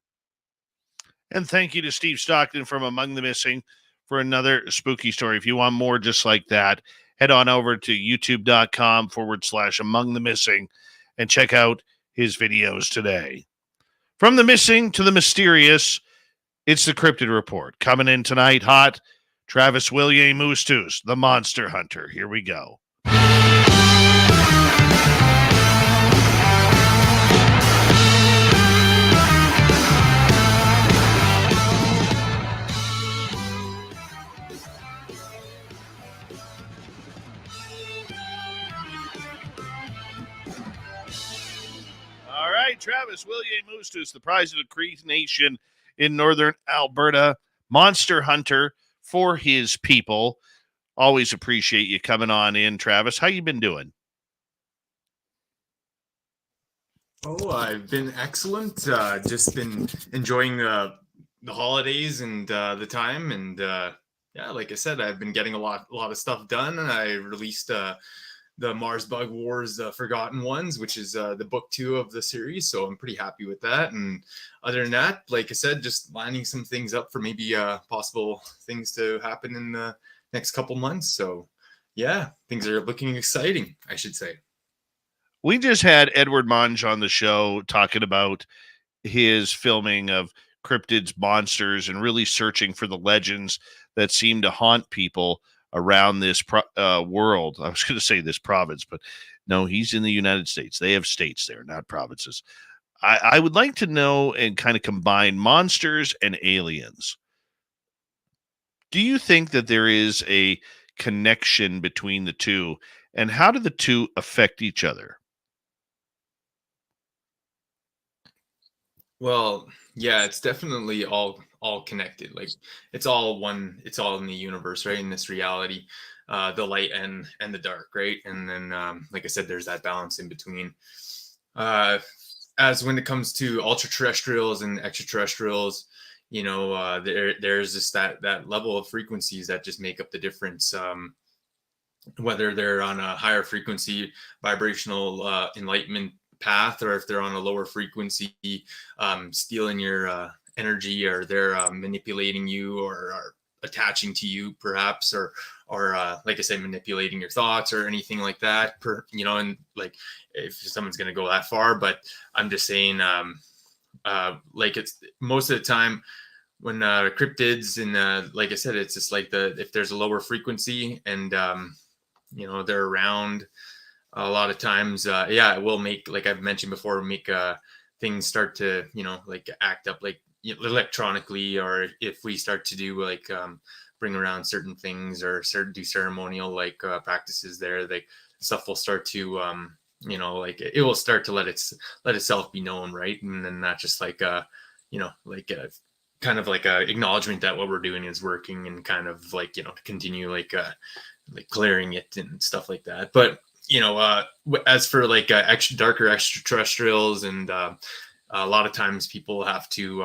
And thank you to Steve Stockton from Among the Missing for another spooky story. If you want more just like that, head on over to youtube.com/Among the Missing and check out his videos today. From the missing to the mysterious, it's the Cryptid Report. Coming in tonight hot, Travis William Moostus, the Monster Hunter. Here we go. All right, Travis William Moostus, the prize of the Cree Nation in northern Alberta, Monster Hunter for his people. Always appreciate you coming on in, Travis. How you been doing? Oh, I've been excellent. Just been enjoying the holidays and the time, and yeah, like I said, I've been getting a lot of stuff done. And I released the Mars Bug Wars Forgotten Ones, which is the book 2 of the series. So I'm pretty happy with that. And other than that, like I said, just lining some things up for maybe possible things to happen in the next couple months. So yeah, things are looking exciting, I should say. We just had Edward Monge on the show talking about his filming of cryptids, monsters, and really searching for the legends that seem to haunt people around this world. I was going to say this province, but no, he's in the United States. They have states there, not provinces. I would like to know and kind of combine monsters and aliens. Do you think that there is a connection between the two, and how do the two affect each other? Well, yeah, it's definitely all connected. Like it's all one. It's all in the universe, right? In this reality, the light and the dark, right? And then, like I said, there's that balance in between. As when it comes to ultra terrestrials and extraterrestrials, you know, there's just that level of frequencies that just make up the difference. Whether they're on a higher frequency vibrational enlightenment path, or if they're on a lower frequency stealing your energy, or they're manipulating you, or are attaching to you perhaps, or like I said, manipulating your thoughts or anything like that, and like if someone's going to go that far. But I'm just saying, like, it's most of the time when cryptids, and like I said, it's just like if there's a lower frequency and they're around a lot of times, it will make, like I've mentioned before, make things start to like act up, like electronically, or if we start to do like bring around certain things or do ceremonial like practices there, like stuff will start to like it will start to let itself be known, right? And then not just like like a kind of like a acknowledgement that what we're doing is working, and kind of like continue like clearing it and stuff like that. But as for like extra darker extraterrestrials, and a lot of times people have to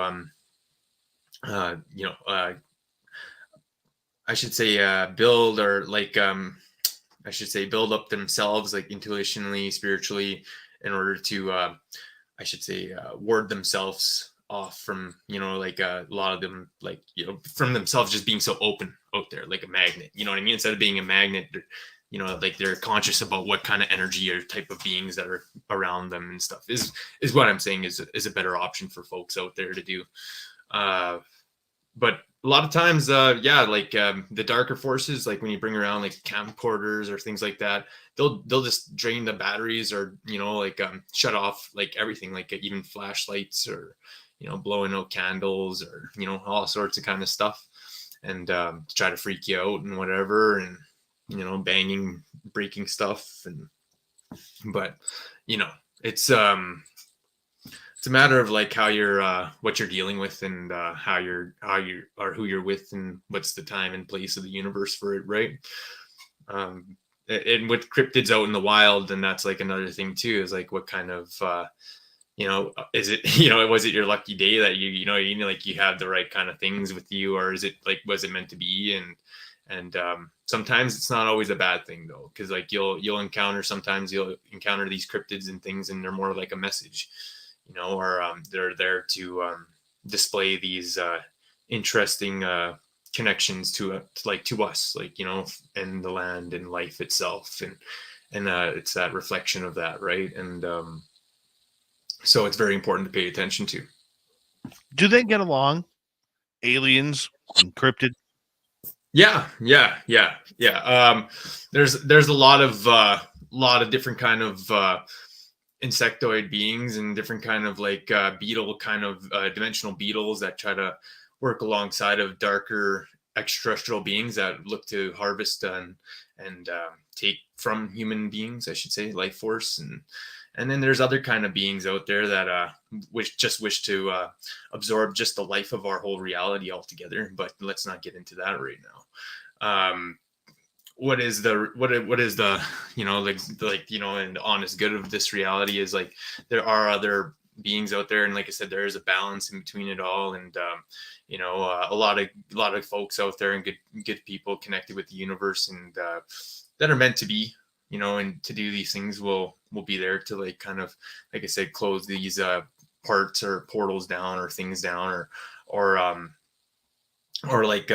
I should say build, or like I should say build up themselves, like intuitionally, spiritually, in order to I should say ward themselves off from like a lot of them, like from themselves just being so open out there, like a magnet, you know what I mean? Instead of being a magnet, like they're conscious about what kind of energy or type of beings that are around them and stuff is what I'm saying is a better option for folks out there to do. But a lot of times, like the darker forces, like when you bring around like camcorders or things like that, they'll just drain the batteries, or like shut off like everything, like even flashlights, or blowing out candles, or all sorts of kind of stuff, and to try to freak you out and whatever, and banging, breaking stuff, but it's it's a matter of like how you're what you're dealing with, and how you or who you're with, and what's the time and place of the universe for it, right? And with cryptids out in the wild, and that's like another thing too, is like what kind of is it was it your lucky day that you like you have the right kind of things with you, or is it like, was it meant to be? And sometimes it's not always a bad thing though, because like you'll encounter these cryptids and things, and they're more like a message, or they're there to display these interesting connections to us, like and the land and life itself, and it's that reflection of that, right? And so it's very important to pay attention to. Do they get along, aliens and cryptid? Yeah. There's a lot of different kind of insectoid beings, and different kind of like beetle kind of dimensional beetles that try to work alongside of darker extraterrestrial beings that look to harvest and take from human beings, I should say, life force. And then there's other kind of beings out there that wish to absorb just the life of our whole reality altogether. But let's not get into that right now. What is the and the honest good of this reality is like there are other beings out there, and like I said, there is a balance in between it all, and a lot of folks out there, and good people connected with the universe, and that are meant to be, and to do these things will be there to like kind of, like I said, close these parts or portals down, or things down, or like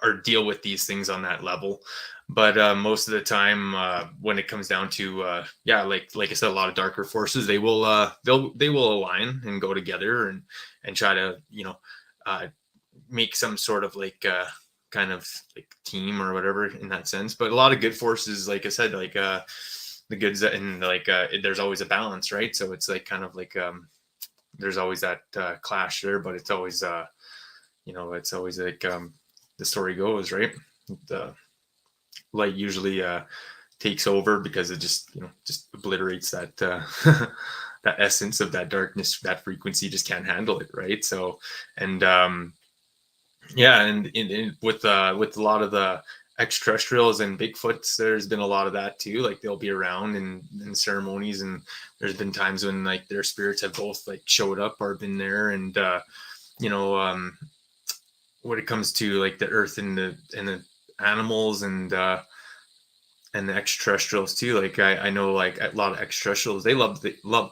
or deal with these things on that level. But most of the time, when it comes down to like I said, a lot of darker forces, they will align and go together, and try to make some sort of like kind of like team or whatever in that sense. But a lot of good forces, like I said, like the goods, and like there's always a balance, right? So it's like kind of like there's always that clash there, but it's always it's always like the story goes, right? The light usually takes over, because it just obliterates that that essence of that darkness. That frequency just can't handle it, right? So, and with a lot of the extraterrestrials and Bigfoots, there's been a lot of that too. Like they'll be around in ceremonies, and there's been times when like their spirits have both like showed up or been there, and when it comes to like the earth and the animals and and the extraterrestrials too. Like I know like a lot of extraterrestrials, they love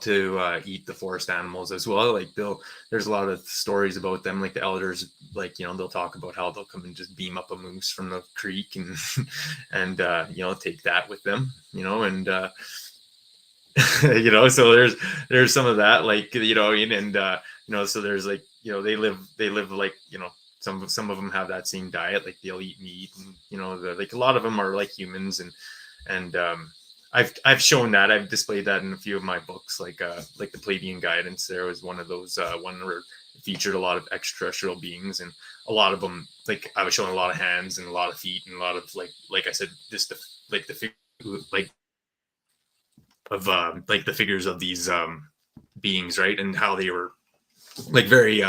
to eat the forest animals as well. Like there's a lot of stories about them. Like the elders, like, you know, they'll talk about how they'll come and just beam up a moose from the creek and and you know, take that with them, you know, and you know, so there's some of that, like, you know, and you know, so there's like, you know, they live like, you know, some of them have that same diet, like they'll eat meat, and you know, like a lot of them are like humans, and I've shown that, I've displayed that in a few of my books, like the Pleiadian Guidance. There was one of those one where it featured a lot of extraterrestrial beings, and a lot of them, like I was showing a lot of hands and a lot of feet and a lot of like I said, just like the like of like the figures of these beings, right, and how they were like very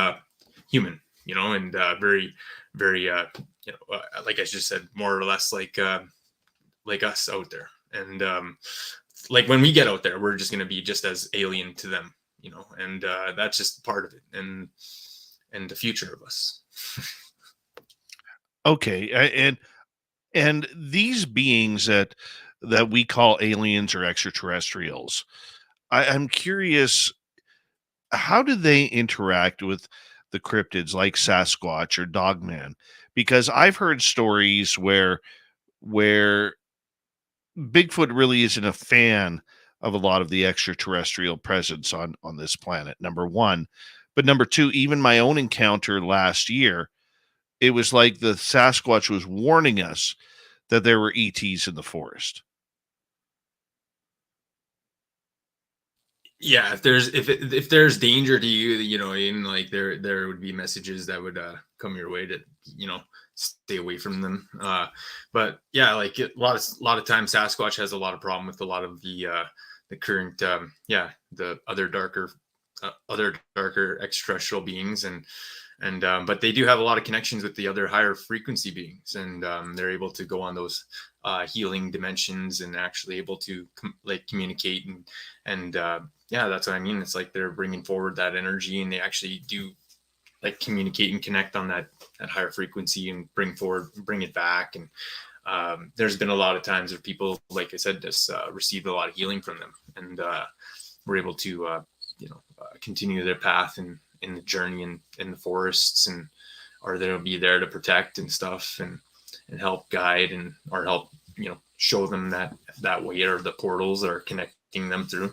human, you know, and very you know, like I just said, more or less like us out there, and like when we get out there, we're just going to be just as alien to them, you know, and that's just part of it, and the future of us. Okay, and these beings that we call aliens or extraterrestrials, I'm curious, how do they interact with the cryptids like Sasquatch or Dogman? Because I've heard stories where Bigfoot really isn't a fan of a lot of the extraterrestrial presence on this planet, number one. But number two, even my own encounter last year, it was like the Sasquatch was warning us that there were ETs in the forest. Yeah, if there's danger to you, you know, in like there would be messages that would come your way to, you know, stay away from them. But yeah, like a lot of times Sasquatch has a lot of problem with a lot of the current the other darker extraterrestrial beings, and but they do have a lot of connections with the other higher frequency beings, and they're able to go on those healing dimensions and actually able to like communicate, and yeah, that's what I mean. It's like they're bringing forward that energy, and they actually do like communicate and connect on that higher frequency and bring it back. And there's been a lot of times where people, like I said, just received a lot of healing from them, and were able to continue their path in the journey in the forests, and or they'll be there to protect and stuff, and help guide and or help, you know, show them that way, or the portals are connecting them through.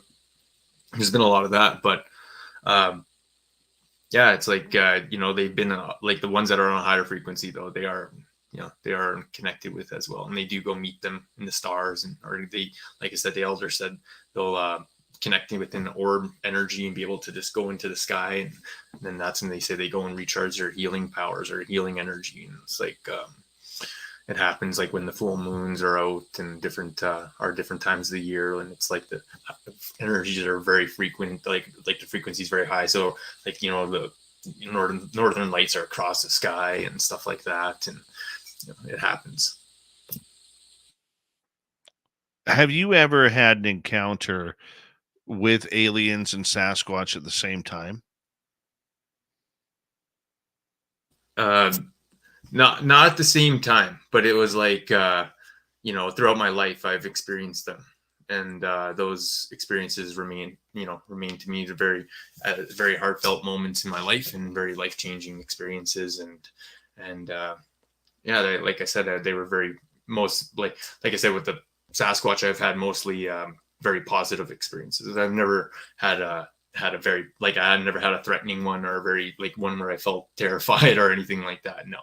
There's been a lot of that, but yeah, it's like you know, they've been like the ones that are on a higher frequency, though, they are, you know, they are connected with as well, and they do go meet them in the stars, and or they, like I said, the elder said they'll connecting within the orb energy and be able to just go into the sky, and then that's when they say they go and recharge their healing powers or healing energy. And it's like it happens like when the full moons are out and different times of the year, and it's like the energies are very frequent, like the frequency is very high, so like, you know, the northern lights are across the sky and stuff like that, and you know, it happens. Have you ever had an encounter with aliens and Sasquatch at the same time? Not at the same time, but it was like you know, throughout my life I've experienced them, and those experiences remain to me the very heartfelt moments in my life, and very life-changing experiences, and yeah, like I said, they were very, most like I said, with the Sasquatch, I've had mostly very positive experiences. I've never had a very, like, I had never had a threatening one, or a very like one where I felt terrified or anything like that. No.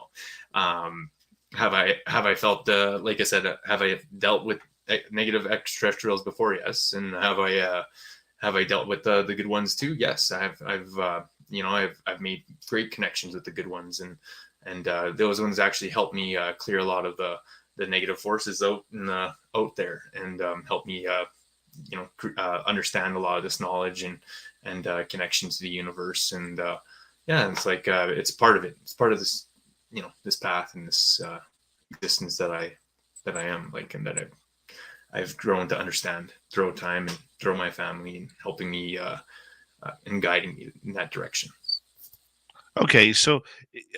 Have I felt like I said, have I dealt with negative extraterrestrials before? Yes. And have I dealt with the good ones too? Yes. I've you know, I've made great connections with the good ones, and those ones actually helped me clear a lot of the negative forces out there, and help me you know, understand a lot of this knowledge and connections to the universe, and yeah, it's like it's part of it. It's part of this, you know, this path and this existence that I am, like, and that I've grown to understand through time and through my family, and helping me and guiding me in that direction. Okay, so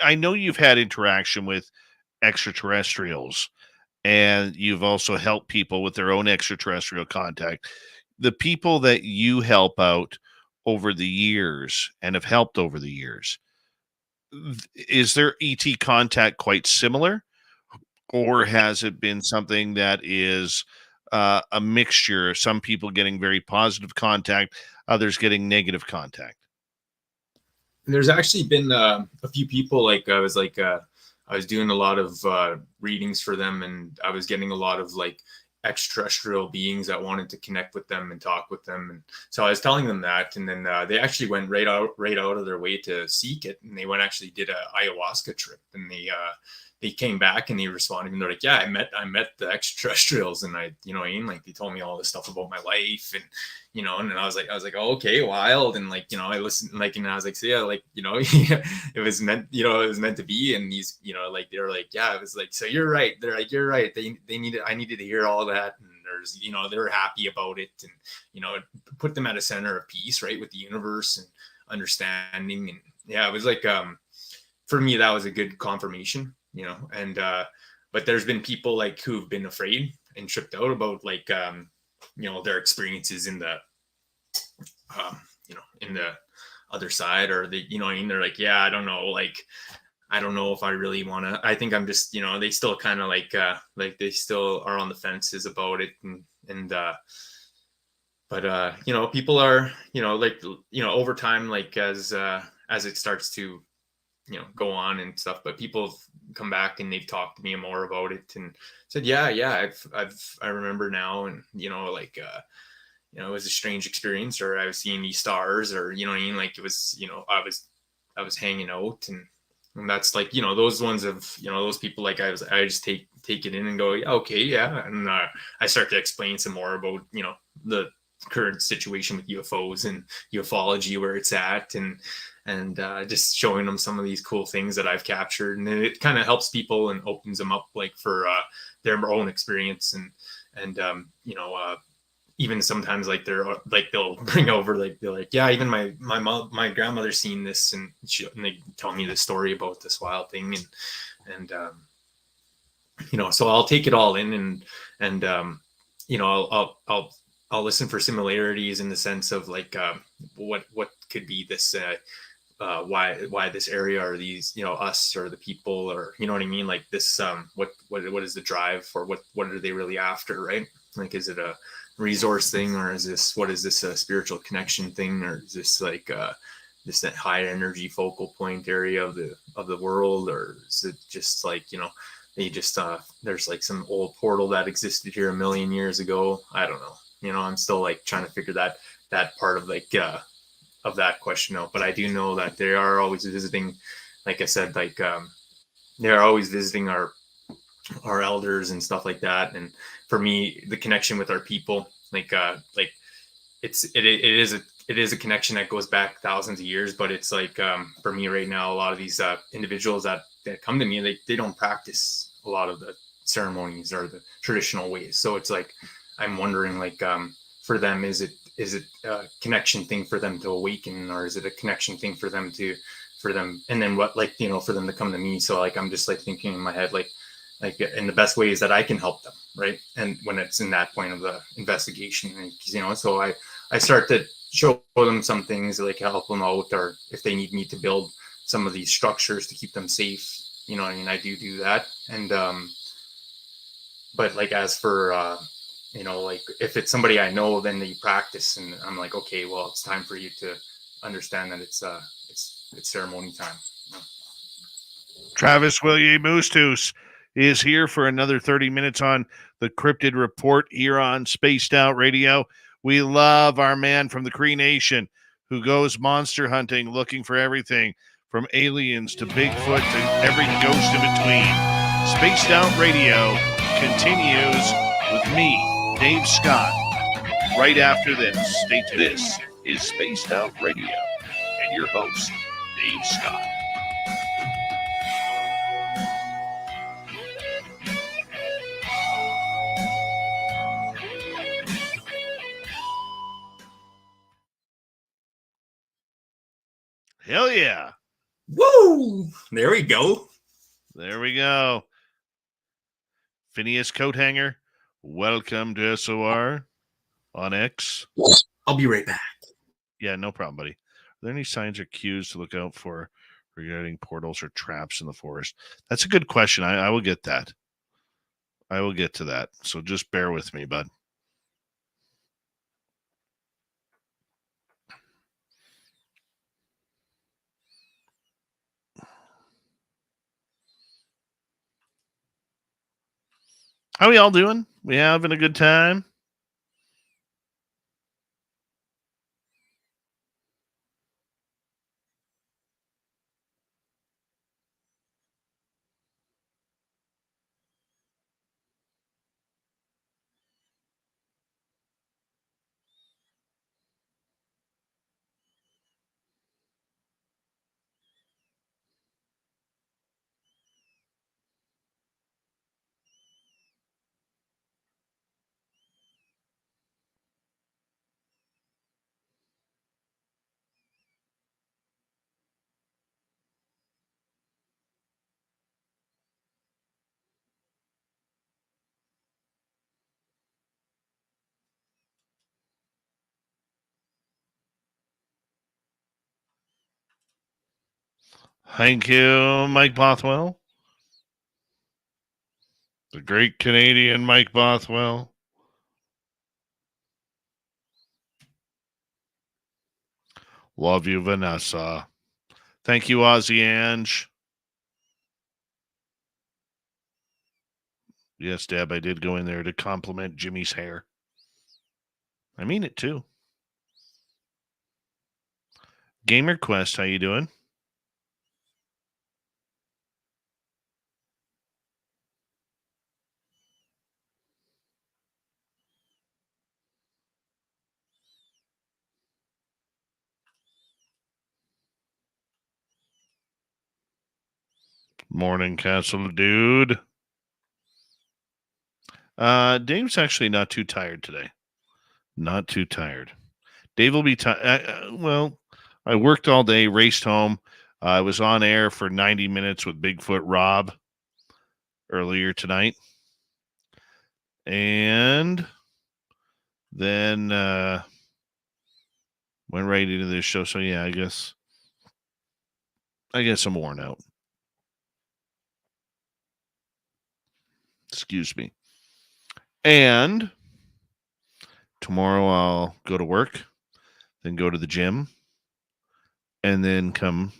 I know you've had interaction with extraterrestrials. and you've also helped people with their own extraterrestrial contact. The people that you help out over the years and have helped over the years, is their ET contact quite similar, or has it been something that is a mixture? Some people getting very positive contact, others getting negative contact. There's actually been a few people, I was doing a lot of readings for them, and I was getting a lot of like extraterrestrial beings that wanted to connect with them and talk with them. And so I was telling them that, and then they actually went right out of their way to seek it, and they actually did a ayahuasca trip, and they came back and they responded, and they're like, yeah, I met the extraterrestrials, and I, you know what I mean, like they told me all this stuff about my life, and you know, and then I was like, oh, okay, wild, and like, you know, I listened, like, and I was like, so yeah, like, you know, it was meant, you know, it was meant to be, and these, you know, like they were like, yeah, it was like, so you're right, they're like, you're right, I needed to hear all that, and there's, you know, they were happy about it, and you know, it put them at a center of peace, right, with the universe and understanding, and yeah, it was like, for me, that was a good confirmation, you know, and but there's been people like who've been afraid and tripped out about like you know, their experiences in the you know, in the other side, or the, you know what I mean, they're like, yeah, I don't know, like I don't know if I really want to, I think I'm just, you know, they still kind of like they still are on the fences about it, and but you know, people are, you know, like, you know, over time, like as it starts to, you know, go on and stuff, but people have come back and they've talked to me more about it and said, yeah, I remember now, and you know, like you know, it was a strange experience, or I was seeing these stars, or you know what I mean, like it was, you know, I was hanging out, and that's like, you know, those ones of, you know, those people, like I just take it in and go, yeah, okay, yeah, and I start to explain some more about, you know, the current situation with UFOs and ufology, where it's at, and just showing them some of these cool things that I've captured, and it kind of helps people and opens them up, like for their own experience, and you know, even sometimes like they'll bring over, like they're like, yeah, even my grandmother's seen this, and they tell me the story about this wild thing, and you know, so I'll take it all in, and you know, I'll listen for similarities in the sense of like what could be this why this area, or these, you know, us, or the people, or you know what I mean, like this what is the drive for, what are they really after, right? Like, is it a resource thing, or is this a spiritual connection thing, or is this like this that high energy focal point area of the world, or is it just like, you know, they just there's like some old portal that existed here a million years ago? I don't know, you know, I'm still like trying to figure that part of like of that question out, but I do know that they are always visiting, like I said, like they're always visiting our elders and stuff like that. And for me, the connection with our people, like it is a connection that goes back thousands of years, but it's like for me right now, a lot of these individuals that come to me, they don't practice a lot of the ceremonies or the traditional ways. So it's like, I'm wondering, like for them, is it a connection thing for them to awaken, or is it a connection thing for them and then what, like, you know, for them to come to me? So like, I'm just like thinking in my head, like in the best ways that I can help them, right? And when it's in that point of the investigation, and, you know, so I start to show them some things, like help them out, or if they need me to build some of these structures to keep them safe, you know, I mean, I do that. And but like, as for you know, like if it's somebody I know, then they practice, and I'm like, okay, well, it's time for you to understand that it's ceremony time. You know? Travis William Moostus is here for another 30 minutes on the Cryptid Report here on Spaced Out Radio. We love our man from the Cree Nation who goes monster hunting, looking for everything from aliens to Bigfoot to every ghost in between. Spaced Out Radio continues with me, Dave Scott, right after this. Stay tuned. This is Spaced Out Radio and your host, Dave Scott. Hell yeah. Woo! There we go. There we go. Phineas Coathanger, welcome to SOR on X. I'll be right back. Yeah, no problem, buddy. Are there any signs or cues to look out for regarding portals or traps in the forest? That's a good question. I will get that. I will get to that. So just bear with me, bud. How we all doing? We having a good time? Thank you, Mike Bothwell. The great Canadian Mike Bothwell. Love you, Vanessa. Thank you, Ozzy Ange. Yes, Deb, I did go in there to compliment Jimmy's hair. I mean it too. Gamer Quest, how you doing? Morning, Castle Dude. Dave's actually not too tired today. Not too tired. Dave will be tired. Well, I worked all day, raced home. I was on air for 90 minutes with Bigfoot Rob earlier tonight. And then went right into this show. So, yeah, I guess I'm worn out. Excuse me. And tomorrow I'll go to work, then go to the gym, and then come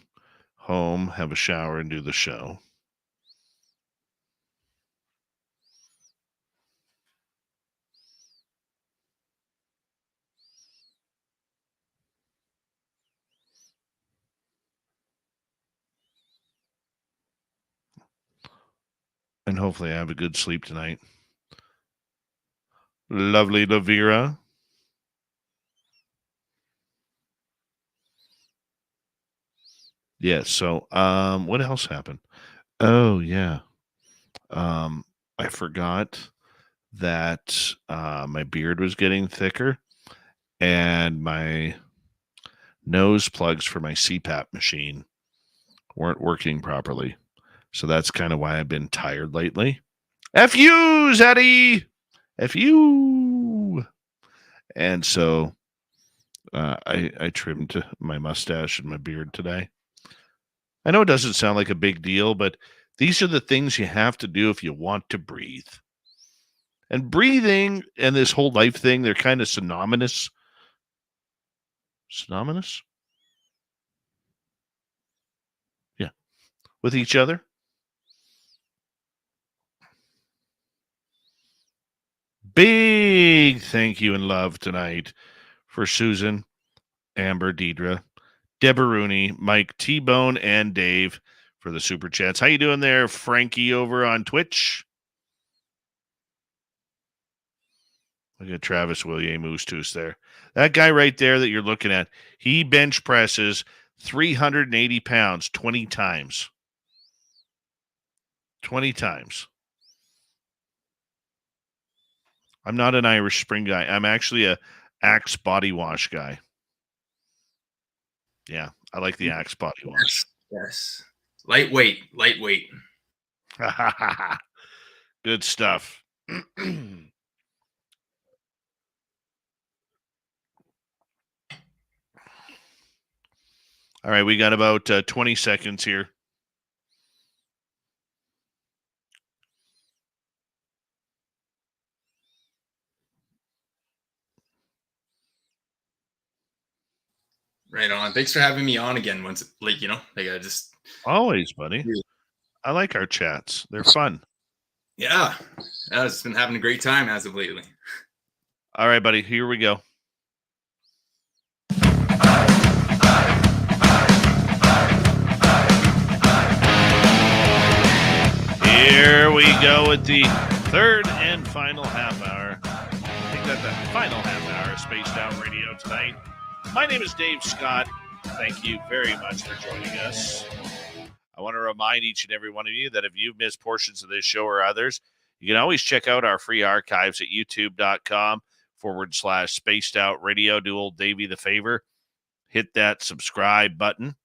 home, have a shower, and do the show. And hopefully I have a good sleep tonight. Lovely Lavira. Yeah, so what else happened? Oh, yeah. I forgot that my beard was getting thicker and my nose plugs for my CPAP machine weren't working properly. So that's kind of why I've been tired lately. F you, Zeddy! F you! And so I trimmed my mustache and my beard today. I know it doesn't sound like a big deal, but these are the things you have to do if you want to breathe. And breathing and this whole life thing, they're kind of synonymous. Synonymous? Yeah. With each other. Big thank you and love tonight for Susan, Amber, Deidre, Deborah Rooney, Mike, T-Bone, and Dave for the super chats. How you doing there, Frankie, over on Twitch? Look at Travis William Moose there. That guy right there that you're looking at, he bench presses 380 pounds 20 times. 20 times. I'm not an Irish Spring guy. I'm actually a Axe body wash guy. Yeah, I like the Axe body wash. Yes. Lightweight. Good stuff. All right, we got about 20 seconds here. Right on. Thanks for having me on again. Once, like, I just, Always, buddy. I like our chats. They're fun. yeah, I've just been having a great time as of lately. All right, buddy. Here we go. Here we go with the third and final half hour. I think that's the final half hour of Spaced Out Radio tonight. My name is Dave Scott. Thank you very much for joining us. I want to remind each and every one of you that if you've missed portions of this show or others, you can always check out our free archives at youtube.com/Spaced Out Radio. Do old Davey the favor. Hit that subscribe button.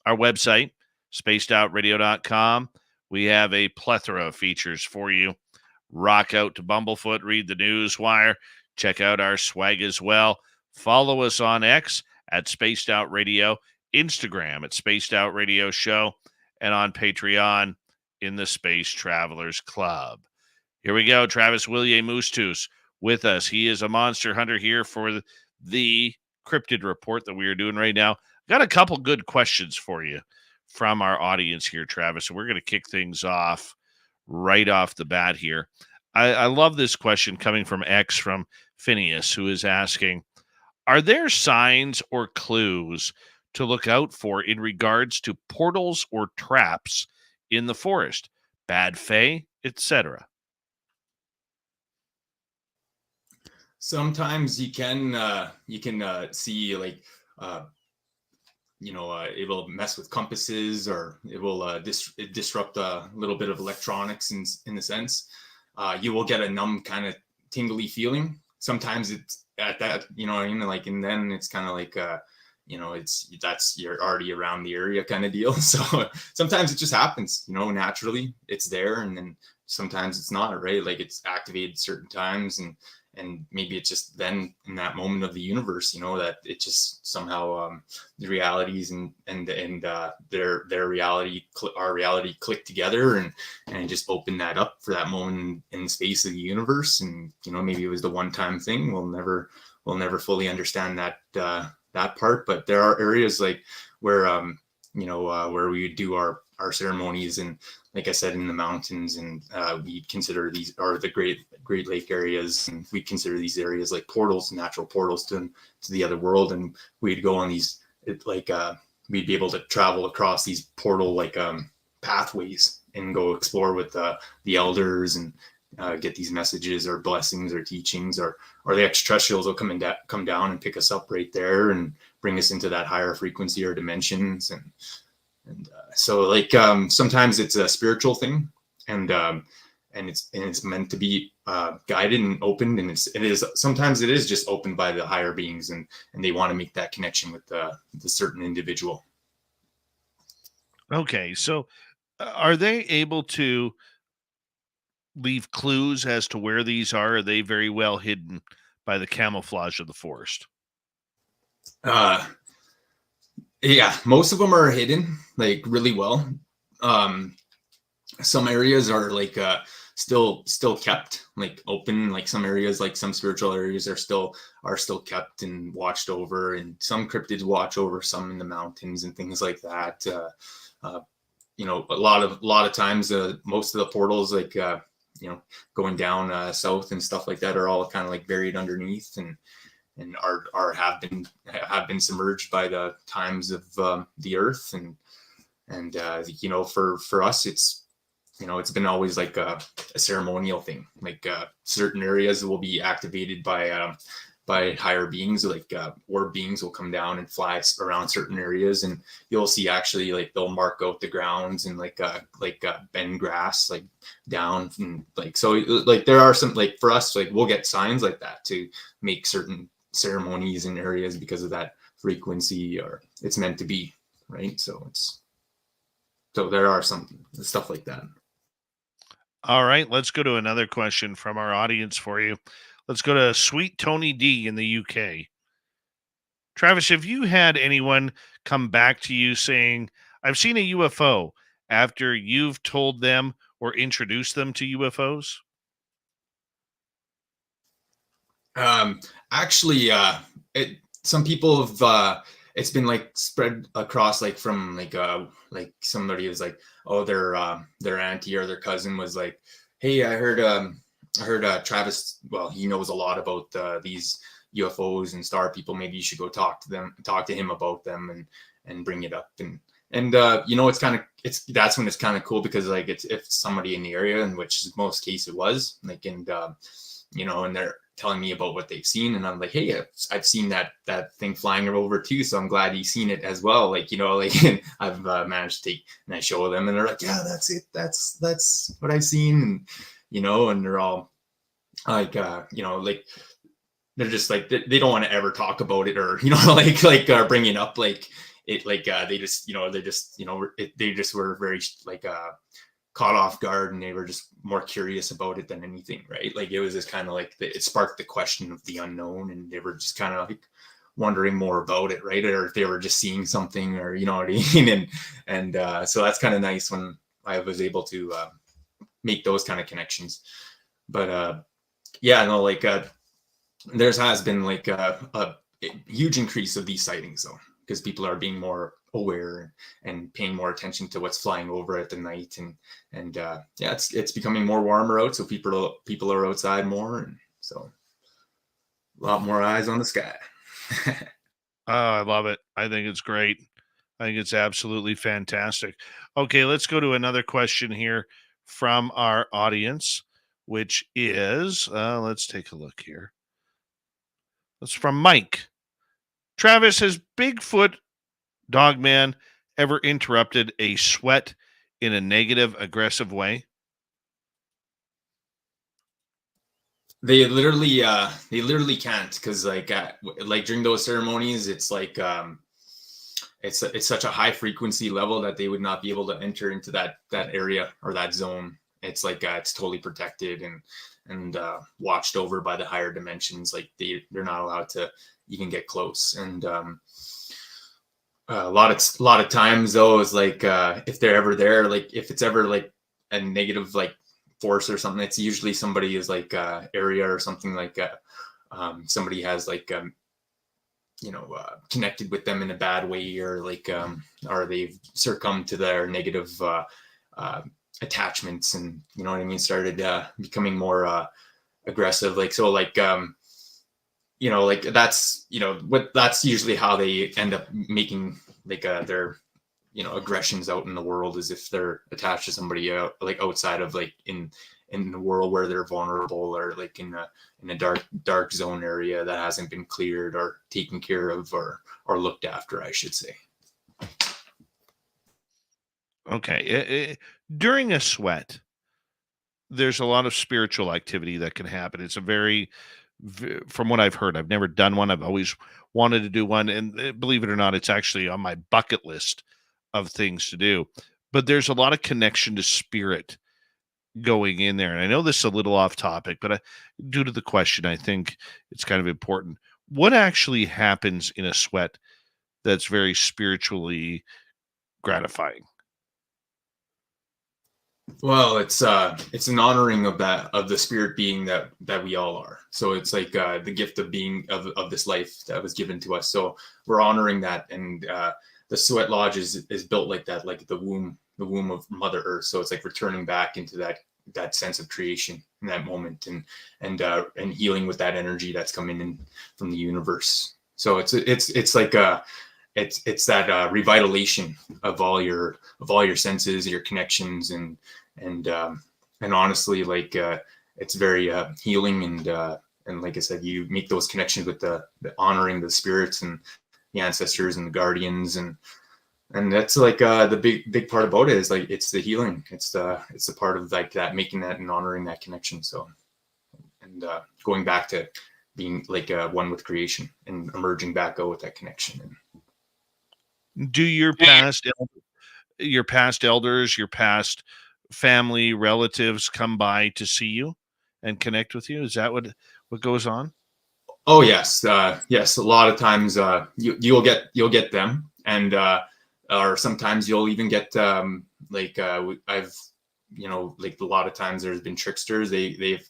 Our website, spacedoutradio.com. We have a plethora of features for you. Rock out to Bumblefoot, read the news wire, check out our swag as well. Follow us on X at Spaced Out Radio, Instagram at Spaced Out Radio Show, and on Patreon in the Space Travelers Club. Here we go. Travis Willier Moostus with us. He is a monster hunter here for the cryptid report that we are doing right now. Got a couple good questions for you from our audience here, Travis. So we're going to kick things off right off the bat here. I love this question coming from X from Phineas, who is asking, are there signs or clues to look out for in regards to portals or traps in the forest, bad fae, etc.? Sometimes you can see like it will mess with compasses, or it will disrupt a little bit of electronics in a sense. You will get a numb kind of tingly feeling. Sometimes it's at that, and then it's kind of like you're already around the area kind of deal. So sometimes it just happens, naturally it's there, and then sometimes it's not, right? Like it's activated certain times, and maybe it's just then in that moment of the universe, that it just somehow the realities and their reality, our reality click together, and just open that up for that moment in the space of the universe. And maybe it was the one-time thing. We'll never fully understand that part, but there are areas like where where we do our ceremonies, and like I said, in the mountains, and we consider these are the Great Lake areas, and we consider these areas like portals, natural portals to the other world. And we'd go on these we'd be able to travel across these portal pathways and go explore with the elders, and get these messages or blessings or teachings, or the extraterrestrials will come down and pick us up right there and bring us into that higher frequency or dimensions. And so sometimes it's a spiritual thing, and it's meant to be guided and opened, and sometimes it is just opened by the higher beings, and they want to make that connection with the certain individual. Okay, so are they able to leave clues as to where these are? Are they very well hidden by the camouflage of the forest? Yeah, most of them are hidden like really well. Some areas are still kept open. Like some areas, like some spiritual areas, are still kept and watched over, and some cryptids watch over some in the mountains and things like that. A lot of times, most of the portals, going down south and stuff like that, are all kind of buried underneath, and have been submerged by the times of the earth, and for us, it's it's been always a ceremonial thing. Certain areas will be activated by higher beings, orb beings will come down and fly around certain areas, and you'll see actually they'll mark out the grounds and bend grass down, and so there are some for us, we'll get signs like that to make certain ceremonies in areas because of that frequency, or it's meant to be, right? So there are some stuff like that. All right, let's go to another question from our audience for you. Let's go to Sweet Tony D in the UK. Travis, have you had anyone come back to you saying, I've seen a UFO after you've told them or introduced them to UFOs? Actually, some people have, it's been like spread across, like from like somebody was like, oh, their auntie or their cousin was like, hey, I heard Travis, well, he knows a lot about these UFOs and star people. Maybe you should go talk to him about them and bring it up. And that's when it's kind of cool, because like if somebody in the area, in which most case it was like, and and they're telling me about what they've seen, and I'm like, hey, I've seen that thing flying over too, so I'm glad you've seen it as well. Like, and I've managed to take, and I show them, and they're like, yeah, that's it, that's what I've seen, and they're all like, like they're just like, they don't want to ever talk about it, or bringing up like it, like they just they just were very like caught off guard, and they were just more curious about it than anything, right? Like it was just kind of like it sparked the question of the unknown, and they were just kind of like wondering more about it, right? Or if they were just seeing something, or what I mean. And so that's kind of nice when I was able to make those kind of connections. But yeah, no, like there has been like a huge increase of these sightings, though, because people are being more aware and paying more attention to what's flying over at the night, and yeah, it's becoming more warmer out, so people are outside more, and so a lot more eyes on the sky. Oh, I love it. I think it's great. I think it's absolutely fantastic. Okay, let's go to another question here from our audience, which is let's take a look here. That's from Mike. Travis, has Bigfoot Dogman ever interrupted a sweat in a negative, aggressive way? They literally can't, because like during those ceremonies, it's like it's such a high frequency level that they would not be able to enter into that area or that zone. It's like it's totally protected and watched over by the higher dimensions. Like they're not allowed to even get close. And a lot of times though is like if they're ever there, like if it's ever like a negative like force or something, it's usually somebody is like area or something like somebody has like connected with them in a bad way, or like or they've succumbed to their negative attachments, and what I mean, started becoming more aggressive, like so, like like that's usually how they end up making like their aggressions out in the world, is if they're attached to somebody like outside of like in the world where they're vulnerable, or like in a dark zone area that hasn't been cleared or taken care of or looked after, I should say. Okay. During a sweat, there's a lot of spiritual activity that can happen. It's a from what I've heard, I've never done one. I've always wanted to do one. And believe it or not, it's actually on my bucket list of things to do. But there's a lot of connection to spirit going in there. And I know this is a little off topic, but due to the question, I think it's kind of important. What actually happens in a sweat that's very spiritually gratifying? Well, it's an honoring of the spirit being that we all are. So it's like the gift of being of this life that was given to us. So we're honoring that, and the sweat lodge is built like that, like the womb of Mother Earth. So it's like returning back into that sense of creation in that moment, and healing with that energy that's coming in from the universe. So it's like it's that revitalization of all your senses, your connections, and honestly, like it's very healing, and like I said, you make those connections with the honoring the spirits and the ancestors and the guardians, and that's like the big part about it is like it's the healing. It's the part of like that, making that and honoring that connection. So, and going back to being like one with creation and emerging back out with that connection. Do your past elders, your past family, relatives come by to see you and connect with you? Is that what goes on? Oh yes, yes. A lot of times you'll get them, and or sometimes you'll even get I've like a lot of times there's been tricksters. They've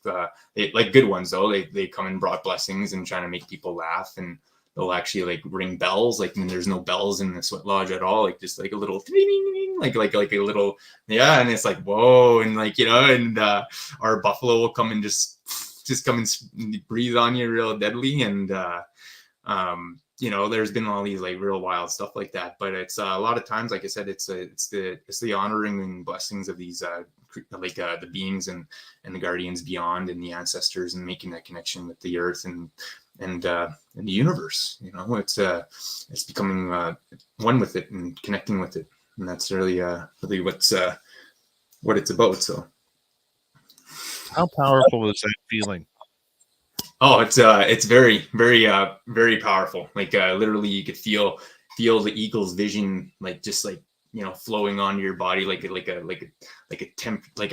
like good ones though. They come and brought blessings and trying to make people laugh, and they'll actually like ring bells like when there's no bells in the sweat lodge at all, like just like a little like a little, yeah, and it's like whoa, and like and our buffalo will come and just come and breathe on you real deadly, and there's been all these like real wild stuff like that, but it's a lot of times, like I said, it's the honoring and blessings of these the beings and the guardians beyond and the ancestors, and making that connection with the earth and the universe. It's becoming one with it and connecting with it, and that's really what it's about. So how powerful is that feeling? Oh, it's very, very, very powerful. Like literally, you could feel the eagle's vision, like just like flowing onto your body, like a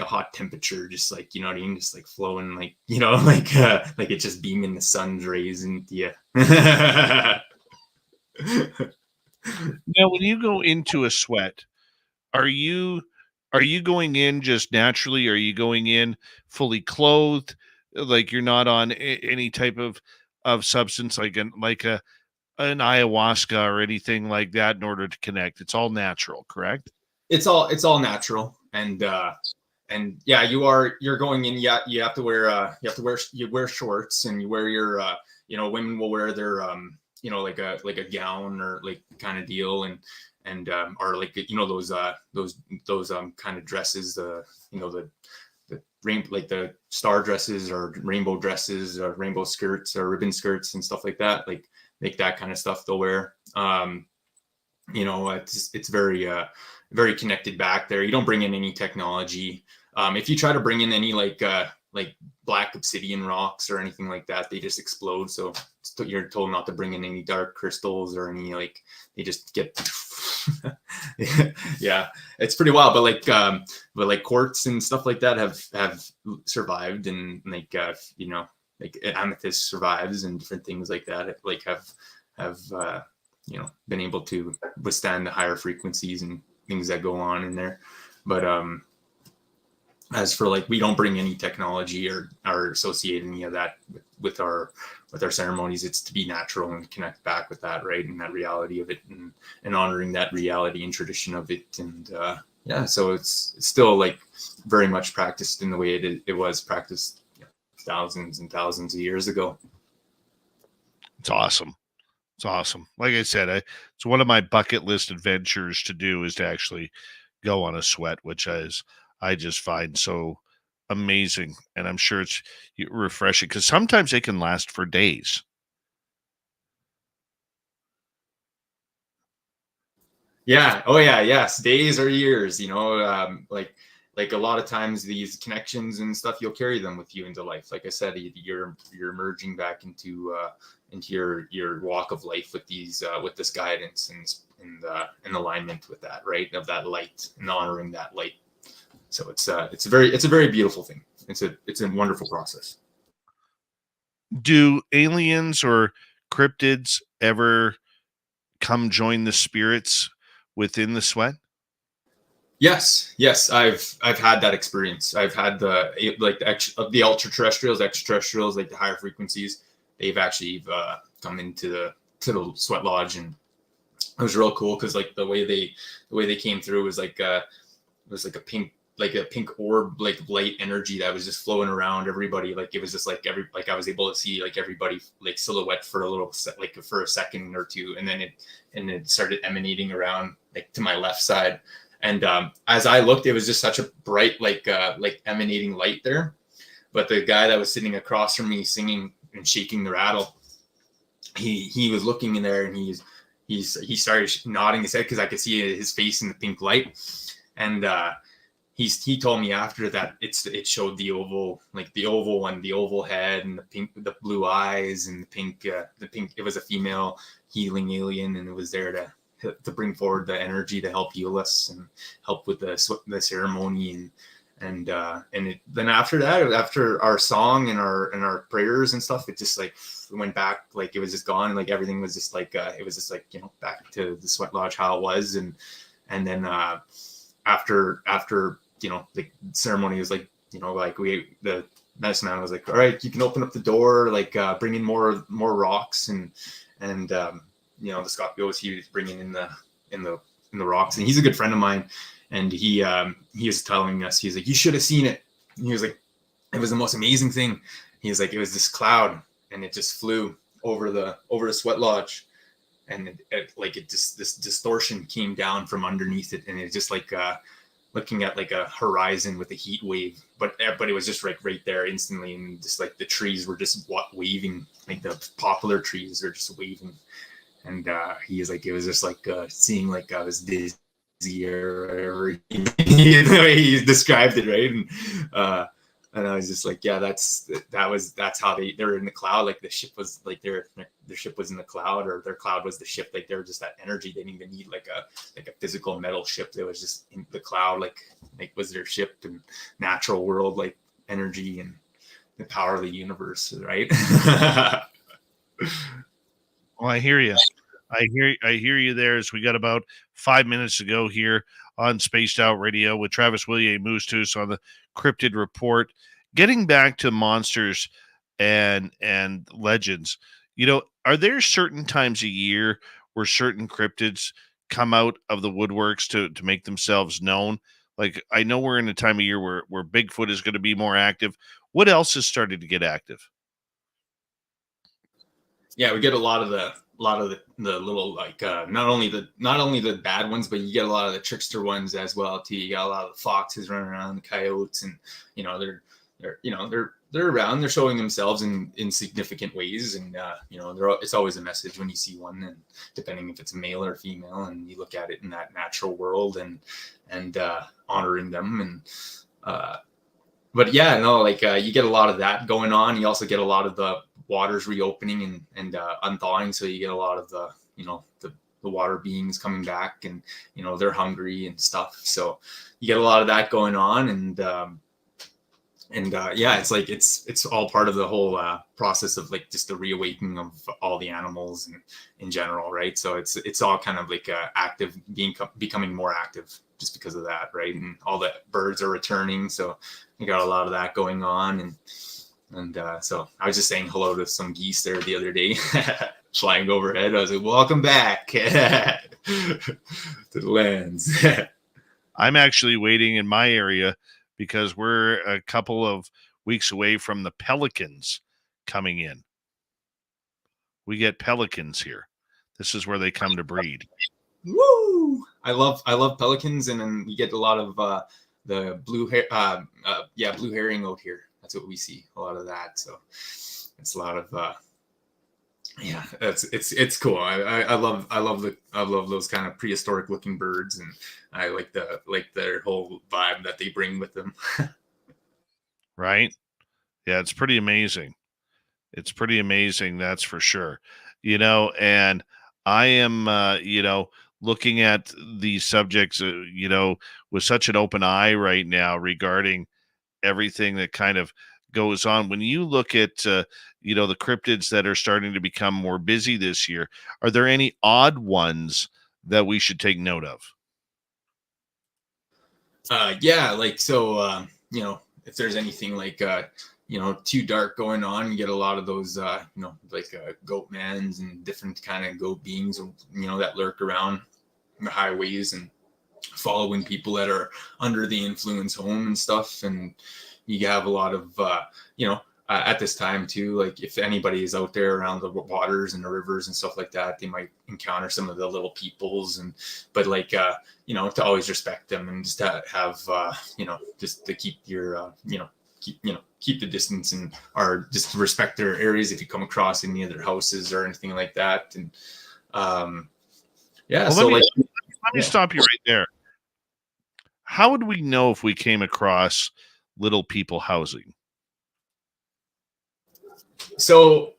hot temperature, just like what I mean, just like flowing, like like it just beaming the sun's rays into you. Now, when you go into a sweat, are you going in just naturally? Are you going in fully clothed? Like you're not on any type of substance like an ayahuasca or anything like that in order to connect. It's all natural, correct? It's all natural, and yeah, you're going in. Yeah, you have to wear shorts, and you wear your women will wear their like a gown or like kind of deal, and or like those kind of dresses, the like the star dresses or rainbow dresses or rainbow skirts or ribbon skirts and stuff like that, like that kind of stuff they'll wear. It's very very connected back there. You don't bring in any technology. If you try to bring in any like black obsidian rocks or anything like that, they just explode. So you're told not to bring in any dark crystals or any, like, they just get yeah, it's pretty wild. But like quartz and stuff like that have survived, and like like amethyst survives, and different things like that like have been able to withstand the higher frequencies and things that go on in there. But as for like, we don't bring any technology or associate any of that with our ceremonies. It's to be natural and connect back with that, right, and that reality of it, and honoring that reality and tradition of it. And yeah, so it's still like very much practiced in the way it was practiced thousands and thousands of years ago. It's awesome. It's awesome. Like I said, it's one of my bucket list adventures to do, is to actually go on a sweat, which I just find so amazing. And I'm sure it's refreshing, because sometimes they can last for days. Yeah. Oh yeah. Yes. Days or years, like a lot of times these connections and stuff, you'll carry them with you into life. Like I said, you're merging back into your walk of life with with this guidance and alignment with that, right, of that light, and honoring that light. So it's a very beautiful thing. It's a wonderful process. Do aliens or cryptids ever come join the spirits within the sweat? Yes, I've had that experience. I've had the ultra terrestrials, extraterrestrials, like the higher frequencies. They've actually come into the sweat lodge, and it was real cool, because like the way they came through was like a pink orb, like light energy that was just flowing around everybody. Like it was just like I was able to see like everybody like silhouette for a little like for a second or two, and then it started emanating around like to my left side. And as I looked, it was just such a bright like emanating light there. But the guy that was sitting across from me singing and shaking the rattle, he was looking in there, and he started nodding his head, because I could see his face in the pink light. And he told me after that it showed the oval and the oval head, and the blue eyes, and the pink. It was a female healing alien, and it was there to bring forward the energy to help heal us and help with the ceremony. Then after that, after our song and our prayers and stuff, it just like went back, like it was just gone, like everything was just like it was just like, you know, back to the sweat lodge how it was. And then after you know, the ceremony was like, you know, like the medicine man was like, all right, you can open up the door, like bring in more rocks, and you know, the Scott goes, he was bringing in the rocks, and he's a good friend of mine. And he was telling us, he's like, you should have seen it. And he was like, it was the most amazing thing. He was like, it was this cloud, and it just flew over the sweat lodge, and it just, this distortion came down from underneath it, and it just like looking at like a horizon with a heat wave, but it was just like right there instantly, and just like the trees were just waving, like the poplar trees are just waving. And he is like, it was just like seeing like I was dizzy or whatever the way he described it, right? And I was just like, yeah, that's how they're in the cloud. Like the ship was like their ship was in the cloud, or their cloud was the ship. Like they were just that energy. They didn't even need like a physical metal ship. They was just in the cloud, like was their ship, and natural world, like energy and the power of the universe, right? Well, I hear you. I hear you there. As we got about 5 minutes to go here on Spaced Out Radio with Travis Willier Moostus on the Cryptid Report. Getting back to monsters and legends, you know, are there certain times a year where certain cryptids come out of the woodworks to make themselves known? Like, I know we're in a time of year where Bigfoot is going to be more active. What else has started to get active? Yeah, we get a lot of the little, like not only the bad ones, but you get a lot of the trickster ones as well too. You got a lot of the foxes running around, the coyotes, and you know, they're around, they're showing themselves in significant ways, and you know, it's always a message when you see one, and depending if it's male or female, and you look at it in that natural world, and honoring them. And but yeah, no, like you get a lot of that going on. You also get a lot of the waters reopening and unthawing, so you get a lot of the, you know, the water beings coming back, and you know, they're hungry and stuff, so you get a lot of that going on. And yeah, it's like it's all part of the whole process of like just the reawakening of all the animals and in general, right? So it's all kind of like active, becoming more active just because of that, right? And all the birds are returning, so you got a lot of that going on. And so I was just saying hello to some geese there the other day, flying overhead. I was like, welcome back to the lands. I'm actually waiting in my area because we're a couple of weeks away from the pelicans coming in. We get pelicans here. This is where they come to breed. Woo! I love pelicans, and then we get a lot of the blue herring out here. That's what we see, a lot of that. So it's a lot of yeah, it's cool. I love those kind of prehistoric looking birds, and I like their whole vibe that they bring with them. Right? Yeah, it's pretty amazing. It's pretty amazing, that's for sure. You know, and I am you know, looking at these subjects you know, with such an open eye right now regarding everything that kind of goes on. When you look at you know, the cryptids that are starting to become more busy this year, are there any odd ones that we should take note of? Yeah, like so you know, if there's anything like you know, too dark going on, you get a lot of those you know, like goat mans and different kind of goat beings, you know, that lurk around the highways and following people that are under the influence home and stuff. And you have a lot of you know, at this time too, like if anybody is out there around the waters and the rivers and stuff like that, they might encounter some of the little peoples, but like you know, to always respect them, and just to have you know, just to keep your you know, keep the distance, and or just respect their areas if you come across any of their houses or anything like that. And yeah, well, so let me stop you right there. How would we know if we came across little people housing? So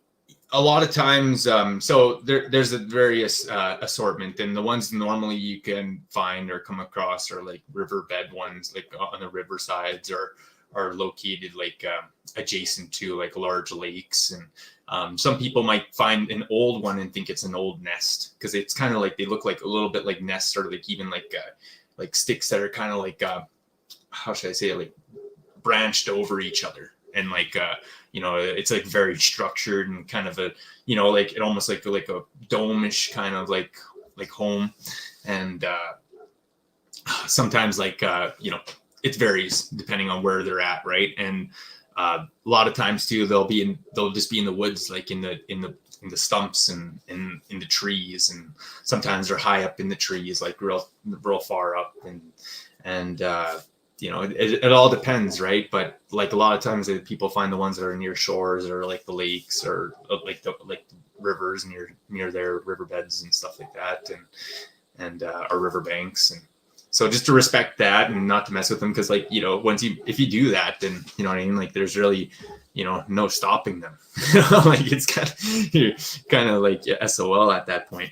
a lot of times, so there's a various assortment, and the ones normally you can find or come across are like riverbed ones, like on the river sides, or are located like adjacent to like large lakes. And some people might find an old one and think it's an old nest, because it's kind of like they look like a little bit like nests, or like even like sticks that are kind of like how should I say it, like branched over each other, and like it's like very structured and kind of a like it almost like a dome-ish kind of like home. And sometimes like it varies depending on where they're at, right? And a lot of times too, they'll just be in the woods, like in the stumps and in the trees, and sometimes they're high up in the trees, like real far up. And it all depends, right? But like a lot of times people find the ones that are near shores, or like the lakes, or like the rivers near their riverbeds and stuff like that, and or riverbanks. And so just to respect that and not to mess with them, because like if you do that, then you know what I mean, like there's really no stopping them. Like it's kind of like SOL at that point.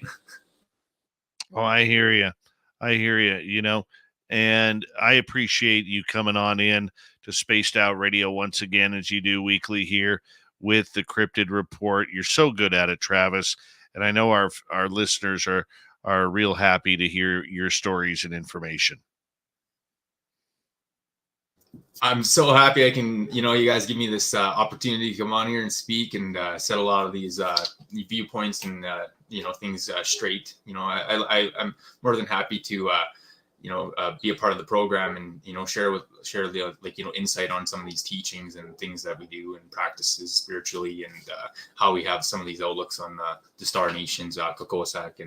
Oh, I hear you. And I appreciate you coming on in to Spaced Out Radio once again, as you do weekly here with the Cryptid Report. You're so good at it, Travis. And I know our listeners are real happy to hear your stories and information. I'm so happy I can, you guys give me this opportunity to come on here and speak and set a lot of these viewpoints and, things straight. I'm more than happy to, be a part of the program and, share the, insight on some of these teachings and things that we do and practices spiritually, and how we have some of these outlooks on the Star Nations, Kokosak,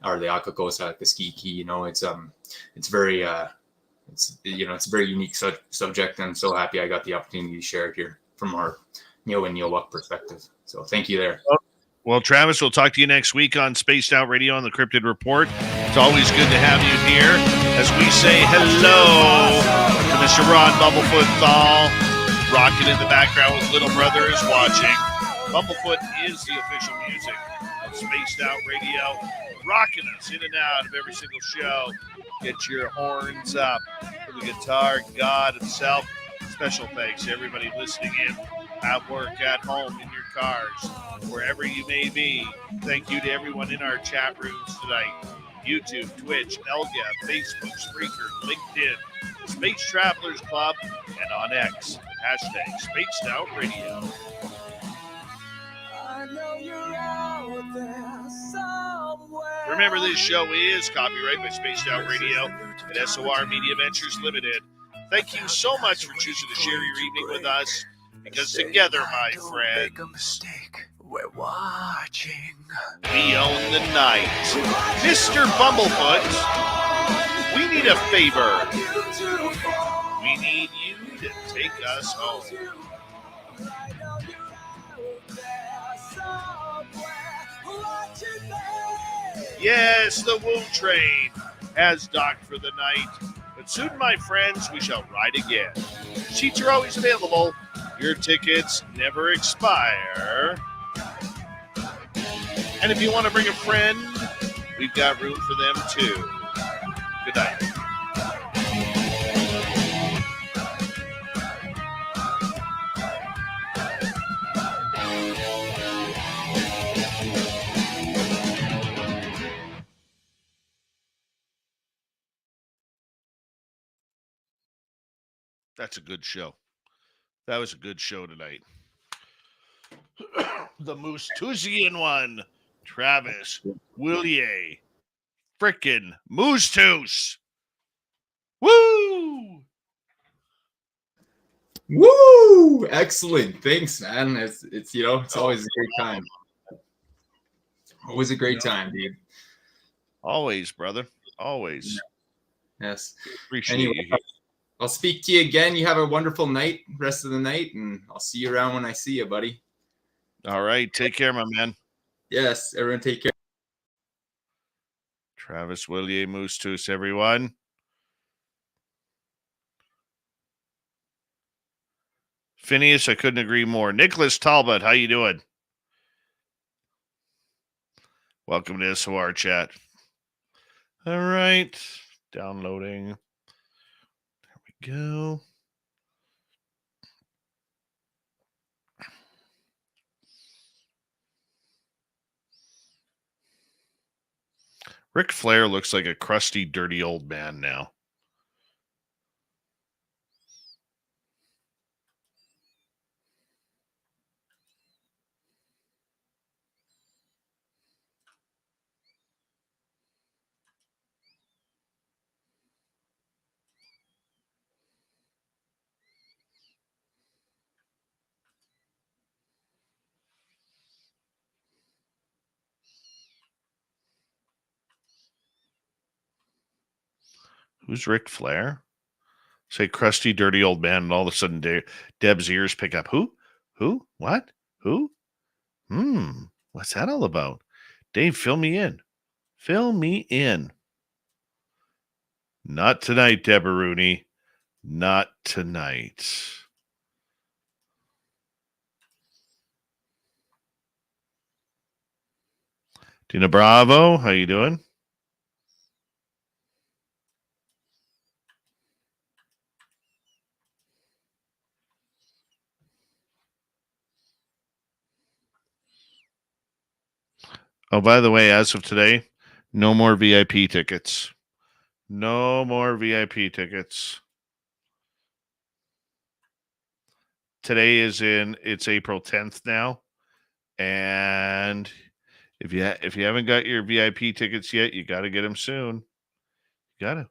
or the Akakosak, the Skiki. It's very, it's a very unique subject, and I'm so happy I got the opportunity to share it here from our Neo and Neowak perspective. So thank you there. Well, Travis, we'll talk to you next week on Spaced Out Radio on the Cryptid Report. It's always good to have you here as we say hello to Mr. Ron Bumblefoot Thal, rocking in the background with Little Brother is watching. Bumblefoot is the official music of Spaced Out Radio, rocking us in and out of every single show. Get your horns up for the guitar god himself. Special thanks to everybody listening in at work, at home, in your cars, wherever you may be. Thank you to everyone in our chat rooms tonight. YouTube, Twitch, Elga, Facebook, Spreaker, LinkedIn, the Space Travelers Club, and on X, hashtag Spaced Out Radio. Remember, this show is copyright by Spaced Out Radio and SOR Media Ventures Limited. Thank you so much for choosing to share your evening with us, because together, my friends, we're watching. We own the night. Mr. Bumblefoot, we need a favor. We need you to take us home. Yes, the Woo Train has docked for the night, but soon, my friends, we shall ride again. Seats are always available. Your tickets never expire. And if you want to bring a friend, we've got room for them too. Good night. That's a good show. That was a good show tonight. The Moose Tusian one. Travis Willier. Frickin' Moose Toos. Woo! Woo! Excellent. Thanks, man. It's always a great time. Always a great time, dude. Always, brother. Always. Yes. Appreciate Anyway, you here. I'll speak to you again. You have a wonderful night, rest of the night, and I'll see you around when I see you, buddy. All right. Take care, my man. Yes, everyone take care. Travis Willier, Moose Toos, everyone. Phineas, I couldn't agree more. Nicholas Talbot, how you doing? Welcome to SOR chat. All right. Downloading. There we go. Ric Flair looks like a crusty, dirty old man now. Who's Ric Flair? Say crusty, dirty old man, and all of a sudden Deb's ears pick up. Who? Who? What? Who? What's that all about? Dave, fill me in. Fill me in. Not tonight, Deborah Rooney. Not tonight. Dina Bravo, how you doing? Oh, by the way, as of today, no more VIP tickets. No more VIP tickets. Today it's April 10th now. And if you haven't got your VIP tickets yet, you got to get them soon. You got to.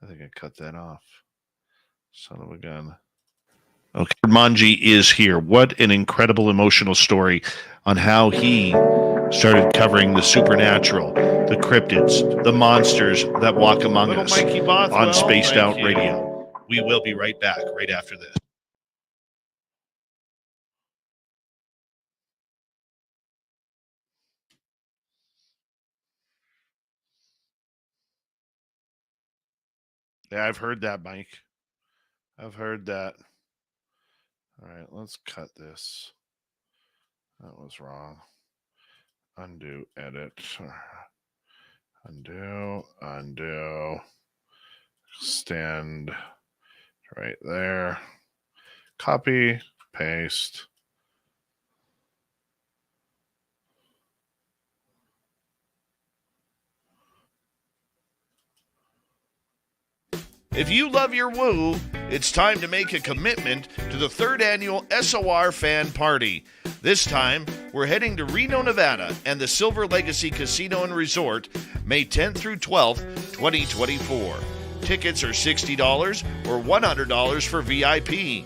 I think I cut that off. Son of a gun. Okay, Mangi is here. What an incredible emotional story on how he started covering the supernatural, the cryptids, the monsters that walk among Little us Mikey Bothwell, on Spaced thank Out you. Radio. We will be right back right after this. Yeah, I've heard that, Mike. I've heard that. All right, let's cut this. That was wrong. Undo, edit. Undo. Stand right there. Copy, paste. If you love your woo, it's time to make a commitment to the 3rd annual SOR Fan Party. This time, we're heading to Reno, Nevada and the Silver Legacy Casino and Resort, May 10th through 12th, 2024. Tickets are $60 or $100 for VIP.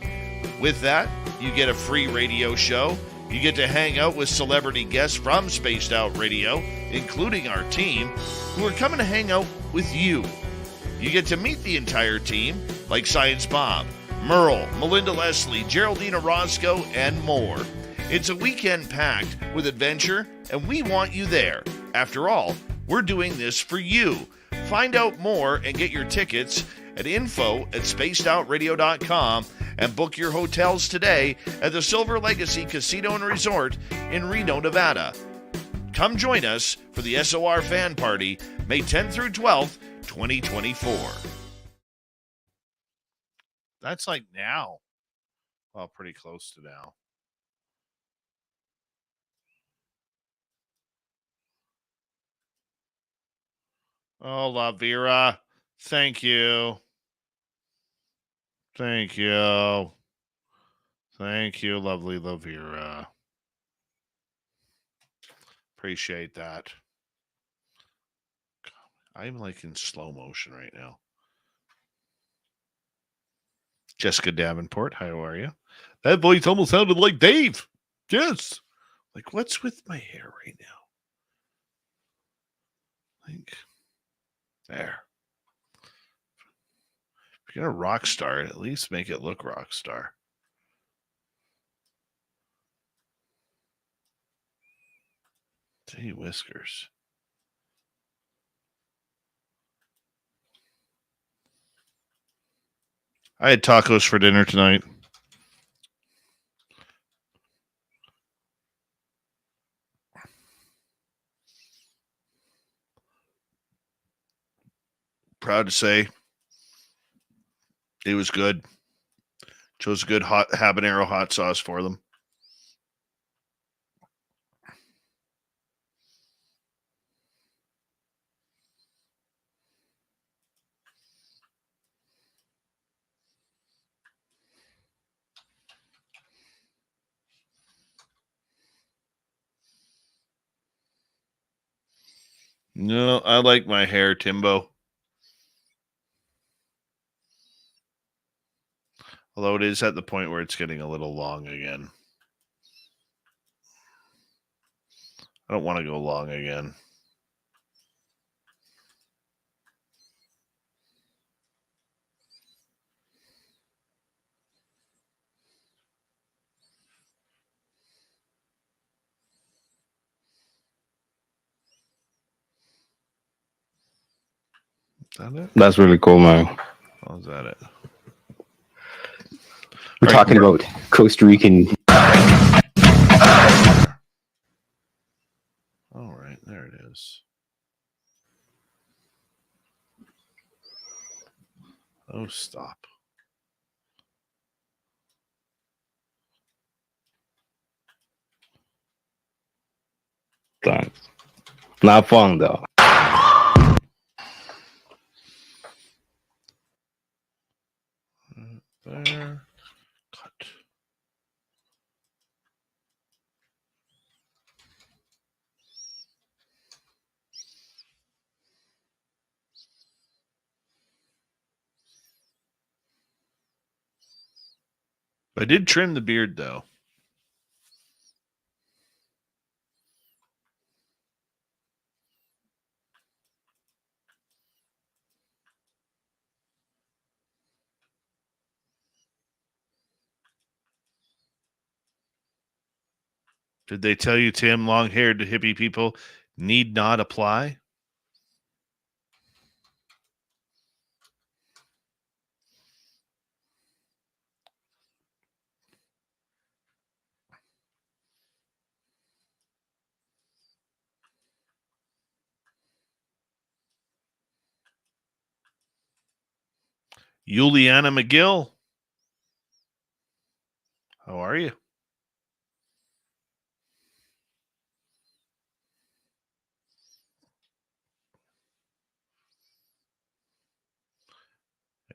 With that, you get a free radio show. You get to hang out with celebrity guests from Spaced Out Radio, including our team, who are coming to hang out with you. You get to meet the entire team, like Science Bob, Merle, Melinda Leslie, Geraldina Roscoe, and more. It's a weekend packed with adventure, and we want you there. After all, we're doing this for you. Find out more and get your tickets at info@spacedoutradio.com and book your hotels today at the Silver Legacy Casino and Resort in Reno, Nevada. Come join us for the SOR Fan Party, May 10th through 12th, 2024. That's like now. Well, pretty close to now. Oh, Lavira. Thank you. Thank you. Thank you, lovely Lavira. Appreciate that. I'm like in slow motion right now. Jessica Davenport, how are you? That voice almost sounded like Dave. Yes. Like, what's with my hair right now? Like, there. If you're going to rock star, at least make it look rock star. Gee, whiskers. I had tacos for dinner tonight. proud to say it was good. Chose a good hot habanero hot sauce for them. No, I like my hair, Timbo. Although it is at the point where it's getting a little long again. I don't want to go long again. Is that it? That's really cool, man. Oh, is that it? We're All right, talking about Costa Rican. All right, there it is. Oh, stop. Thanks. Not fun though. There. Cut. I did trim the beard, though. Did they tell you, Tim, long-haired hippie people need not apply? Juliana McGill. How are you?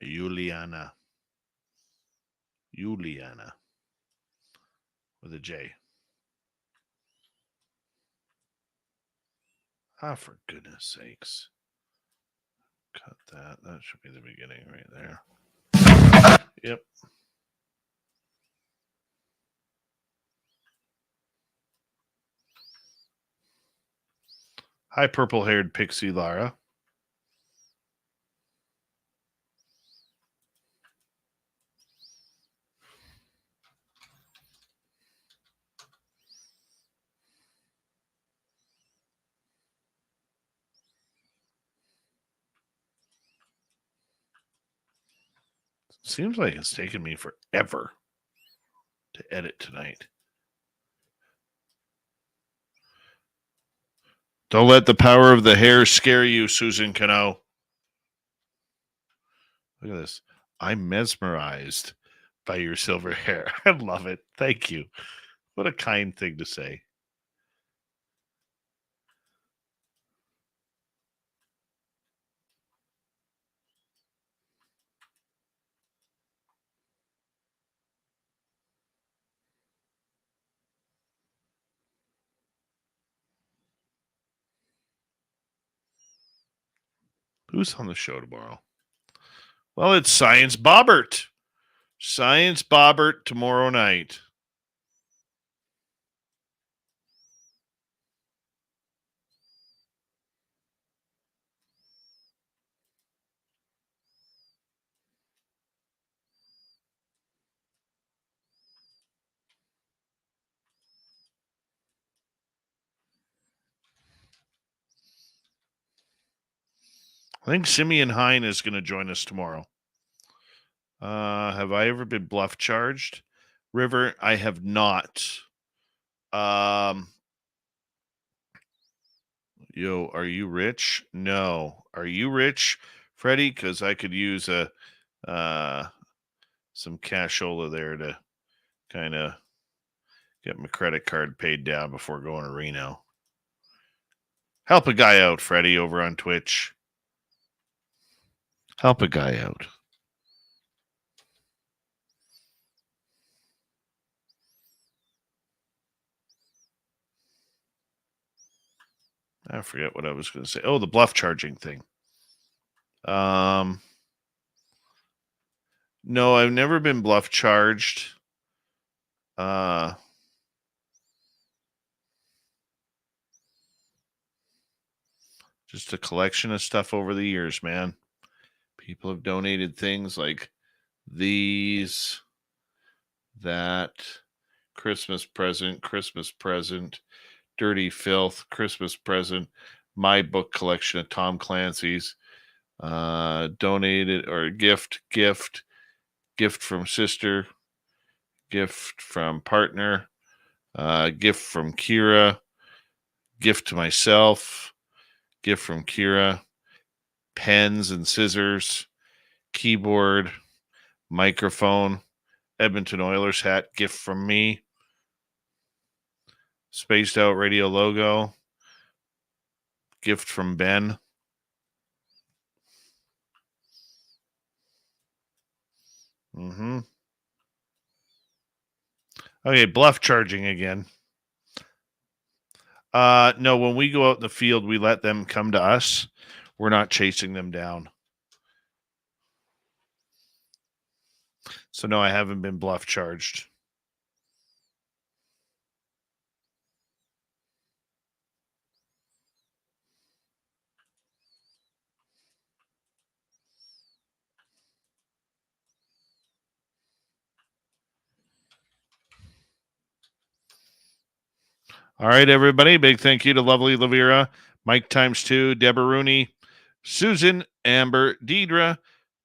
Juliana. Juliana. With a J. Ah, for goodness sakes. Cut that. That should be the beginning right there. Yep. Hi, purple-haired pixie Lara. Seems like it's taken me forever to edit tonight. Don't let the power of the hair scare you, Susan Cano. Look at this. I'm mesmerized by your silver hair. I love it. Thank you. What a kind thing to say. Who's on the show tomorrow? Well, it's Science Bobbert. Science Bobbert tomorrow night. I think Simeon Hine is going to join us tomorrow. Have I ever been bluff charged? River, I have not. Yo, are you rich? No. Are you rich? Freddie, because I could use some cashola there to kind of get my credit card paid down before going to Reno. Help a guy out, Freddie, over on Twitch. Help a guy out. I forget what I was going to say. Oh, the bluff charging thing. No, I've never been bluff charged. Just a collection of stuff over the years, man. People have donated things like these, that, Christmas present, Dirty Filth, Christmas present, my book collection of Tom Clancy's, donated or gift from sister, gift from partner, gift from Kira, gift to myself, gift from Kira, pens and scissors, keyboard, microphone, Edmonton Oilers hat, gift from me, Spaced Out Radio logo, gift from Ben. Okay, bluff charging again. No, when we go out in the field, we let them come to us. We're not chasing them down. So no, I haven't been bluff charged. All right, everybody. Big thank you to lovely Lavira, Mike ×2, Deborah Rooney, Susan, Amber, Deidre,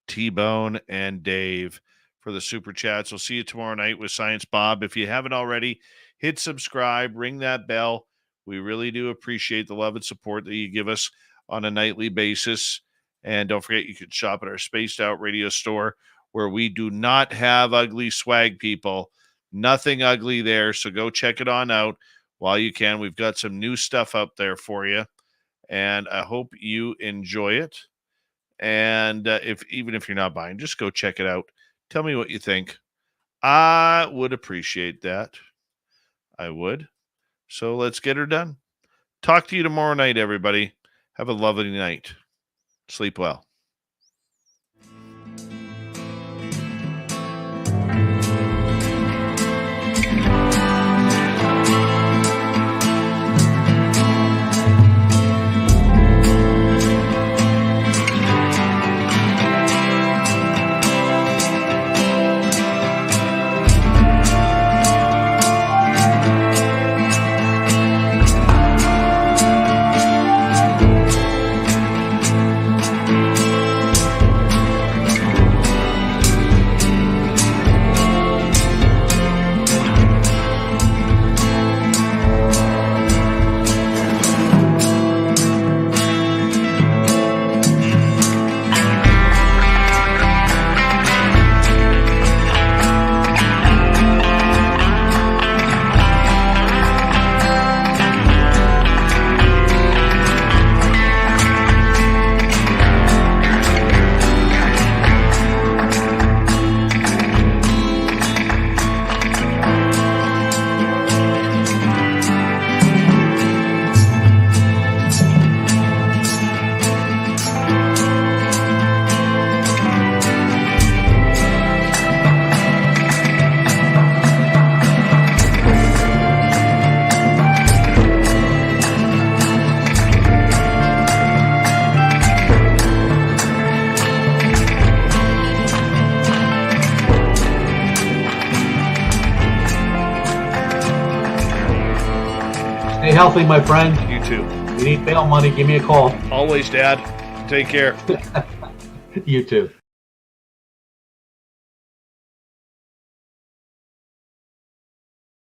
T-Bone, and Dave for the super chats. We'll see you tomorrow night with Science Bob. If you haven't already, hit subscribe, ring that bell. We really do appreciate the love and support that you give us on a nightly basis. And don't forget, you can shop at our Spaced Out Radio store, where we do not have ugly swag, people. Nothing ugly there, so go check it on out while you can. We've got some new stuff up there for you, and I hope you enjoy it. And even if you're not buying, just go check it out. Tell me what you think. I would appreciate that. I would. So let's get her done. Talk to you tomorrow night, everybody. Have a lovely night. Sleep well. Stay healthy, my friend. You too. You need bail money, give me a call. Always, Dad. Take care. You too.